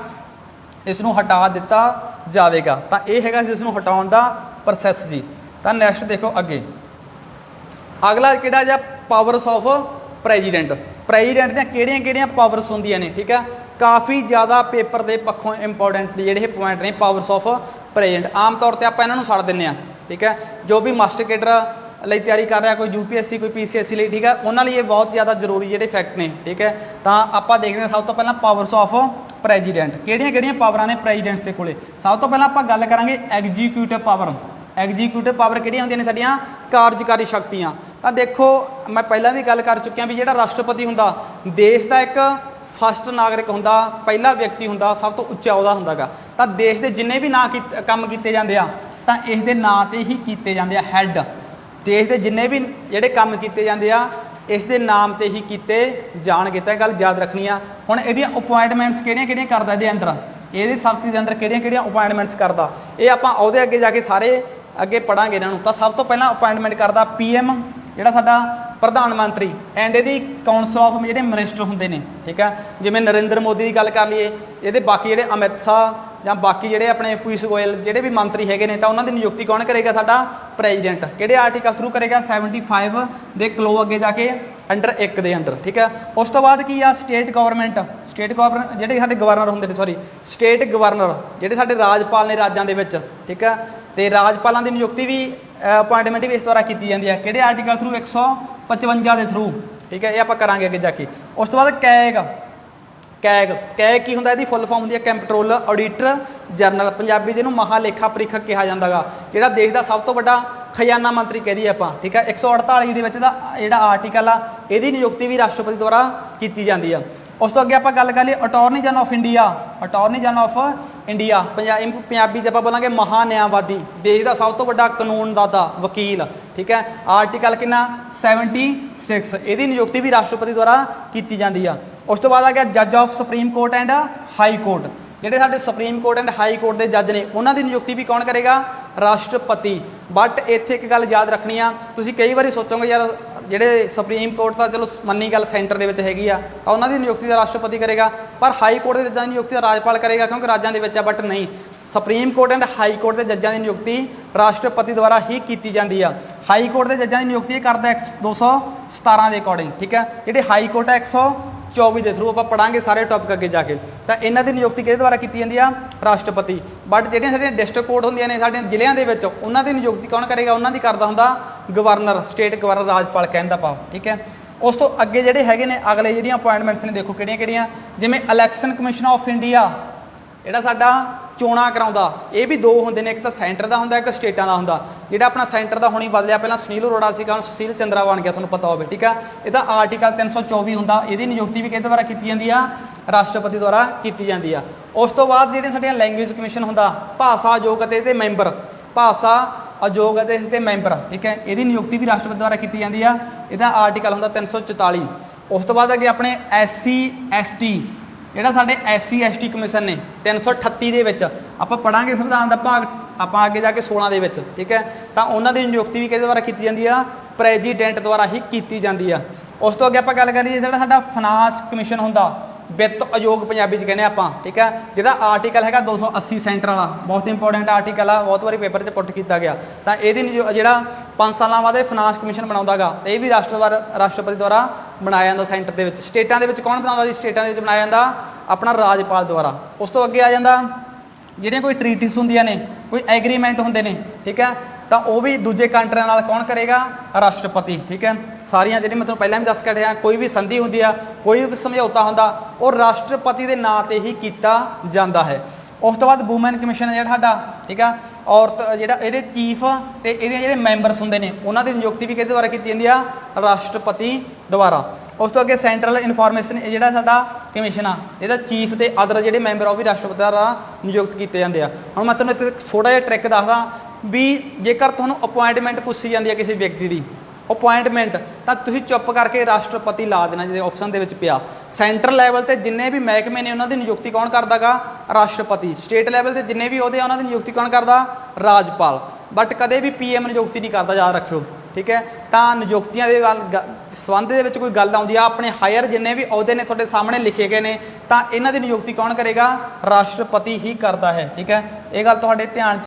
ਇਸ ਨੂੰ ਹਟਾ ਦਿੱਤਾ ਜਾਵੇਗਾ। ਤਾਂ ਇਹ ਹੈਗਾ ਇਸ ਨੂੰ ਹਟਾਉਣ ਦਾ ਪ੍ਰੋਸੈਸ ਜੀ। ਤਾਂ ਨੈਕਸਟ ਦੇਖੋ ਅੱਗੇ, ਅਗਲਾ ਕਿਹੜਾ ਜਾਂ ਪਾਵਰਸ ਆਫ ਪ੍ਰੈਜ਼ੀਡੈਂਟ ਦੀਆਂ ਕਿਹੜੀਆਂ ਪਾਵਰਸ ਹੁੰਦੀਆਂ ਨੇ। ਠੀਕ ਹੈ, ਕਾਫੀ ਜ਼ਿਆਦਾ ਪੇਪਰ ਦੇ ਪੱਖੋਂ ਇੰਪੋਰਟੈਂਟ ਜਿਹੜੇ ਇਹ ਪੁਆਇੰਟ ਨੇ ਪਾਵਰਸ ਆਫ ਪ੍ਰੈਜ਼ੀਡੈਂਟ। ਆਮ ਤੌਰ ਤੇ ਆਪਾਂ ਇਹਨਾਂ ਨੂੰ ਛੱਡ ਦਿੰਦੇ ਹਾਂ। ਠੀਕ ਹੈ, ਜੋ ਵੀ ਮਾਸਟਰ ਕੇਡਰ ਲਈ ਤਿਆਰੀ ਕਰ ਰਿਹਾ, ਕੋਈ UPSC ਕੋਈ PCSC ਲਈ, ਠੀਕ ਹੈ, ਉਹਨਾਂ ਲਈ ਇਹ ਬਹੁਤ ਜ਼ਿਆਦਾ ਜ਼ਰੂਰੀ ਜਿਹੜੇ ਫੈਕਟ ਨੇ। ਠੀਕ ਹੈ, ਤਾਂ ਆਪਾਂ ਦੇਖਦੇ ਹਾਂ ਸਭ ਤੋਂ ਪਹਿਲਾਂ ਪਾਵਰਸ ਆਫ ਪ੍ਰੈਜ਼ੀਡੈਂਟ, ਕਿਹੜੀਆਂ ਪਾਵਰਾਂ ਨੇ ਪ੍ਰੈਜ਼ੀਡੈਂਟ ਦੇ ਕੋਲੇ। ਸਭ ਤੋਂ ਪਹਿਲਾਂ ਆਪਾਂ ਗੱਲ ਕਰਾਂਗੇ ਐਗਜੀਕਿਊਟਿਵ ਪਾਵਰ। ਐਗਜੀਕਿਊਟਿਵ ਪਾਵਰ ਕਿਹੜੀਆਂ ਹੁੰਦੀਆਂ ਨੇ ਸਾਡੀਆਂ, ਕਾਰਜਕਾਰੀ ਸ਼ਕਤੀਆਂ। ਤਾਂ ਦੇਖੋ ਮੈਂ ਪਹਿਲਾਂ ਵੀ ਗੱਲ ਕਰ ਚੁੱਕਿਆ ਵੀ ਜਿਹੜਾ ਰਾਸ਼ਟਰਪਤੀ ਹੁੰਦਾ ਦੇਸ਼ ਦਾ ਇੱਕ ਫਸਟ ਨਾਗਰਿਕ ਹੁੰਦਾ, ਪਹਿਲਾ ਵਿਅਕਤੀ ਹੁੰਦਾ, ਸਭ ਤੋਂ ਉੱਚਾ ਉਹਦਾ ਹੁੰਦਾ ਗਾ। ਤਾਂ ਦੇਸ਼ ਦੇ ਜਿੰਨੇ ਵੀ ਕੰਮ ਕੀਤੇ ਜਾਂਦੇ ਆ ਤਾਂ ਇਸ ਦੇ ਨਾਂ ਤੇ ਹੀ ਕੀਤੇ ਜਾਂਦੇ ਆ। ਹੈੱਡ, ਦੇਸ਼ ਦੇ ਜਿੰਨੇ ਵੀ ਜਿਹੜੇ ਕੰਮ ਕੀਤੇ ਜਾਂਦੇ ਆ ਇਸ ਦੇ ਨਾਮ ਤੇ ਹੀ ਕੀਤੇ ਜਾਣਗੇ। ਤਾਂ ਇਹ ਗੱਲ ਯਾਦ ਰੱਖਣੀ ਆ। ਹੁਣ ਇਹਦੀਆਂ ਅਪੁਆਇੰਟਮੈਂਟਸ ਕਿਹੜੀਆਂ ਕਰਦਾ ਇਹਦੇ ਅੰਡਰ, ਇਹਦੇ ਸਖਤੀ ਦੇ ਅੰਦਰ ਕਿਹੜੀਆਂ ਅਪੁਆਇੰਟਮੈਂਟਸ ਕਰਦਾ, ਇਹ ਆਪਾਂ ਉਹਦੇ ਅੱਗੇ ਜਾ ਕੇ ਸਾਰੇ ਅੱਗੇ ਪੜਾਂਗੇ ਇਹਨਾਂ ਨੂੰ। ਤਾਂ ਸਭ ਤੋਂ ਪਹਿਲਾਂ ਅਪੁਆਇੰਟਮੈਂਟ ਕਰਦਾ PM, ਜਿਹੜਾ ਸਾਡਾ ਪ੍ਰਧਾਨ ਮੰਤਰੀ, ਐਂਡ ਇਹਦੀ ਕਾਉਂਸਲ ਆਫ ਜਿਹੜੇ ਮਿਨਿਸਟਰ ਹੁੰਦੇ ਨੇ। ਠੀਕ ਹੈ, ਜਿਵੇਂ ਨਰਿੰਦਰ ਮੋਦੀ ਦੀ ਗੱਲ ਕਰ ਲਈਏ, ਇਹਦੇ ਬਾਕੀ ਜਿਹੜੇ ਅਮਿਤ ਸ਼ਾਹ ਜਾਂ ਬਾਕੀ ਜਿਹੜੇ ਆਪਣੇ ਪੀਯੂਸ਼ ਗੋਇਲ ਜਿਹੜੇ ਵੀ ਮੰਤਰੀ ਹੈਗੇ ਨੇ, ਤਾਂ ਉਹਨਾਂ ਦੀ ਨਿਯੁਕਤੀ ਕੌਣ ਕਰੇਗਾ, ਸਾਡਾ ਪ੍ਰੈਜ਼ੀਡੈਂਟ। ਕਿਹੜੇ ਆਰਟੀਕਲ ਥਰੂ ਕਰੇਗਾ, 75 ਦੇ ਕਲੋ ਅੱਗੇ ਜਾ ਕੇ ਅੰਡਰ 1 ਦੇ ਅੰਡਰ। ਠੀਕ ਹੈ, ਉਸ ਤੋਂ ਬਾਅਦ ਕੀ ਆ, ਸਟੇਟ ਗਵਰਨਮੈਂਟ ਜਿਹੜੇ ਸਾਡੇ ਗਵਰਨਰ ਹੁੰਦੇ ਨੇ, ਸਟੇਟ ਗਵਰਨਰ ਜਿਹੜੇ ਸਾਡੇ ਰਾਜਪਾਲ ਨੇ ਰਾਜਾਂ ਦੇ ਵਿੱਚ। ਠੀਕ ਹੈ, ਤੇ ਰਾਜਪਾਲਾਂ ਦੀ ਨਿਯੁਕਤੀ ਵੀ ਅਪੁਆਇੰਟਮੈਂਟ ਵੀ ਇਸ ਦੁਆਰਾ ਕੀਤੀ ਜਾਂਦੀ ਹੈ। ਕਿਹੜੇ ਆਰਟੀਕਲ ਥਰੂ, 155 ਦੇ ਥਰੂ। ਠੀਕ ਹੈ, ਇਹ ਆਪਾਂ ਕਰਾਂਗੇ ਅੱਗੇ ਜਾ ਕੇ। ਉਸ ਤੋਂ ਬਾਅਦ ਕੈਗ ਕੀ ਹੁੰਦਾ, ਇਹਦੀ ਫੁੱਲ ਫਾਰਮ ਹੁੰਦੀ ਹੈ ਕੰਪਟਰੋਲਰ ਆਡੀਟਰ ਜਨਰਲ, ਪੰਜਾਬੀ ਜਿਹਨੂੰ ਮਹਾਲੇਖਾ ਪ੍ਰੀਖਕ ਕਿਹਾ ਜਾਂਦਾ ਗਾ, ਜਿਹੜਾ ਦੇਸ਼ ਦਾ ਸਭ ਤੋਂ ਵੱਡਾ ਖਜ਼ਾਨਾ ਮੰਤਰੀ ਕਹਿ ਦਈਏ ਆਪਾਂ। ਠੀਕ ਹੈ, 148 ਦੇ ਵਿੱਚ ਦਾ ਜਿਹੜਾ ਆਰਟੀਕਲ ਆ ਇਹਦੀ ਨਿਯੁਕਤੀ ਵੀ ਰਾਸ਼ਟਰਪਤੀ ਦੁਆਰਾ ਕੀਤੀ ਜਾਂਦੀ ਆ। ਉਸ ਤੋਂ ਅੱਗੇ ਆਪਾਂ ਗੱਲ ਕਰ ਲਈ attorney general of India, Punjabi 'ਚ ਆਪਾਂ ਬੋਲਾਂਗੇ ਮਹਾਨਿਆਂਵਾਦੀ, ਦੇਸ਼ ਦਾ ਸਭ ਤੋਂ ਵੱਡਾ ਕਾਨੂੰਨਦਾਤਾ ਵਕੀਲ। ਠੀਕ ਹੈ, ਆਰਟੀਕਲ ਕਿੰਨਾ, 76, ਇਹਦੀ ਨਿਯੁਕਤੀ ਵੀ ਰਾਸ਼ਟਰਪਤੀ ਦੁਆਰਾ ਕੀਤੀ ਜਾਂਦੀ ਆ। ਉਸ ਤੋਂ ਬਾਅਦ ਆ ਗਿਆ ਜੱਜ of supreme court and high court, ਜਿਹੜੇ ਸਾਡੇ supreme court and high court ਦੇ ਜੱਜ ਨੇ ਉਹਨਾਂ ਦੀ ਨਿਯੁਕਤੀ ਵੀ ਕੌਣ ਕਰੇਗਾ, ਰਾਸ਼ਟਰਪਤੀ। ਬਟ ਇੱਥੇ ਇੱਕ ਗੱਲ ਯਾਦ ਰੱਖਣੀ ਆ, ਤੁਸੀਂ ਕਈ ਵਾਰੀ ਸੋਚੋਗੇ ਯਾਰ ਜਿਹੜੇ ਸੁਪਰੀਮ ਕੋਰਟ ਦਾ ਚਲੋ ਮੰਨੀ ਗੱਲ ਸੈਂਟਰ ਦੇ ਵਿੱਚ ਹੈਗੀ ਆ, ਤਾਂ ਉਹਨਾਂ ਦੀ ਨਿਯੁਕਤੀ ਦਾ ਰਾਸ਼ਟਰਪਤੀ ਕਰੇਗਾ, ਪਰ ਹਾਈ ਕੋਰਟ ਦੇ ਜੱਜਾਂ ਦੀ ਨਿਯੁਕਤੀ ਦਾ ਰਾਜਪਾਲ ਕਰੇਗਾ, ਕਿਉਂਕਿ ਰਾਜਾਂ ਦੇ ਵਿੱਚ ਆ। ਬਟ ਨਹੀਂ, supreme court and high court ਦੇ ਜੱਜਾਂ ਦੀ ਨਿਯੁਕਤੀ ਰਾਸ਼ਟਰਪਤੀ ਦੁਆਰਾ ਹੀ ਕੀਤੀ ਜਾਂਦੀ ਆ। ਹਾਈ ਕੋਰਟ ਦੇ ਜੱਜਾਂ ਦੀ ਨਿਯੁਕਤੀ ਇਹ ਕਰਦਾ 217 ਦੇ ਅਕੋਰਡਿੰਗ। ਠੀਕ ਹੈ, ਜਿਹੜੇ ਹਾਈ ਕੋਰਟ ਹੈ 124 ਦੇ ਥਰੂ। ਆਪਾਂ ਪੜਾਂਗੇ ਸਾਰੇ ਟੌਪਿਕ ਅੱਗੇ ਜਾ ਕੇ। ਤਾਂ ਇਹਨਾਂ ਦੀ ਨਿਯੁਕਤੀ ਕਿਹਦੇ ਦੁਆਰਾ ਕੀਤੀ ਜਾਂਦੀ ਆ, ਰਾਸ਼ਟਰਪਤੀ। ਬਟ ਜਿਹੜੀਆਂ ਸਾਡੀਆਂ ਡਿਸਟ੍ਰਿਕਟ ਕੋਰਟ ਹੁੰਦੀਆਂ ਨੇ ਸਾਡੇ ਜ਼ਿਲ੍ਹਿਆਂ ਦੇ ਵਿੱਚ, ਉਹਨਾਂ ਦੀ ਨਿਯੁਕਤੀ ਕੌਣ ਕਰੇਗਾ, ਉਹਨਾਂ ਦੀ ਕਰਦਾ ਹੁੰਦਾ ਗਵਰਨਰ, ਸਟੇਟ ਗਵਰਨਰ, ਰਾਜਪਾਲ ਕਹਿਣ ਦਾ ਭਾਵ। ਠੀਕ ਹੈ, ਉਸ ਤੋਂ ਅੱਗੇ ਜਿਹੜੇ ਹੈਗੇ ਨੇ ਅਗਲੇ ਜਿਹੜੀਆਂ ਅਪੁਆਇੰਟਮੈਂਟਸ ਨੇ, ਦੇਖੋ ਕਿਹੜੀਆਂ, ਜਿਵੇਂ ਇਲੈਕਸ਼ਨ ਕਮਿਸ਼ਨ ਆਫ ਇੰਡੀਆ, ਜਿਹੜਾ ਸਾਡਾ ਚੋਣਾਂ ਕਰਾਉਂਦਾ। ਇਹ ਵੀ ਦੋ ਹੁੰਦੇ ਨੇ, ਇੱਕ ਤਾਂ ਸੈਂਟਰ ਦਾ ਹੁੰਦਾ, ਇੱਕ ਸਟੇਟਾਂ ਦਾ ਹੁੰਦਾ। ਜਿਹੜਾ ਆਪਣਾ ਸੈਂਟਰ ਦਾ ਹੁਣੀ ਬਦਲਿਆ, ਪਹਿਲਾਂ ਸੁਨੀਲ ਅਰੋੜਾ ਸੀਗਾ, ਹੁਣ ਸੁਸ਼ੀਲ ਚੰਦਰਾ ਬਣ ਗਿਆ, ਤੁਹਾਨੂੰ ਪਤਾ ਹੋਵੇ। ਠੀਕ ਆ, ਇਹਦਾ ਆਰਟੀਕਲ 324 ਹੁੰਦਾ, ਇਹਦੀ ਨਿਯੁਕਤੀ ਵੀ ਕਿਹਦੇ ਦੁਆਰਾ ਕੀਤੀ ਜਾਂਦੀ ਆ, ਰਾਸ਼ਟਰਪਤੀ ਦੁਆਰਾ ਕੀਤੀ ਜਾਂਦੀ ਆ। ਉਸ ਤੋਂ ਬਾਅਦ ਜਿਹੜੇ ਸਾਡੀਆਂ ਲੈਂਗੁਏਜ ਕਮਿਸ਼ਨ ਹੁੰਦਾ, ਭਾਸ਼ਾ ਆਯੋਗ ਅਤੇ ਇਹਦੇ ਮੈਂਬਰ, ਠੀਕ ਹੈ, ਇਹਦੀ ਨਿਯੁਕਤੀ ਵੀ ਰਾਸ਼ਟਰਪਤੀ ਦੁਆਰਾ ਕੀਤੀ ਜਾਂਦੀ ਆ। ਇਹਦਾ ਆਰਟੀਕਲ ਹੁੰਦਾ 344। ਉਸ ਤੋਂ ਬਾਅਦ ਅੱਗੇ ਆਪਣੇ SC ST, ਜਿਹੜਾ ਸਾਡੇ SC ST ਕਮਿਸ਼ਨ ਨੇ 338 ਦੇ ਵਿੱਚ, ਆਪਾਂ ਪੜਾਂਗੇ ਸੰਵਿਧਾਨ ਦਾ ਭਾਗ ਆਪਾਂ ਅੱਗੇ ਜਾ ਕੇ 16 ਦੇ ਵਿੱਚ। ਠੀਕ ਹੈ, ਤਾਂ ਉਹਨਾਂ ਦੀ ਨਿਯੁਕਤੀ ਵੀ ਕਿਹਦੇ ਦੁਆਰਾ ਕੀਤੀ ਜਾਂਦੀ ਆ, ਪ੍ਰੈਜ਼ੀਡੈਂਟ ਦੁਆਰਾ ਹੀ ਕੀਤੀ ਜਾਂਦੀ ਆ। ਉਸ ਤੋਂ ਅੱਗੇ ਆਪਾਂ ਗੱਲ ਕਰੀਏ ਜਿਹੜਾ ਸਾਡਾ ਫਾਈਨਾਂਸ ਕਮਿਸ਼ਨ ਹੁੰਦਾ, ਵਿੱਤ ਆਯੋਗ ਪੰਜਾਬੀ 'ਚ ਕਹਿੰਦੇ ਆਪਾਂ। ਠੀਕ ਹੈ, ਜਿਹਦਾ ਆਰਟੀਕਲ ਹੈਗਾ 280 ਸੈਂਟਰ ਵਾਲਾ, ਬਹੁਤ ਇੰਪੋਰਟੈਂਟ ਆਰਟੀਕਲ ਆ, ਬਹੁਤ ਵਾਰੀ ਪੇਪਰ 'ਚ ਪੁੱਟ ਕੀਤਾ ਗਿਆ। ਤਾਂ ਇਹਦੀ ਜਿਹੜਾ 5 ਸਾਲਾਂ ਬਾਅਦ ਇਹ ਫਾਈਨਾਂਸ ਕਮਿਸ਼ਨ ਬਣਾਉਂਦਾ ਗਾ, ਤੇ ਇਹ ਵੀ ਰਾਸ਼ਟਰਪਤੀ ਦੁਆਰਾ ਬਣਾਇਆ ਜਾਂਦਾ ਸੈਂਟਰ ਦੇ ਵਿੱਚ। ਸਟੇਟਾਂ ਦੇ ਵਿੱਚ ਕੌਣ ਬਣਾਉਂਦਾ ਜੀ, ਸਟੇਟਾਂ ਦੇ ਵਿੱਚ ਬਣਾਇਆ ਜਾਂਦਾ ਆਪਣਾ ਰਾਜਪਾਲ ਦੁਆਰਾ। ਉਸ ਤੋਂ ਅੱਗੇ ਆ ਜਾਂਦਾ ਜਿਹੜੀਆਂ ਕੋਈ ਟਰੀਟੀਜ਼ ਹੁੰਦੀਆਂ ਨੇ, ਕੋਈ ਐਗਰੀਮੈਂਟ ਹੁੰਦੇ ਨੇ। ਠੀਕ ਹੈ, ਤਾਂ ਉਹ ਵੀ ਦੂਜੇ ਕੰਟਰੀਆਂ ਨਾਲ ਕੌਣ ਕਰੇਗਾ, ਰਾਸ਼ਟਰਪਤੀ। ਠੀਕ ਹੈ, ਸਾਰੀਆਂ ਜਿਹੜੀਆਂ ਮੈਂ ਤੁਹਾਨੂੰ ਪਹਿਲਾਂ ਵੀ ਦੱਸ ਕੇ ਹਟਿਆ, ਕੋਈ ਵੀ ਸੰਧੀ ਹੁੰਦੀ ਆ, ਕੋਈ ਵੀ ਸਮਝੌਤਾ ਹੁੰਦਾ, ਉਹ ਰਾਸ਼ਟਰਪਤੀ ਦੇ ਨਾਂ ਤੇ ਹੀ ਕੀਤਾ ਜਾਂਦਾ ਹੈ। ਉਸ ਤੋਂ ਬਾਅਦ ਵੂਮੈਨ ਕਮਿਸ਼ਨ ਜਿਹੜਾ ਸਾਡਾ, ਠੀਕ ਆ, ਔਰਤ ਜਿਹੜਾ ਇਹਦੇ ਚੀਫ ਤੇ ਇਹਦੇ ਜਿਹੜੇ ਮੈਂਬਰਸ ਹੁੰਦੇ ਨੇ, ਉਹਨਾਂ ਦੀ ਨਿਯੁਕਤੀ ਵੀ ਕਿਹਦੇ ਦੁਆਰਾ ਕੀਤੀ ਜਾਂਦੀ ਆ, ਰਾਸ਼ਟਰਪਤੀ ਦੁਆਰਾ। ਉਸ ਤੋਂ ਅੱਗੇ ਸੈਂਟਰਲ ਇਨਫੋਰਮੇਸ਼ਨ ਜਿਹੜਾ ਸਾਡਾ ਕਮਿਸ਼ਨ ਆ, ਇਹਦਾ ਚੀਫ ਤੇ ਅਦਰ ਜਿਹੜੇ ਮੈਂਬਰ ਆ ਉਹ ਵੀ ਰਾਸ਼ਟਰਪਤੀ ਦੁਆਰਾ ਨਿਯੁਕਤ ਕੀਤੇ ਜਾਂਦੇ ਆ। ਹੁਣ ਮੈਂ ਤੁਹਾਨੂੰ ਇੱਥੇ ਛੋਟਾ ਜਿਹਾ ਟ੍ਰਿਕ ਦੱਸਦਾ ਵੀ ਜੇਕਰ ਤੁਹਾਨੂੰ ਅਪੁਆਇੰਟਮੈਂਟ ਪੁੱਛੀ ਜਾਂਦੀ ਹੈ ਕਿਸੇ ਵਿਅਕਤੀ ਦੀ ਅਪੁਆਇੰਟਮੈਂਟ, ਤਾਂ ਤੁਸੀਂ ਚੁੱਪ ਕਰਕੇ ਰਾਸ਼ਟਰਪਤੀ ਲਾ ਦੇਣਾ ਜਿਹਦੇ ਆਪਸ਼ਨ ਦੇ ਵਿੱਚ ਪਿਆ। ਸੈਂਟਰਲ ਲੈਵਲ ਤੇ ਜਿੰਨੇ ਵੀ ਮਹਿਕਮੇ ਨੇ ਉਹਨਾਂ ਦੀ ਨਿਯੁਕਤੀ ਕੌਣ ਕਰਦਾ ਗਾ? ਰਾਸ਼ਟਰਪਤੀ। ਸਟੇਟ ਲੈਵਲ ਤੇ ਜਿੰਨੇ ਵੀ ਅਹੁਦੇ ਆ ਉਹਨਾਂ ਦੀ ਨਿਯੁਕਤੀ ਕੌਣ ਕਰਦਾ? ਰਾਜਪਾਲ। ਬਟ ਕਦੇ ਵੀ ਪੀਐਮ ਨਿਯੁਕਤੀ ਨਹੀਂ ਕਰਦਾ, ਯਾਦ ਰੱਖਿਓ, ਠੀਕ ਹੈ। ਤਾਂ ਨਿਯੁਕਤੀਆਂ ਦੇ ਸੰਬੰਧ ਦੇ ਵਿੱਚ ਕੋਈ ਗੱਲ ਆਉਂਦੀ ਆ, ਆਪਣੇ ਹਾਇਰ ਜਿੰਨੇ ਵੀ ਅਹੁਦੇ ਨੇ ਤੁਹਾਡੇ ਸਾਹਮਣੇ ਲਿਖੇ ਗਏ ਨੇ, ਤਾਂ ਇਹਨਾਂ ਦੀ ਨਿਯੁਕਤੀ ਕੌਣ ਕਰੇਗਾ? ਰਾਸ਼ਟਰਪਤੀ ਹੀ ਕਰਦਾ ਹੈ, ਠੀਕ ਹੈ। ਇਹ ਗੱਲ ਤੁਹਾਡੇ ਧਿਆਨ 'ਚ